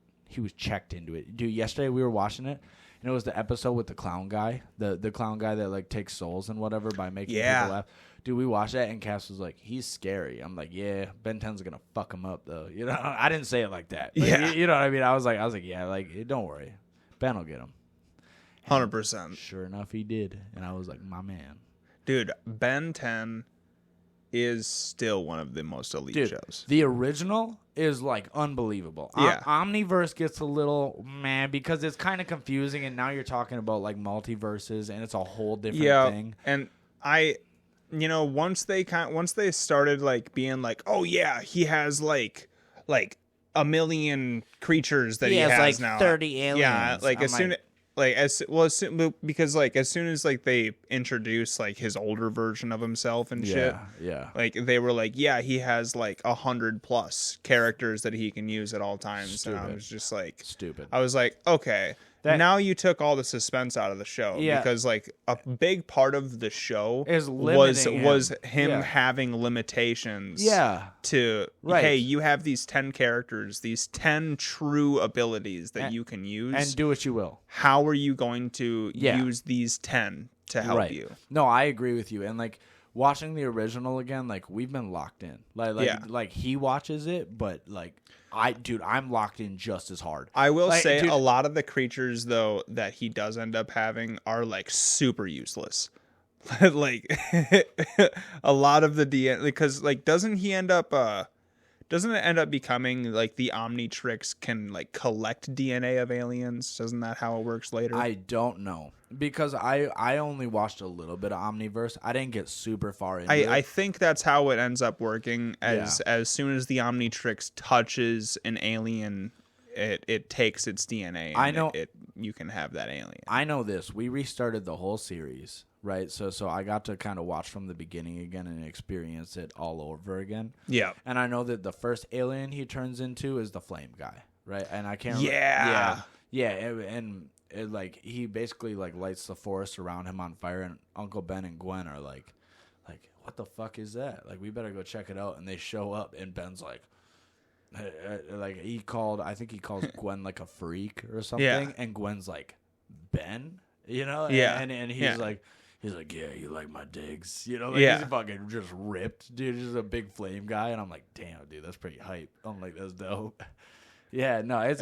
Dude, yesterday we were watching it, and it was the episode with the clown guy, the clown guy that like takes souls and whatever by making people laugh. Dude, we watched that, and Cass was like, he's scary. I'm like, yeah, Ben 10's gonna fuck him up though. You know, I didn't say it like that. Yeah, you know what I mean. I was like, yeah, like don't worry, Ben will get him. 100%. Sure enough, he did, and I was like, my man. Dude, Ben 10 is still one of the most elite shows. The original is like unbelievable. Yeah. Omniverse gets a little because it's kind of confusing, and now you're talking about like multiverses, and it's a whole different thing. And once they started like being like, oh yeah, he has like a million creatures that he has like now. 30 aliens. Yeah, like like because like as soon as like they introduce like his older version of himself and shit, Yeah. like they were like, yeah, he has like 100+ characters that he can use at all times. And I Stupid. was just like, Stupid. I was like, okay, now you took all the suspense out of the show. Yeah. Because like a big part of the show Is was limiting him Yeah. having limitations. Yeah. To Right. hey, you have these 10 characters, these 10 true abilities that you can use, And do what you will. how are you going to Yeah. use these 10 to help Right. you? No, I agree with you. And like watching the original again, like we've been locked in. Like he watches it, but like I'm locked in just as hard. I will Like, say dude- a lot of the creatures though that he does end up having are like super useless. Like a lot of the DNA, because like doesn't it end up becoming like the Omnitrix can like collect DNA of aliens? Isn't that how it works later? I don't know because I only watched a little bit of Omniverse. I didn't get super far into it. I think that's how it ends up working. As soon as the Omnitrix touches an alien, it takes its DNA. And I know- you can have that alien. I know this. We restarted the whole series, right? So I got to kind of watch from the beginning again and experience it all over again. Yeah. And I know that the first alien he turns into is the flame guy, right? And I can't. Yeah. And it, like he basically like lights the forest around him on fire, and Uncle Ben and Gwen are like, what the fuck is that? Like we better go check it out. And they show up, and Ben's like I think he calls Gwen like a freak or something, Yeah. and Gwen's like, Ben, you know, Yeah. and he's Yeah. like. He's like, yeah, you like my digs, you know? Like, Yeah. He's fucking just ripped, dude. He's just a big flame guy, and I'm like, damn, dude, that's pretty hype. I'm like, that's dope. Yeah, no,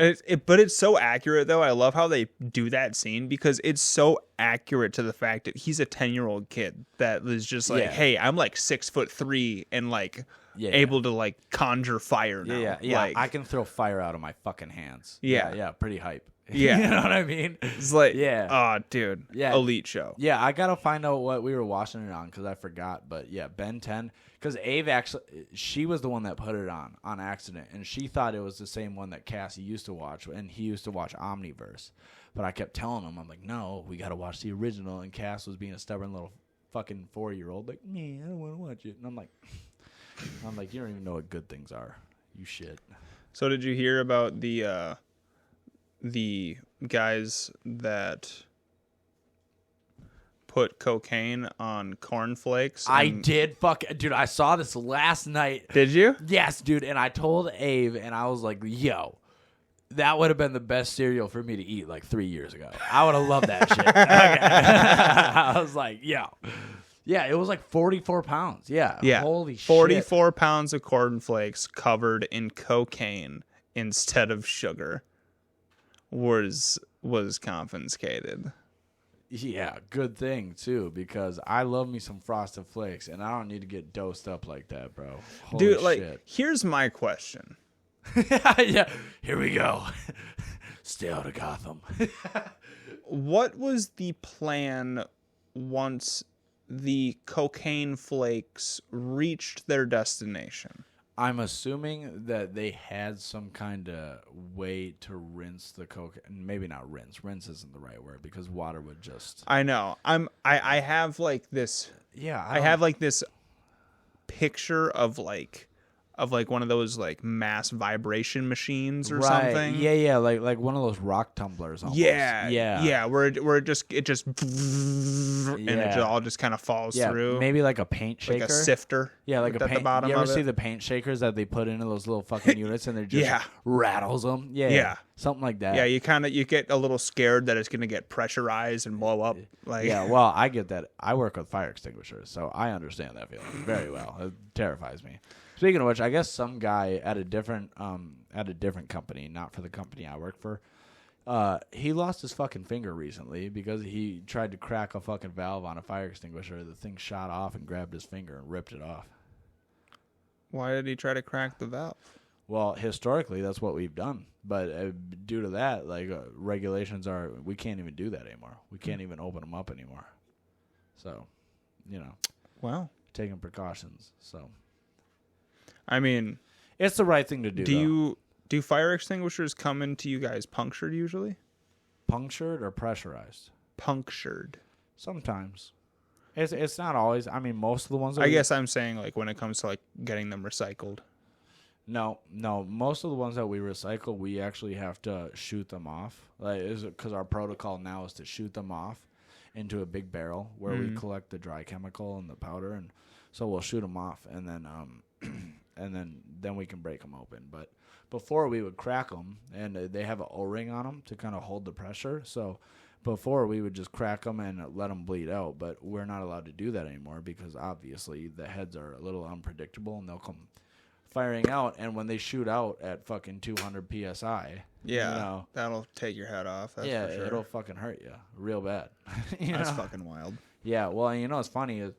But it's so accurate though. I love how they do that scene because it's so accurate to the fact that he's a 10-year-old kid that was just like, Yeah. hey, I'm like 6'3" and like Yeah. able to like conjure fire now. yeah. Like, I can throw fire out of my fucking hands. Yeah. yeah, pretty hype. Yeah. You know what I mean? it's like, Yeah. oh, dude, Yeah. elite show. Yeah, I gotta find out what we were watching it on because I forgot. But yeah, Ben 10. Because Ave actually, she was the one that put it on accident, and she thought it was the same one that Cassie used to watch, and he used to watch Omniverse. But I kept telling him, I'm like, no, we gotta watch the original. And Cass was being a stubborn little fucking 4-year-old, like, me, I don't want to watch it. And I'm like, you don't even know what good things are, you shit. So did you hear about the guys that put cocaine on cornflakes? I did dude, I saw this last night. Did you? Yes, dude, and I told Ave, and I was like, yo, that would have been the best cereal for me to eat like 3 years ago. I would have loved that shit. I was like, yo. Yeah, it was like 44 pounds. Yeah. Yeah. Holy shit. 44 pounds of cornflakes covered in cocaine instead of sugar was confiscated. Yeah, good thing, too, because I love me some Frosted Flakes, and I don't need to get dosed up like that, bro. Holy Dude, like, shit. here's my question. Yeah, here we go. Stay out of Gotham. What was the plan once the cocaine flakes reached their destination? I'm assuming that they had some kind of way to rinse the coke. Maybe not rinse. Rinse isn't the right word because water would just. I know. I have like this. Yeah, I have like this picture of like one of those like mass vibration machines or something. Yeah, like one of those rock tumblers. Almost. Yeah. Where it just and it all just kind of falls through. Maybe like a paint shaker. Like a sifter. Yeah, like a at paint. the bottom You ever of see it. the paint shakers that they put into those little fucking units and they just rattles them? Yeah, something like that. Yeah, you get a little scared that it's gonna get pressurized and blow up. Like Yeah, well, I get that. I work with fire extinguishers, so I understand that feeling very well. It terrifies me. Speaking of which, I guess some guy at a different company, not for the company I work for, he lost his fucking finger recently because he tried to crack a fucking valve on a fire extinguisher. The thing shot off and grabbed his finger and ripped it off. Why did he try to crack the valve? Well, historically, that's what we've done. But due to that, regulations are, we can't even do that anymore. We can't even open them up anymore. So, Wow. taking precautions. So, I mean, it's the right thing to do. do fire extinguishers come into you guys punctured usually? punctured or pressurized? Punctured. Sometimes. It's not always. I mean, most of the ones. I guess I'm saying like when it comes to like getting them recycled. No. Most of the ones that we recycle, we actually have to shoot them off. Like, because our protocol now is to shoot them off into a big barrel where we collect the dry chemical and the powder, and so we'll shoot them off, and then then we can break them open. But before we would crack them, and they have an O-ring on them to kind of hold the pressure. So before we would just crack them and let them bleed out, but we're not allowed to do that anymore because obviously the heads are a little unpredictable and they'll come firing out, and when they shoot out at fucking 200 psi, that'll take your head off. That's yeah, for sure. It'll fucking hurt you real bad. That's fucking wild. Yeah, well, you know what's funny is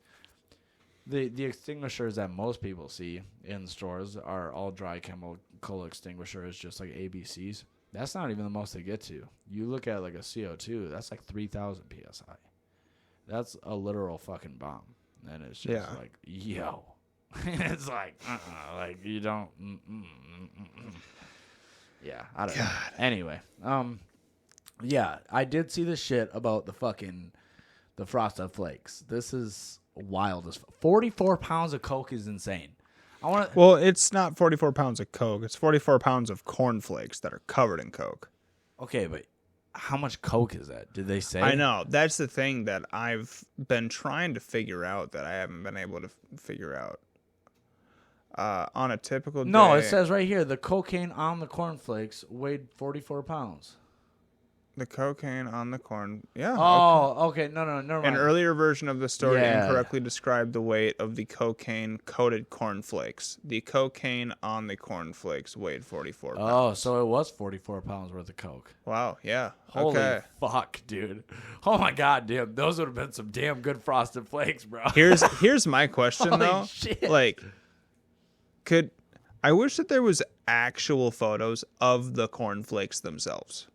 the extinguishers that most people see in stores are all dry chemical extinguishers, just like ABCs. That's not even the most they get to. You look at like a CO2, that's like 3,000 psi. That's a literal fucking bomb, and it's just like, yo. It's like, like you don't. Yeah, I don't know. Anyway, yeah, I did see the shit about the Frosted Flakes. This is wild as 44 pounds of Coke is insane. Well, it's not 44 pounds of Coke. It's 44 pounds of cornflakes that are covered in Coke. Okay, but how much Coke is that? Did they say? I know. That's the thing that I've been trying to figure out that I haven't been able to figure out. On a typical day. No, it says right here, the cocaine on the cornflakes weighed 44 pounds. The cocaine on the corn. Yeah. Oh, okay. No, never mind. An earlier version of the story incorrectly described the weight of the cocaine-coated cornflakes. The cocaine on the cornflakes weighed 44 pounds. Oh, so it was 44 pounds worth of Coke. Wow, yeah. Holy fuck, dude. Oh, my God, dude. Those would have been some damn good Frosted Flakes, bro. Here's my question, Holy though. Shit. Like, I wish that there was actual photos of the cornflakes themselves.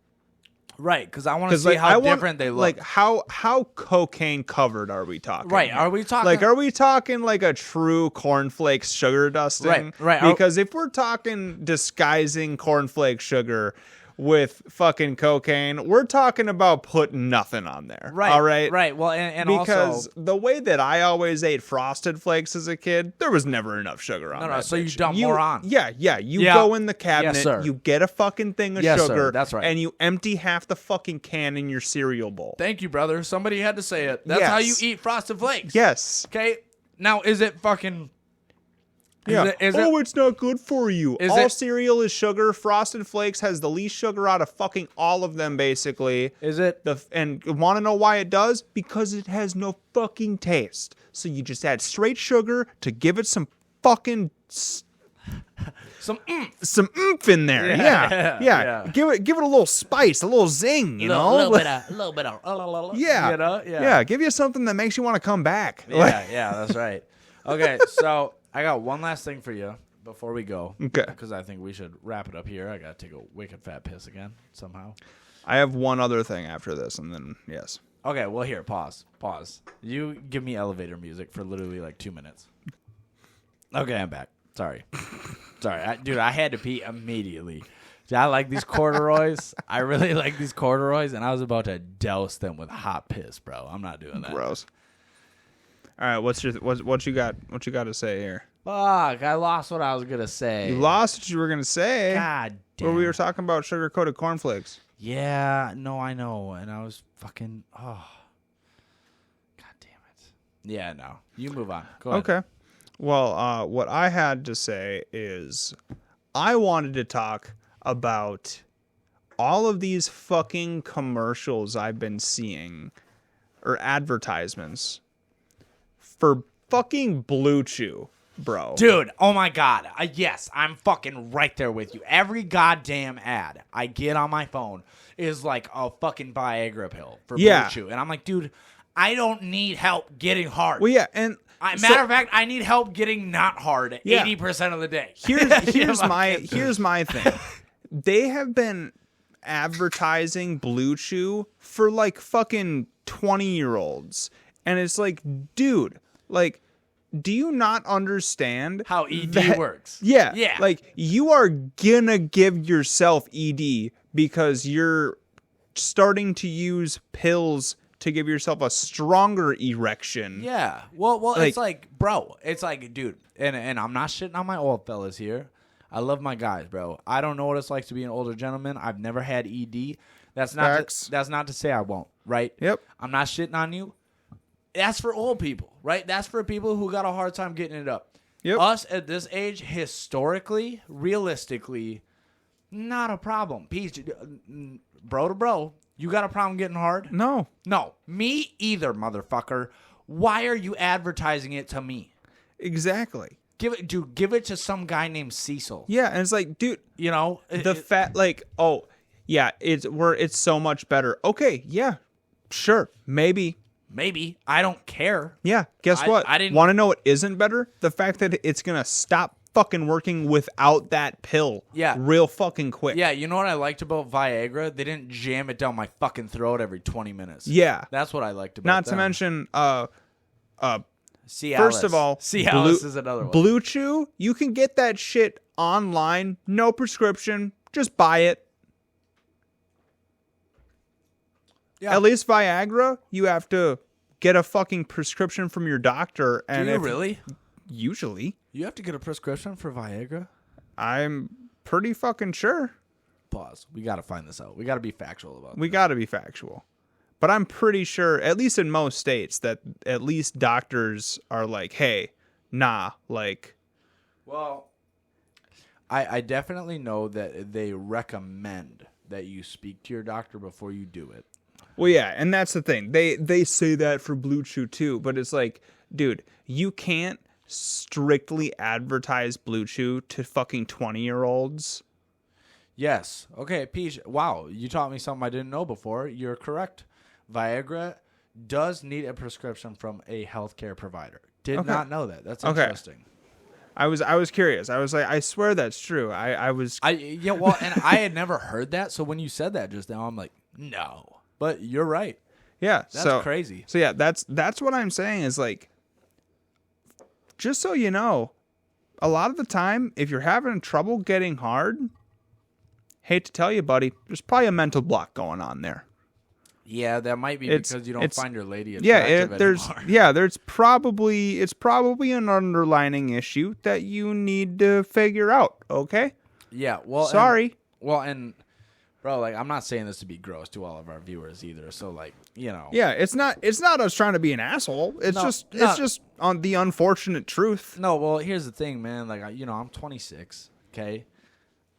Right, because I want to see how different they look. Like, how cocaine covered are we talking? Right, are we talking... Like, are we talking like a true cornflake sugar dusting? Right. Because if we're talking disguising cornflake sugar with fucking cocaine, we're talking about putting nothing on there. Right. All right. Right. Well, and because also, the way that I always ate Frosted Flakes as a kid, there was never enough sugar on that. No. So bitch. you dump more on. Yeah. You go in the cabinet, Yes, sir. you get a fucking thing of Yes, sugar, sir. That's right. and you empty half the fucking can in your cereal bowl. Thank you, brother. Somebody had to say it. That's how you eat Frosted Flakes. Yes. Okay. Now, is it fucking... It's not good for you. All cereal is sugar. Frosted Flakes has the least sugar out of fucking all of them, basically. Is it? And want to know why it does? Because it has no fucking taste. So you just add straight sugar to give it some fucking... Some oomph in there. Yeah. Give it a little spice, a little zing, you know? A little bit of... Yeah. You know? Yeah. Give you something that makes you want to come back. Yeah, that's right. Okay, so... I got one last thing for you before we go. Okay. Because I think we should wrap it up here. I got to take a wicked fat piss again, somehow. I have one other thing after this, and then, yes. Okay, well, here, pause. You give me elevator music for literally like 2 minutes. Okay, I'm back. Sorry. Dude, I had to pee immediately. I like these corduroys. I really like these corduroys, and I was about to douse them with hot piss, bro. I'm not doing that. Gross. All right, what you got to say here? Fuck, I lost what I was gonna say. You lost what you were gonna say. God damn. Where we were talking about sugar-coated cornflakes. Yeah, no, I know, and I was fucking. Oh, God damn it. Yeah, no, you move on. Go ahead. Okay. Well, what I had to say is, I wanted to talk about all of these fucking commercials I've been seeing, or advertisements, for fucking Blue Chew, bro. Dude, oh my God. Yes, I'm fucking right there with you. Every goddamn ad I get on my phone is like a fucking Viagra pill for Blue Chew. And I'm like, dude, I don't need help getting hard. Well, yeah, and... matter of fact, I need help getting not hard 80% of the day. Here's my thing. They have been advertising Blue Chew for like fucking 20-year-olds. And it's like, dude, like, do you not understand how ED works? Yeah. Like, you are gonna give yourself ED because you're starting to use pills to give yourself a stronger erection. Yeah. Well, it's like, bro, it's like, dude, and I'm not shitting on my old fellas here. I love my guys, bro. I don't know what it's like to be an older gentleman. I've never had ED. That's not to say I won't, right? Yep. I'm not shitting on you. That's for old people, right? That's for people who got a hard time getting it up. Yep. Us at this age, historically, realistically, not a problem. Peej, bro to bro, you got a problem getting hard? No. No. Me either, motherfucker. Why are you advertising it to me? Exactly. Give it to some guy named Cecil. Yeah, and it's like, dude, You know? it's so much better. Okay, yeah. Sure. Maybe. I don't care. Yeah. Guess what? I didn't want to know what isn't better? The fact that it's going to stop fucking working without that pill. Yeah. Real fucking quick. Yeah, you know what I liked about Viagra? They didn't jam it down my fucking throat every 20 minutes. Yeah. That's what I liked about Not them. to mention Cialis. first of all, Cialis is another one. Blue Chew, you can get that shit online, no prescription, just buy it. Yeah. At least Viagra, you have to get a fucking prescription from your doctor. And Do you really? Usually. You have to get a prescription for Viagra? I'm pretty fucking sure. Pause. We got to find this out. We got to be factual about We got to be factual. But I'm pretty sure, at least in most states, that at least doctors are like, hey, nah, like. Well, I definitely know that they recommend that you speak to your doctor before you do it. Well, yeah, and that's the thing. They say that for Blue Chew too, but it's like, dude, you can't strictly advertise Blue Chew to fucking 20-year-olds. Yes. Okay, Peej. Wow, you taught me something I didn't know before. You're correct. Viagra does need a prescription from a healthcare provider. Did not know that. That's interesting. I was curious. I was like, I swear that's true. And I had never heard that. So when you said that just now, I'm like, no. But you're right. Yeah, That's crazy. So yeah, that's what I'm saying is like, just so you know, a lot of the time, if you're having trouble getting hard, hate to tell you, buddy, there's probably a mental block going on there. Yeah, that might be because you don't find your lady attractive anymore. There's probably an underlining issue that you need to figure out. Okay. Yeah. Well, sorry. And bro, like, I'm not saying this to be gross to all of our viewers either. So, like, you know. Yeah, it's not us trying to be an asshole. It's just on the unfortunate truth. No, well, here's the thing, man. Like, I'm 26. Okay,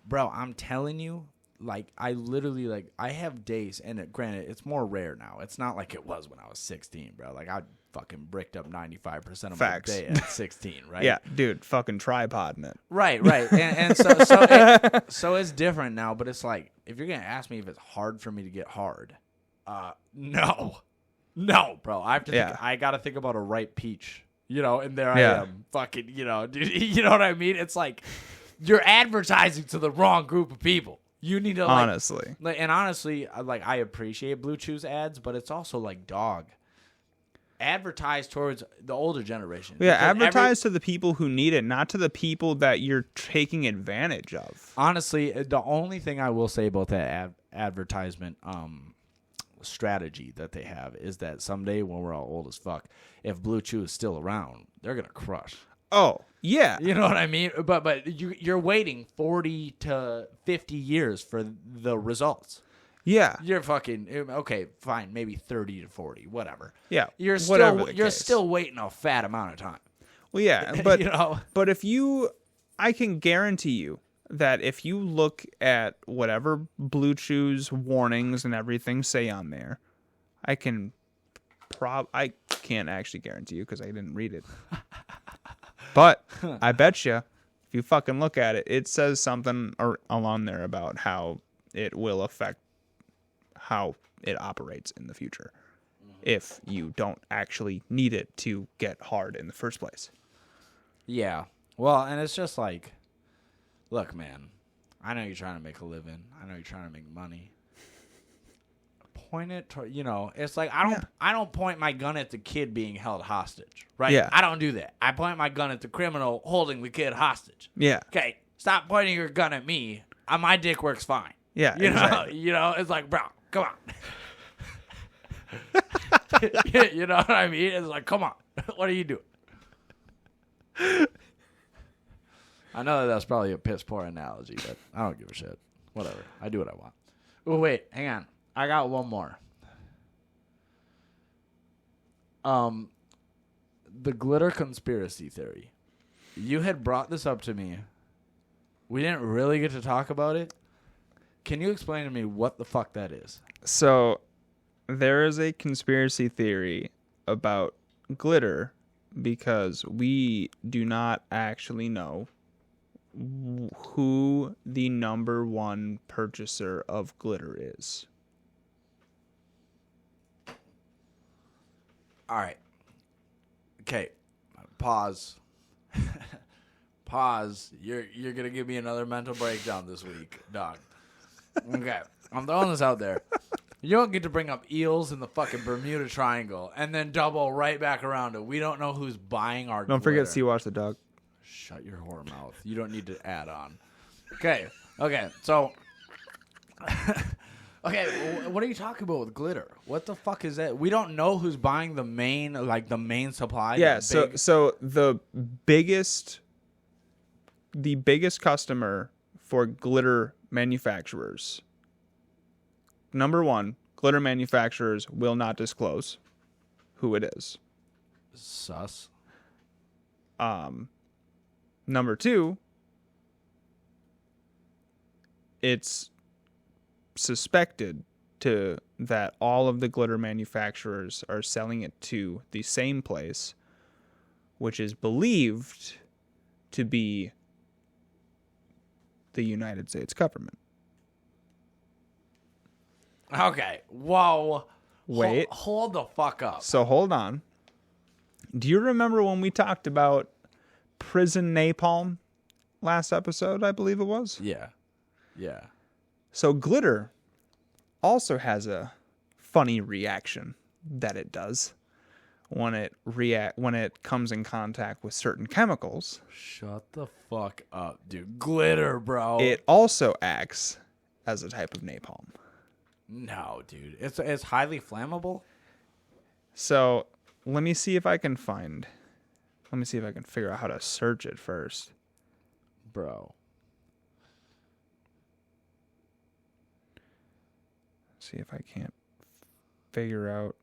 bro, I'm telling you. Like, I literally, like, I have days, and granted, it's more rare now. It's not like it was when I was 16, bro. Like, I fucking bricked up 95% of Facts. my day at 16, right? Yeah, dude, fucking tripoding it. Right. And so it's different now, but it's like, if you're going to ask me if it's hard for me to get hard, no, bro. I have to think, I got to think about a ripe peach, and there I am fucking, dude, you know what I mean? It's like, you're advertising to the wrong group of people. You need to, honestly, I appreciate Blue Chew's ads, but it's also like, dog, advertise towards the older generation. Yeah, advertise to the people who need it, not to the people that you're taking advantage of. Honestly, the only thing I will say about that advertisement strategy that they have is that someday when we're all old as fuck, if Blue Chew is still around, they're gonna crush. Oh, yeah. You know what I mean? But you're waiting 40 to 50 years for the results. Yeah. You're fucking okay, fine, maybe 30 to 40, whatever. Yeah. You're still waiting a fat amount of time. Well, yeah, but but I can guarantee you that if you look at whatever Blue Chew's warnings and everything say on there, I can't actually guarantee you because I didn't read it. But I bet you, if you fucking look at it, it says something along there about how it will affect how it operates in the future if you don't actually need it to get hard in the first place. Yeah. Well, and it's just like, look, man, I know you're trying to make a living. I know you're trying to make money. Point it to, it's like I don't point my gun at the kid being held hostage, right? Yeah. I don't do that. I point my gun at the criminal holding the kid hostage. Yeah. Okay, stop pointing your gun at me. My dick works fine. Yeah. Exactly. It's like, bro, Come on. You know what I mean? It's like, come on. What are you doing? I know that that's probably a piss poor analogy, but I don't give a shit. Whatever. I do what I want. Oh, wait. Hang on. I got one more. The glitter conspiracy theory. You had brought this up to me. We didn't really get to talk about it. Can you explain to me what the fuck that is? So, there is a conspiracy theory about glitter because we do not actually know who the number one purchaser of glitter is. All right. Okay. Pause. Pause. You're gonna give me another mental breakdown this week, dog. Okay. I'm throwing this out there. You don't get to bring up eels in the fucking Bermuda Triangle and then double right back around it. We don't know who's buying our Don't glitter. forget Sea-Watch the dog. Shut your whore mouth. You don't need to add on. Okay. So, okay, what are you talking about with glitter? What the fuck is that? We don't know who's buying the main supply. Yeah. So the biggest customer for glitter manufacturers. Number one, glitter manufacturers will not disclose who it is. Sus. Number two, it's suspected that all of the glitter manufacturers are selling it to the same place, which is believed to be the United States government. Okay. Whoa. Wait. Hold the fuck up. So hold on. Do you remember when we talked about prison napalm last episode, I believe it was? Yeah. So glitter also has a funny reaction that it does when it comes in contact with certain chemicals. Shut the fuck up, dude. Glitter, bro. It also acts as a type of napalm. No, dude. It's highly flammable. So let me see if I can figure out how to search it first. Bro. See if I can't figure out.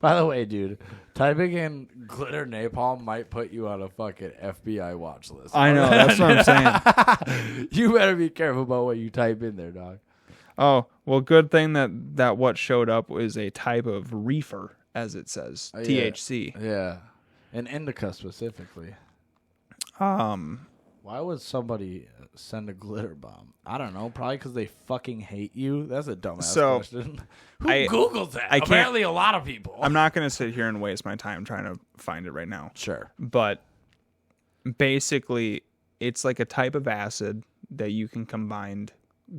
By the way, dude, typing in glitter napalm might put you on a fucking FBI watch list. I know, that's what I'm saying. You better be careful about what you type in there, dog. Oh, well, good thing that what showed up was a type of reefer, as it says, THC. Yeah. And indica specifically. Why would somebody send a glitter bomb? I don't know. Probably because they fucking hate you. That's a dumbass question. Who Googles that? Apparently a lot of people. I'm not going to sit here and waste my time trying to find it right now. Sure. But basically, it's like a type of acid that you can combine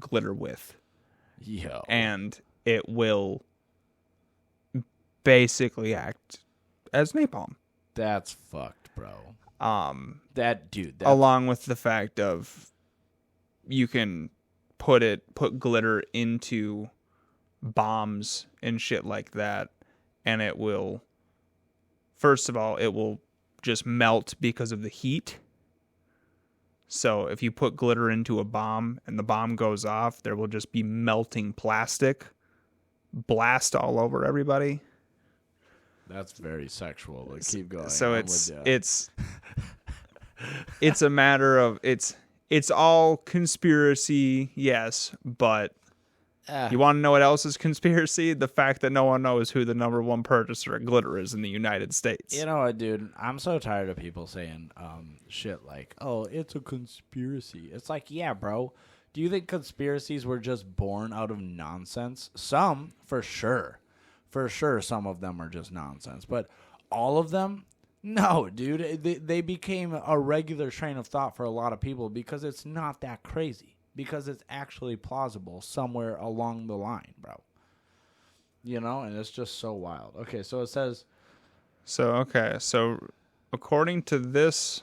glitter with. Yo. And it will basically act as napalm. That's fucked, bro. That along with the fact of you can put glitter into bombs and shit like that, and it will, first of all, it will just melt because of the heat. So if you put glitter into a bomb and the bomb goes off, there will just be melting plastic blast all over everybody. That's very sexual, but keep going. So it's a matter of it's all conspiracy, yes, but you want to know what else is conspiracy? The fact that no one knows who the number one purchaser of glitter is in the United States. You know what, dude? I'm so tired of people saying shit like, "Oh, it's a conspiracy." It's like, yeah, bro. Do you think conspiracies were just born out of nonsense? Some, for sure. For sure, some of them are just nonsense. But all of them? No, dude. They became a regular train of thought for a lot of people because it's not that crazy. Because it's actually plausible somewhere along the line, bro. You know? And it's just so wild. Okay, so it says... So according to this...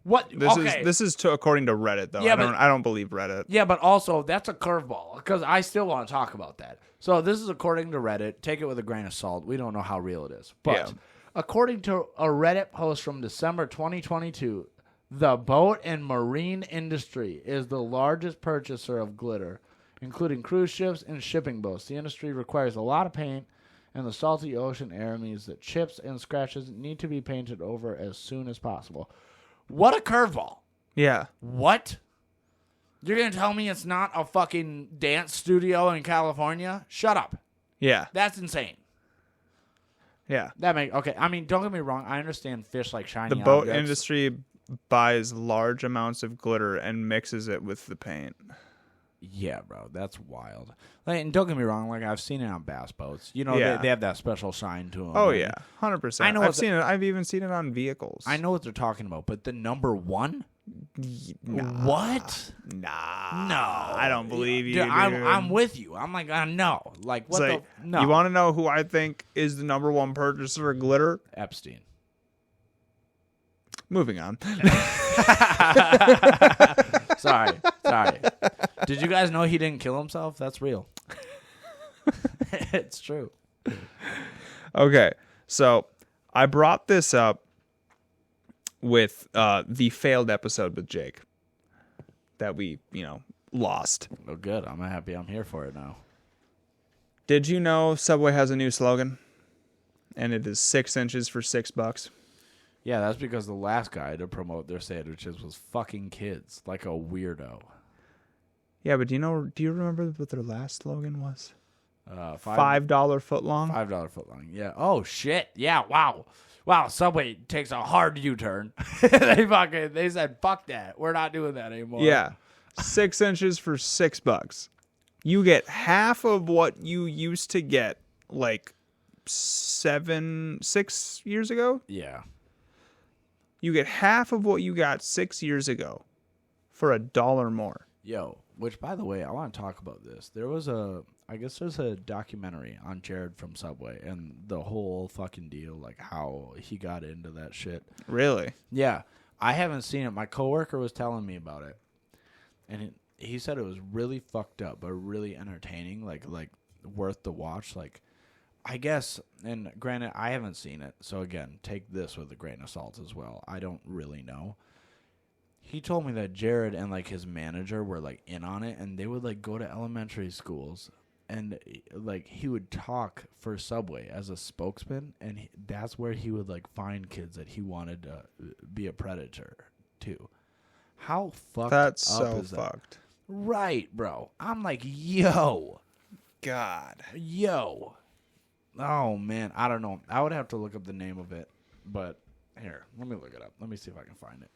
What? This is according to Reddit though. Yeah, I don't believe Reddit. Yeah, but also that's a curveball because I still want to talk about that. So this is according to Reddit. Take it with a grain of salt. We don't know how real it is. But according to a Reddit post from December 2022, the boat and marine industry is the largest purchaser of glitter, including cruise ships and shipping boats. The industry requires a lot of paint, and the salty ocean air means that chips and scratches need to be painted over as soon as possible. What a curveball. Yeah. What? You're going to tell me it's not a fucking dance studio in California? Shut up. Yeah. That's insane. Yeah. Okay. I mean, don't get me wrong. I understand fish like shiny The boat objects. industry buys large amounts of glitter and mixes it with the paint. Yeah, bro. That's wild. Like, and don't get me wrong. Like, I've seen it on bass boats. You know, Yeah. they have that special shine to them. Oh yeah, 100%. I know I've seen it. I've even seen it on vehicles. I know what they're talking about, but the number one? Nah. What? Nah. No. I don't believe you. Dude, Dude. I'm with you. I'm like, no. Like, what It's like, no. You want to know who I think is the number one purchaser of glitter? Epstein. Moving on. Sorry. Did you guys know he didn't kill himself? That's real. It's true. Okay, so I brought this up with the failed episode with Jake that we, lost. Oh, good. I'm happy I'm here for it now. Did you know Subway has a new slogan? And it is 6 inches for $6. Yeah, that's because the last guy to promote their sandwiches was fucking kids, like a weirdo. Yeah, but do you remember what their last slogan was? $5 foot long. $5 foot long. Yeah. Oh shit. Yeah. Wow. Subway takes a hard U-turn. They said fuck that. We're not doing that anymore. Yeah, 6 inches for $6. You get half of what you used to get like 6 years ago. Yeah. You get half of what you got 6 years ago for $1 more. Yo, which by the way, I want to talk about this. There's a documentary on Jared from Subway and the whole fucking deal, like how he got into that shit. Really? Yeah, I haven't seen it. My coworker was telling me about it, and he said it was really fucked up, but really entertaining, like worth the watch. Like, I guess, and granted, I haven't seen it, so again, take this with a grain of salt as well. I don't really know. He told me that Jared and like his manager were like in on it, and they would like go to elementary schools, and like he would talk for Subway as a spokesman, and that's where he would like find kids that he wanted to be a predator to. How fucked That's up so is that? fucked. Right, bro. I'm like, yo. Oh man, I don't know. I would have to look up the name of it, but here, let me look it up. Let me see if I can find it.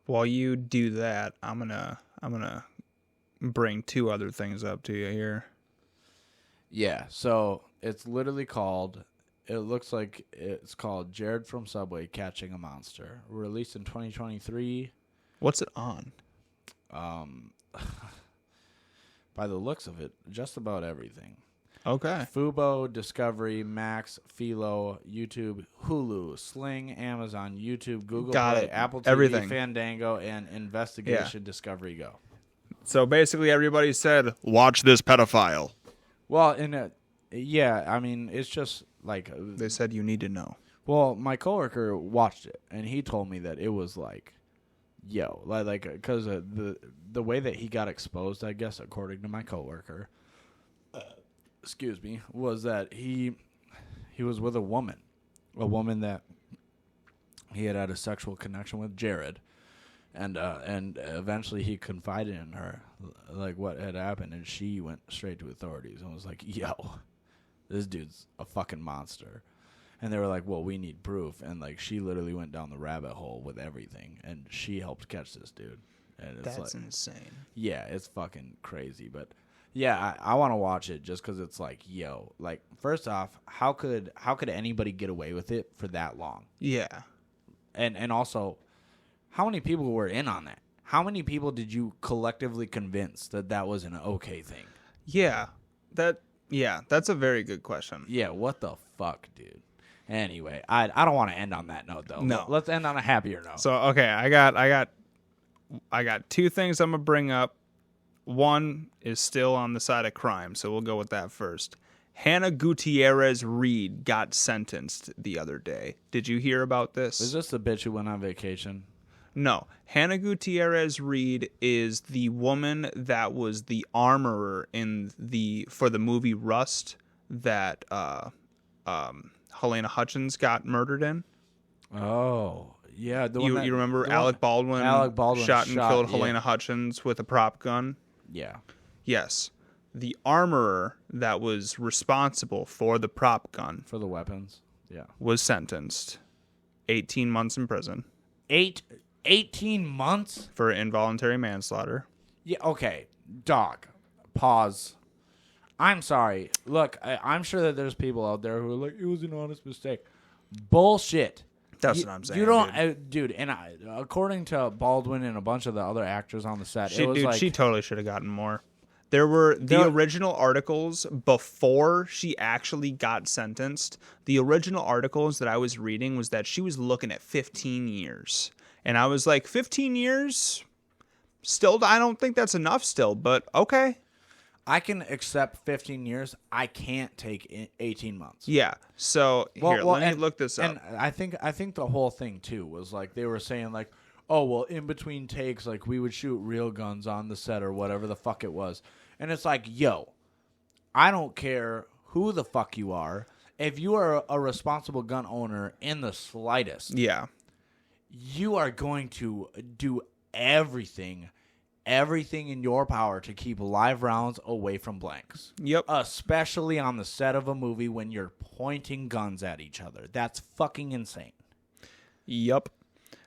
While you do that, I'm gonna bring two other things up to you here. Yeah, so it's literally called. It looks like it's called Jared from Subway Catching a Monster. Released in 2023. What's it on? By the looks of it, just about everything. Okay. Fubo, Discovery, Max, Philo, YouTube, Hulu, Sling, Amazon, YouTube, Google Got Play, it. Apple TV, Everything. Fandango, and Investigation Discovery Go. So basically, everybody said, "Watch this pedophile." Well, yeah, I mean, it's just like They said you need to know. Well, my coworker watched it, and he told me that it was like, yo, because the way that he got exposed, I guess, according to my coworker, excuse me, was that he was with a woman that he had a sexual connection with, Jared, and eventually he confided in her like what had happened, and she went straight to authorities and was like, yo, this dude's a fucking monster. And they were like, well, we need proof. And like she literally went down the rabbit hole with everything, and she helped catch this dude. And it's That's like, insane. yeah, it's fucking crazy. But yeah, I want to watch it just because it's like, yo, like first off, how could anybody get away with it for that long? Yeah. And also, how many people were in on that? How many people did you collectively convince that was an okay thing? Yeah. That's a very good question. Yeah, what the fuck, dude? Anyway, I don't want to end on that note though. No. Let's end on a happier note. So okay, I got two things I'm gonna bring up. One is still on the side of crime, so we'll go with that first. Hannah Gutierrez Reed got sentenced the other day. Did you hear about this? Is this the bitch who went on vacation? No. Hannah Gutierrez Reed is the woman that was the armorer for the movie Rust that Helena Hutchins got murdered in. Oh, yeah. You remember Alec Baldwin shot and killed Helena Hutchins with a prop gun? Yeah. Yes. The armorer that was responsible for the prop gun For the weapons. Yeah. was sentenced 18 months in prison 18 months? for involuntary manslaughter. Yeah, okay. Dog. Pause. I'm sorry. Look, I'm sure that there's people out there who are like, it was an honest mistake. Bullshit. That's what I'm saying. You don't, dude. And according to Baldwin and a bunch of the other actors on the set, She totally should have gotten more. There were the original articles before she actually got sentenced. The original articles that I was reading was that she was looking at 15 years. And I was like, 15 years? Still, I don't think that's enough still, but okay. I can accept 15 years. I can't take 18 months. Yeah. So let me look this up. And I think the whole thing too was like they were saying like, oh well, in between takes, like we would shoot real guns on the set or whatever the fuck it was. And it's like, yo, I don't care who the fuck you are. If you are a responsible gun owner in the slightest, Yeah. you are going to do everything in your power to keep live rounds away from blanks. Yep. Especially on the set of a movie when you're pointing guns at each other. That's fucking insane. Yep.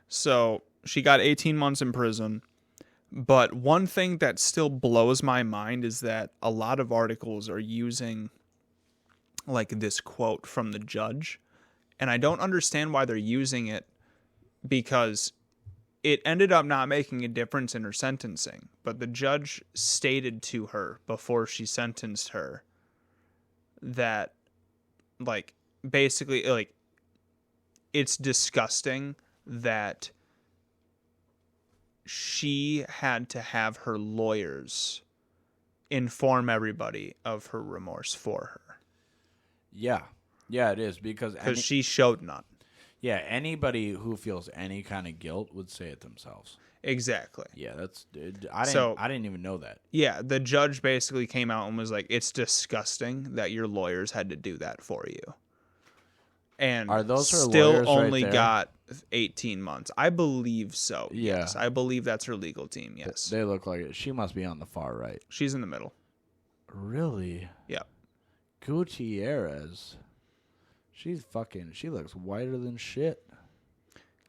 So she got 18 months in prison. But one thing that still blows my mind is that a lot of articles are using like this quote from the judge. And I don't understand why they're using it because it ended up not making a difference in her sentencing. But the judge stated to her before she sentenced her that like basically like it's disgusting that she had to have her lawyers inform everybody of her remorse for her. Yeah. Yeah, it is because She showed none. Yeah, anybody who feels any kind of guilt would say it themselves. Exactly. Yeah, I didn't even know that. Yeah, the judge basically came out and was like, it's disgusting that your lawyers had to do that for you. And Are those her still lawyers only right there? got 18 months. I believe so. Yeah. Yes. I believe that's her legal team. Yes. They look like it. She must be on the far right. She's in the middle. Really? Yeah. Gutierrez. She looks whiter than shit.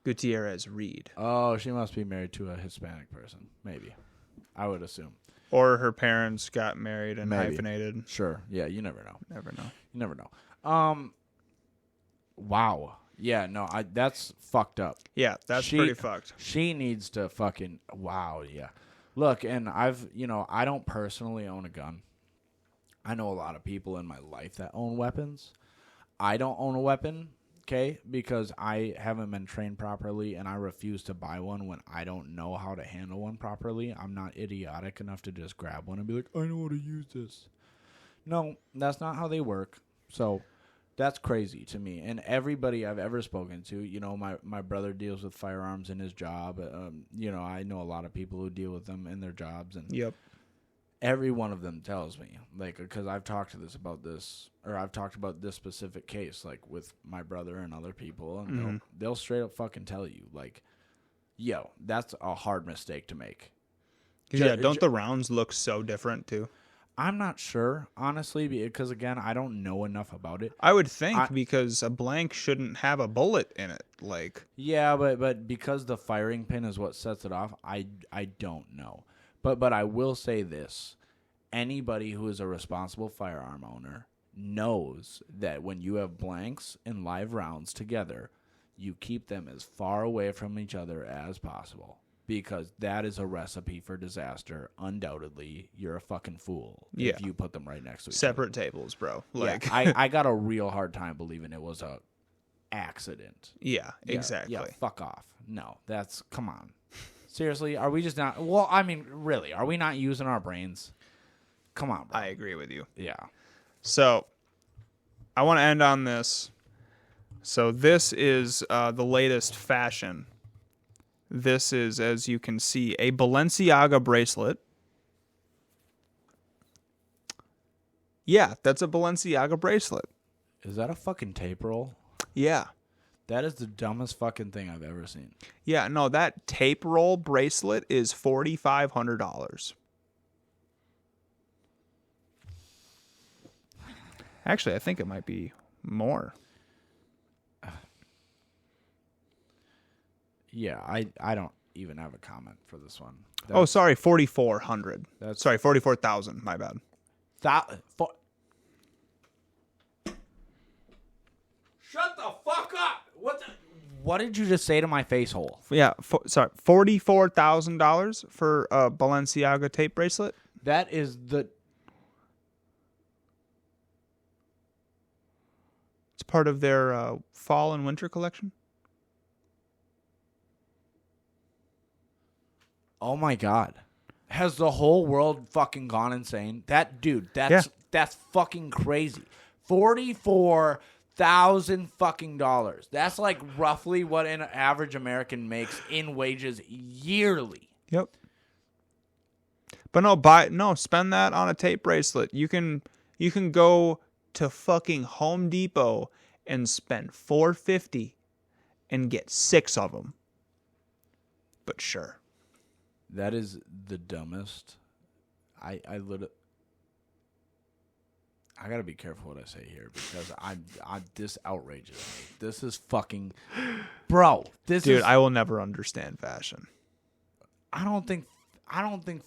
Gutierrez Reed. Oh, she must be married to a Hispanic person. Maybe. I would assume. Or her parents got married and Maybe. hyphenated. Sure. Yeah, you never know. Never know. You never know. Wow. Yeah, no, that's fucked up. Yeah, that's pretty fucked. She needs to fucking wow, yeah. Look, and I don't personally own a gun. I know a lot of people in my life that own weapons. I don't own a weapon, okay, because I haven't been trained properly and I refuse to buy one when I don't know how to handle one properly. I'm not idiotic enough to just grab one and be like, I know how to use this. No, that's not how they work. So that's crazy to me. And everybody I've ever spoken to, my brother deals with firearms in his job. I know a lot of people who deal with them in their jobs. And Yep. every one of them tells me, like, because I've talked about this specific case, like, with my brother and other people, and they'll straight up fucking tell you, like, yo, that's a hard mistake to make. Yeah, don't the rounds look so different, too? I'm not sure, honestly, because, again, I don't know enough about it. I would think because a blank shouldn't have a bullet in it. Like, yeah, but because the firing pin is what sets it off, I don't know. But I will say this. Anybody who is a responsible firearm owner knows that when you have blanks and live rounds together, you keep them as far away from each other as possible. Because that is a recipe for disaster. Undoubtedly, you're a fucking fool if you put them right next to each other. Separate tables, bro. Like, yeah, I got a real hard time believing it was a accident. Yeah, exactly. Yeah, fuck off. No, come on. Seriously, are we just not? Well, I mean, really, are we not using our brains? Come on, bro. I agree with you. Yeah. So, I want to end on this. So, this is the latest fashion. This is, as you can see, a Balenciaga bracelet. Yeah, that's a Balenciaga bracelet. Is that a fucking tape roll? Yeah. That is the dumbest fucking thing I've ever seen. Yeah, no, that tape roll bracelet is $4,500. Actually, I think it might be more. Yeah, I don't even have a comment for this one. Oh, sorry, 4,400. That's- Sorry, 44,000. My bad. Shut the fuck up! What did you just say to my face hole? Yeah, sorry, $44,000 for a Balenciaga tape bracelet. That is the. It's part of their fall and winter collection. Oh my god. Has the whole world fucking gone insane? That's fucking crazy. $44,000 fucking dollars. That's like roughly what an average American makes in wages yearly. Yep. But spend that on a tape bracelet. You can go to fucking Home Depot and spend $450 and get 6 of them. But sure. That is the dumbest. I literally. I gotta be careful what I say here because this outrages me. This is fucking, bro. Dude, I will never understand fashion. I don't think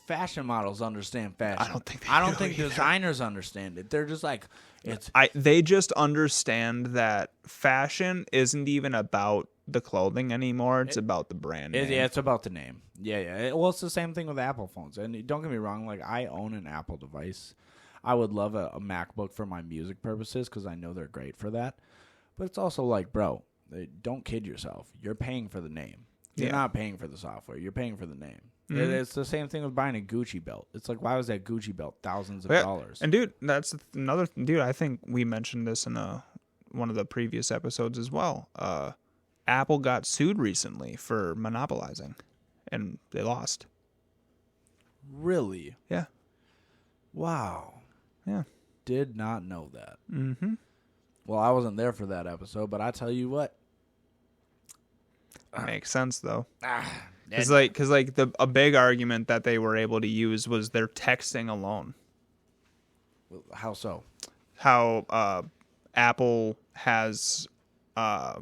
fashion models understand fashion. I don't think they I don't do think either. designers understand it. They're just like They just understand that fashion isn't even about the clothing anymore. It's about the brand name. Yeah, it's about the name. Yeah. Well, it's the same thing with Apple phones. And don't get me wrong, like I own an Apple device. I would love a MacBook for my music purposes because I know they're great for that. But it's also like, bro, don't kid yourself. You're paying for the name. You're not paying for the software. You're paying for the name. Mm-hmm. It's the same thing with buying a Gucci belt. It's like, why was that Gucci belt thousands of dollars? And dude, that's another dude. I think we mentioned this in one of the previous episodes as well. Apple got sued recently for monopolizing, and they lost. Really? Yeah. Wow. Yeah. Did not know that. Mm-hmm. Well, I wasn't there for that episode, but I tell you what. Makes sense though. Because a big argument that they were able to use was their texting alone. How so? How Apple has a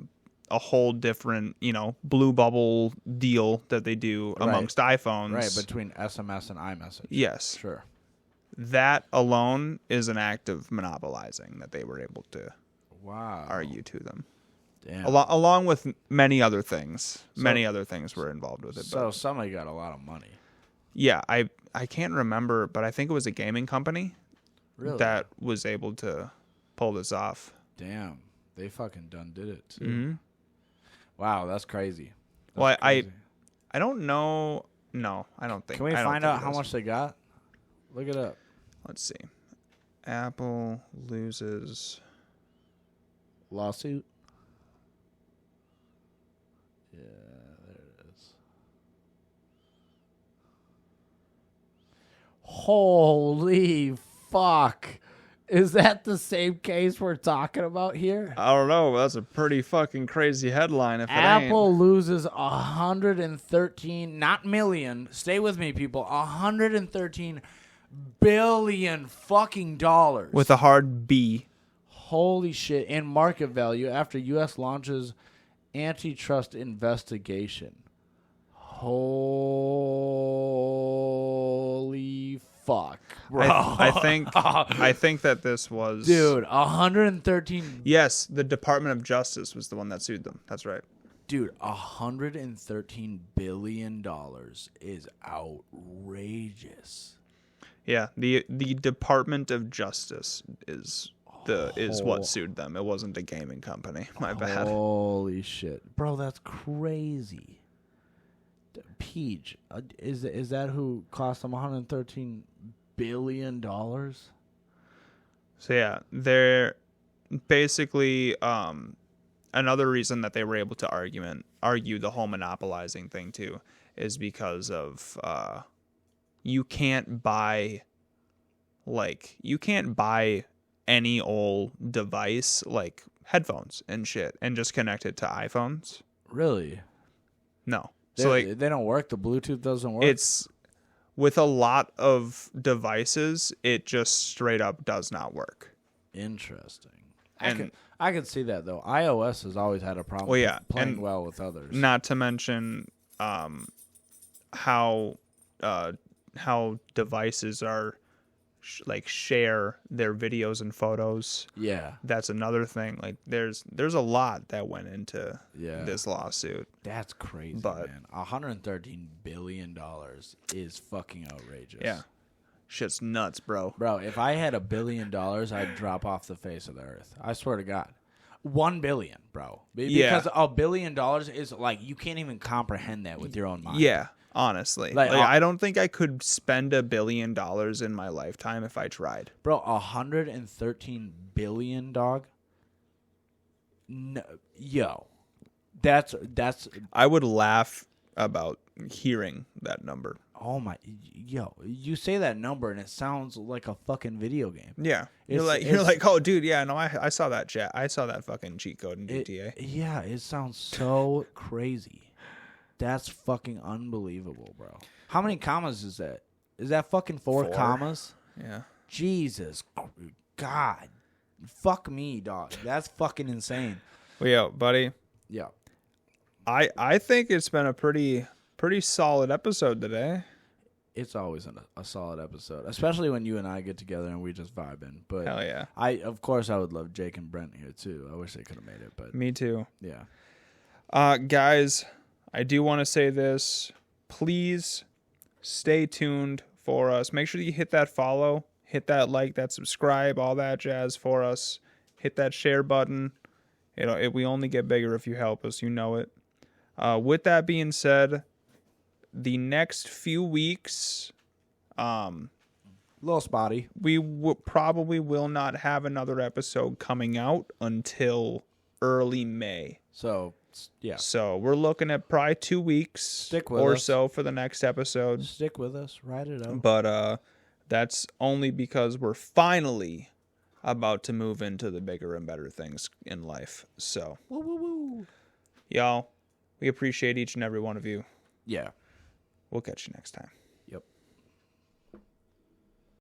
whole different, blue bubble deal that they do amongst iPhones. Right, between SMS and iMessage. Yes. Sure. That alone is an act of monopolizing that they were able to argue to them. Damn. Along with many other things. Many other things were involved with it. So somebody got a lot of money. Yeah, I can't remember, but I think it was a gaming company that was able to pull this off. Damn. They fucking done did it, too. Mm-hmm. Wow, that's crazy. I don't know. No, I don't think. Can we find out how much they got? Look it up. Let's see. Apple loses lawsuit. Yeah, there it is. Holy fuck. Is that the same case we're talking about here? I don't know. That's a pretty fucking crazy headline. If Apple loses 113, not million. Stay with me, people. 113 billion fucking dollars with a hard B. Holy shit! In market value after U.S. launches antitrust investigation. Holy fuck, bro! I think that this was 113. Yes, the Department of Justice was the one that sued them. That's right. Dude, $113 billion is outrageous. Yeah, the Department of Justice is what sued them. It wasn't a gaming company. My bad. Holy shit, bro, that's crazy. Peej, is that who cost them $113 billion? So yeah, they're basically another reason that they were able to argue the whole monopolizing thing too is because of you can't buy any old device like headphones and shit and just connect it to iPhones. Really? No. They don't work. The Bluetooth doesn't work. It's with a lot of devices, it just straight up does not work. Interesting. And I can see that though. iOS has always had a problem playing well with others. Not to mention how devices are share their videos and photos. Yeah. That's another thing. Like there's a lot that went into this lawsuit. That's crazy, But man. $113 billion is fucking outrageous. yeah. Shit's nuts, bro. Bro, if I had $1 billion, I'd drop off the face of the earth. I swear to God. 1 billion, bro. Because $1 billion is like you can't even comprehend that with your own mind. Yeah, honestly. Like I don't think I could spend $1 billion in my lifetime if I tried. Bro, 113 billion, dog. No, yo. That's I would laugh about hearing that number. oh my, yo, you say that number and it sounds like a fucking video game. Yeah. You're It's- like, oh dude, yeah, no, I saw that chat. I saw that fucking cheat code in GTA. Yeah, it sounds so crazy. That's fucking unbelievable, bro. How many commas is that? Is that fucking 4 commas? Yeah. Jesus God. Fuck me, dog. That's fucking insane. Well, yeah, buddy. Yeah. I think it's been a pretty solid episode today. It's always a solid episode, especially when you and I get together and we just vibing. But Hell yeah. Of course I would love Jake and Brent here too. I wish they could have made it, but Me too. yeah. Guys, I do want to say this. Please stay tuned for us. Make sure that you hit that follow, hit that like, that subscribe, all that jazz for us. Hit that share button. We only get bigger if you help us. You know it. With that being said, the next few weeks, Little spotty. we probably will not have another episode coming out until early May. So yeah. So we're looking at probably 2 weeks Stick with or us. so for the next episode. Stick with us. Ride it out. But that's only because we're finally about to move into the bigger and better things in life. So, Woo, woo, woo. y'all, we appreciate each and every one of you. Yeah. We'll catch you next time.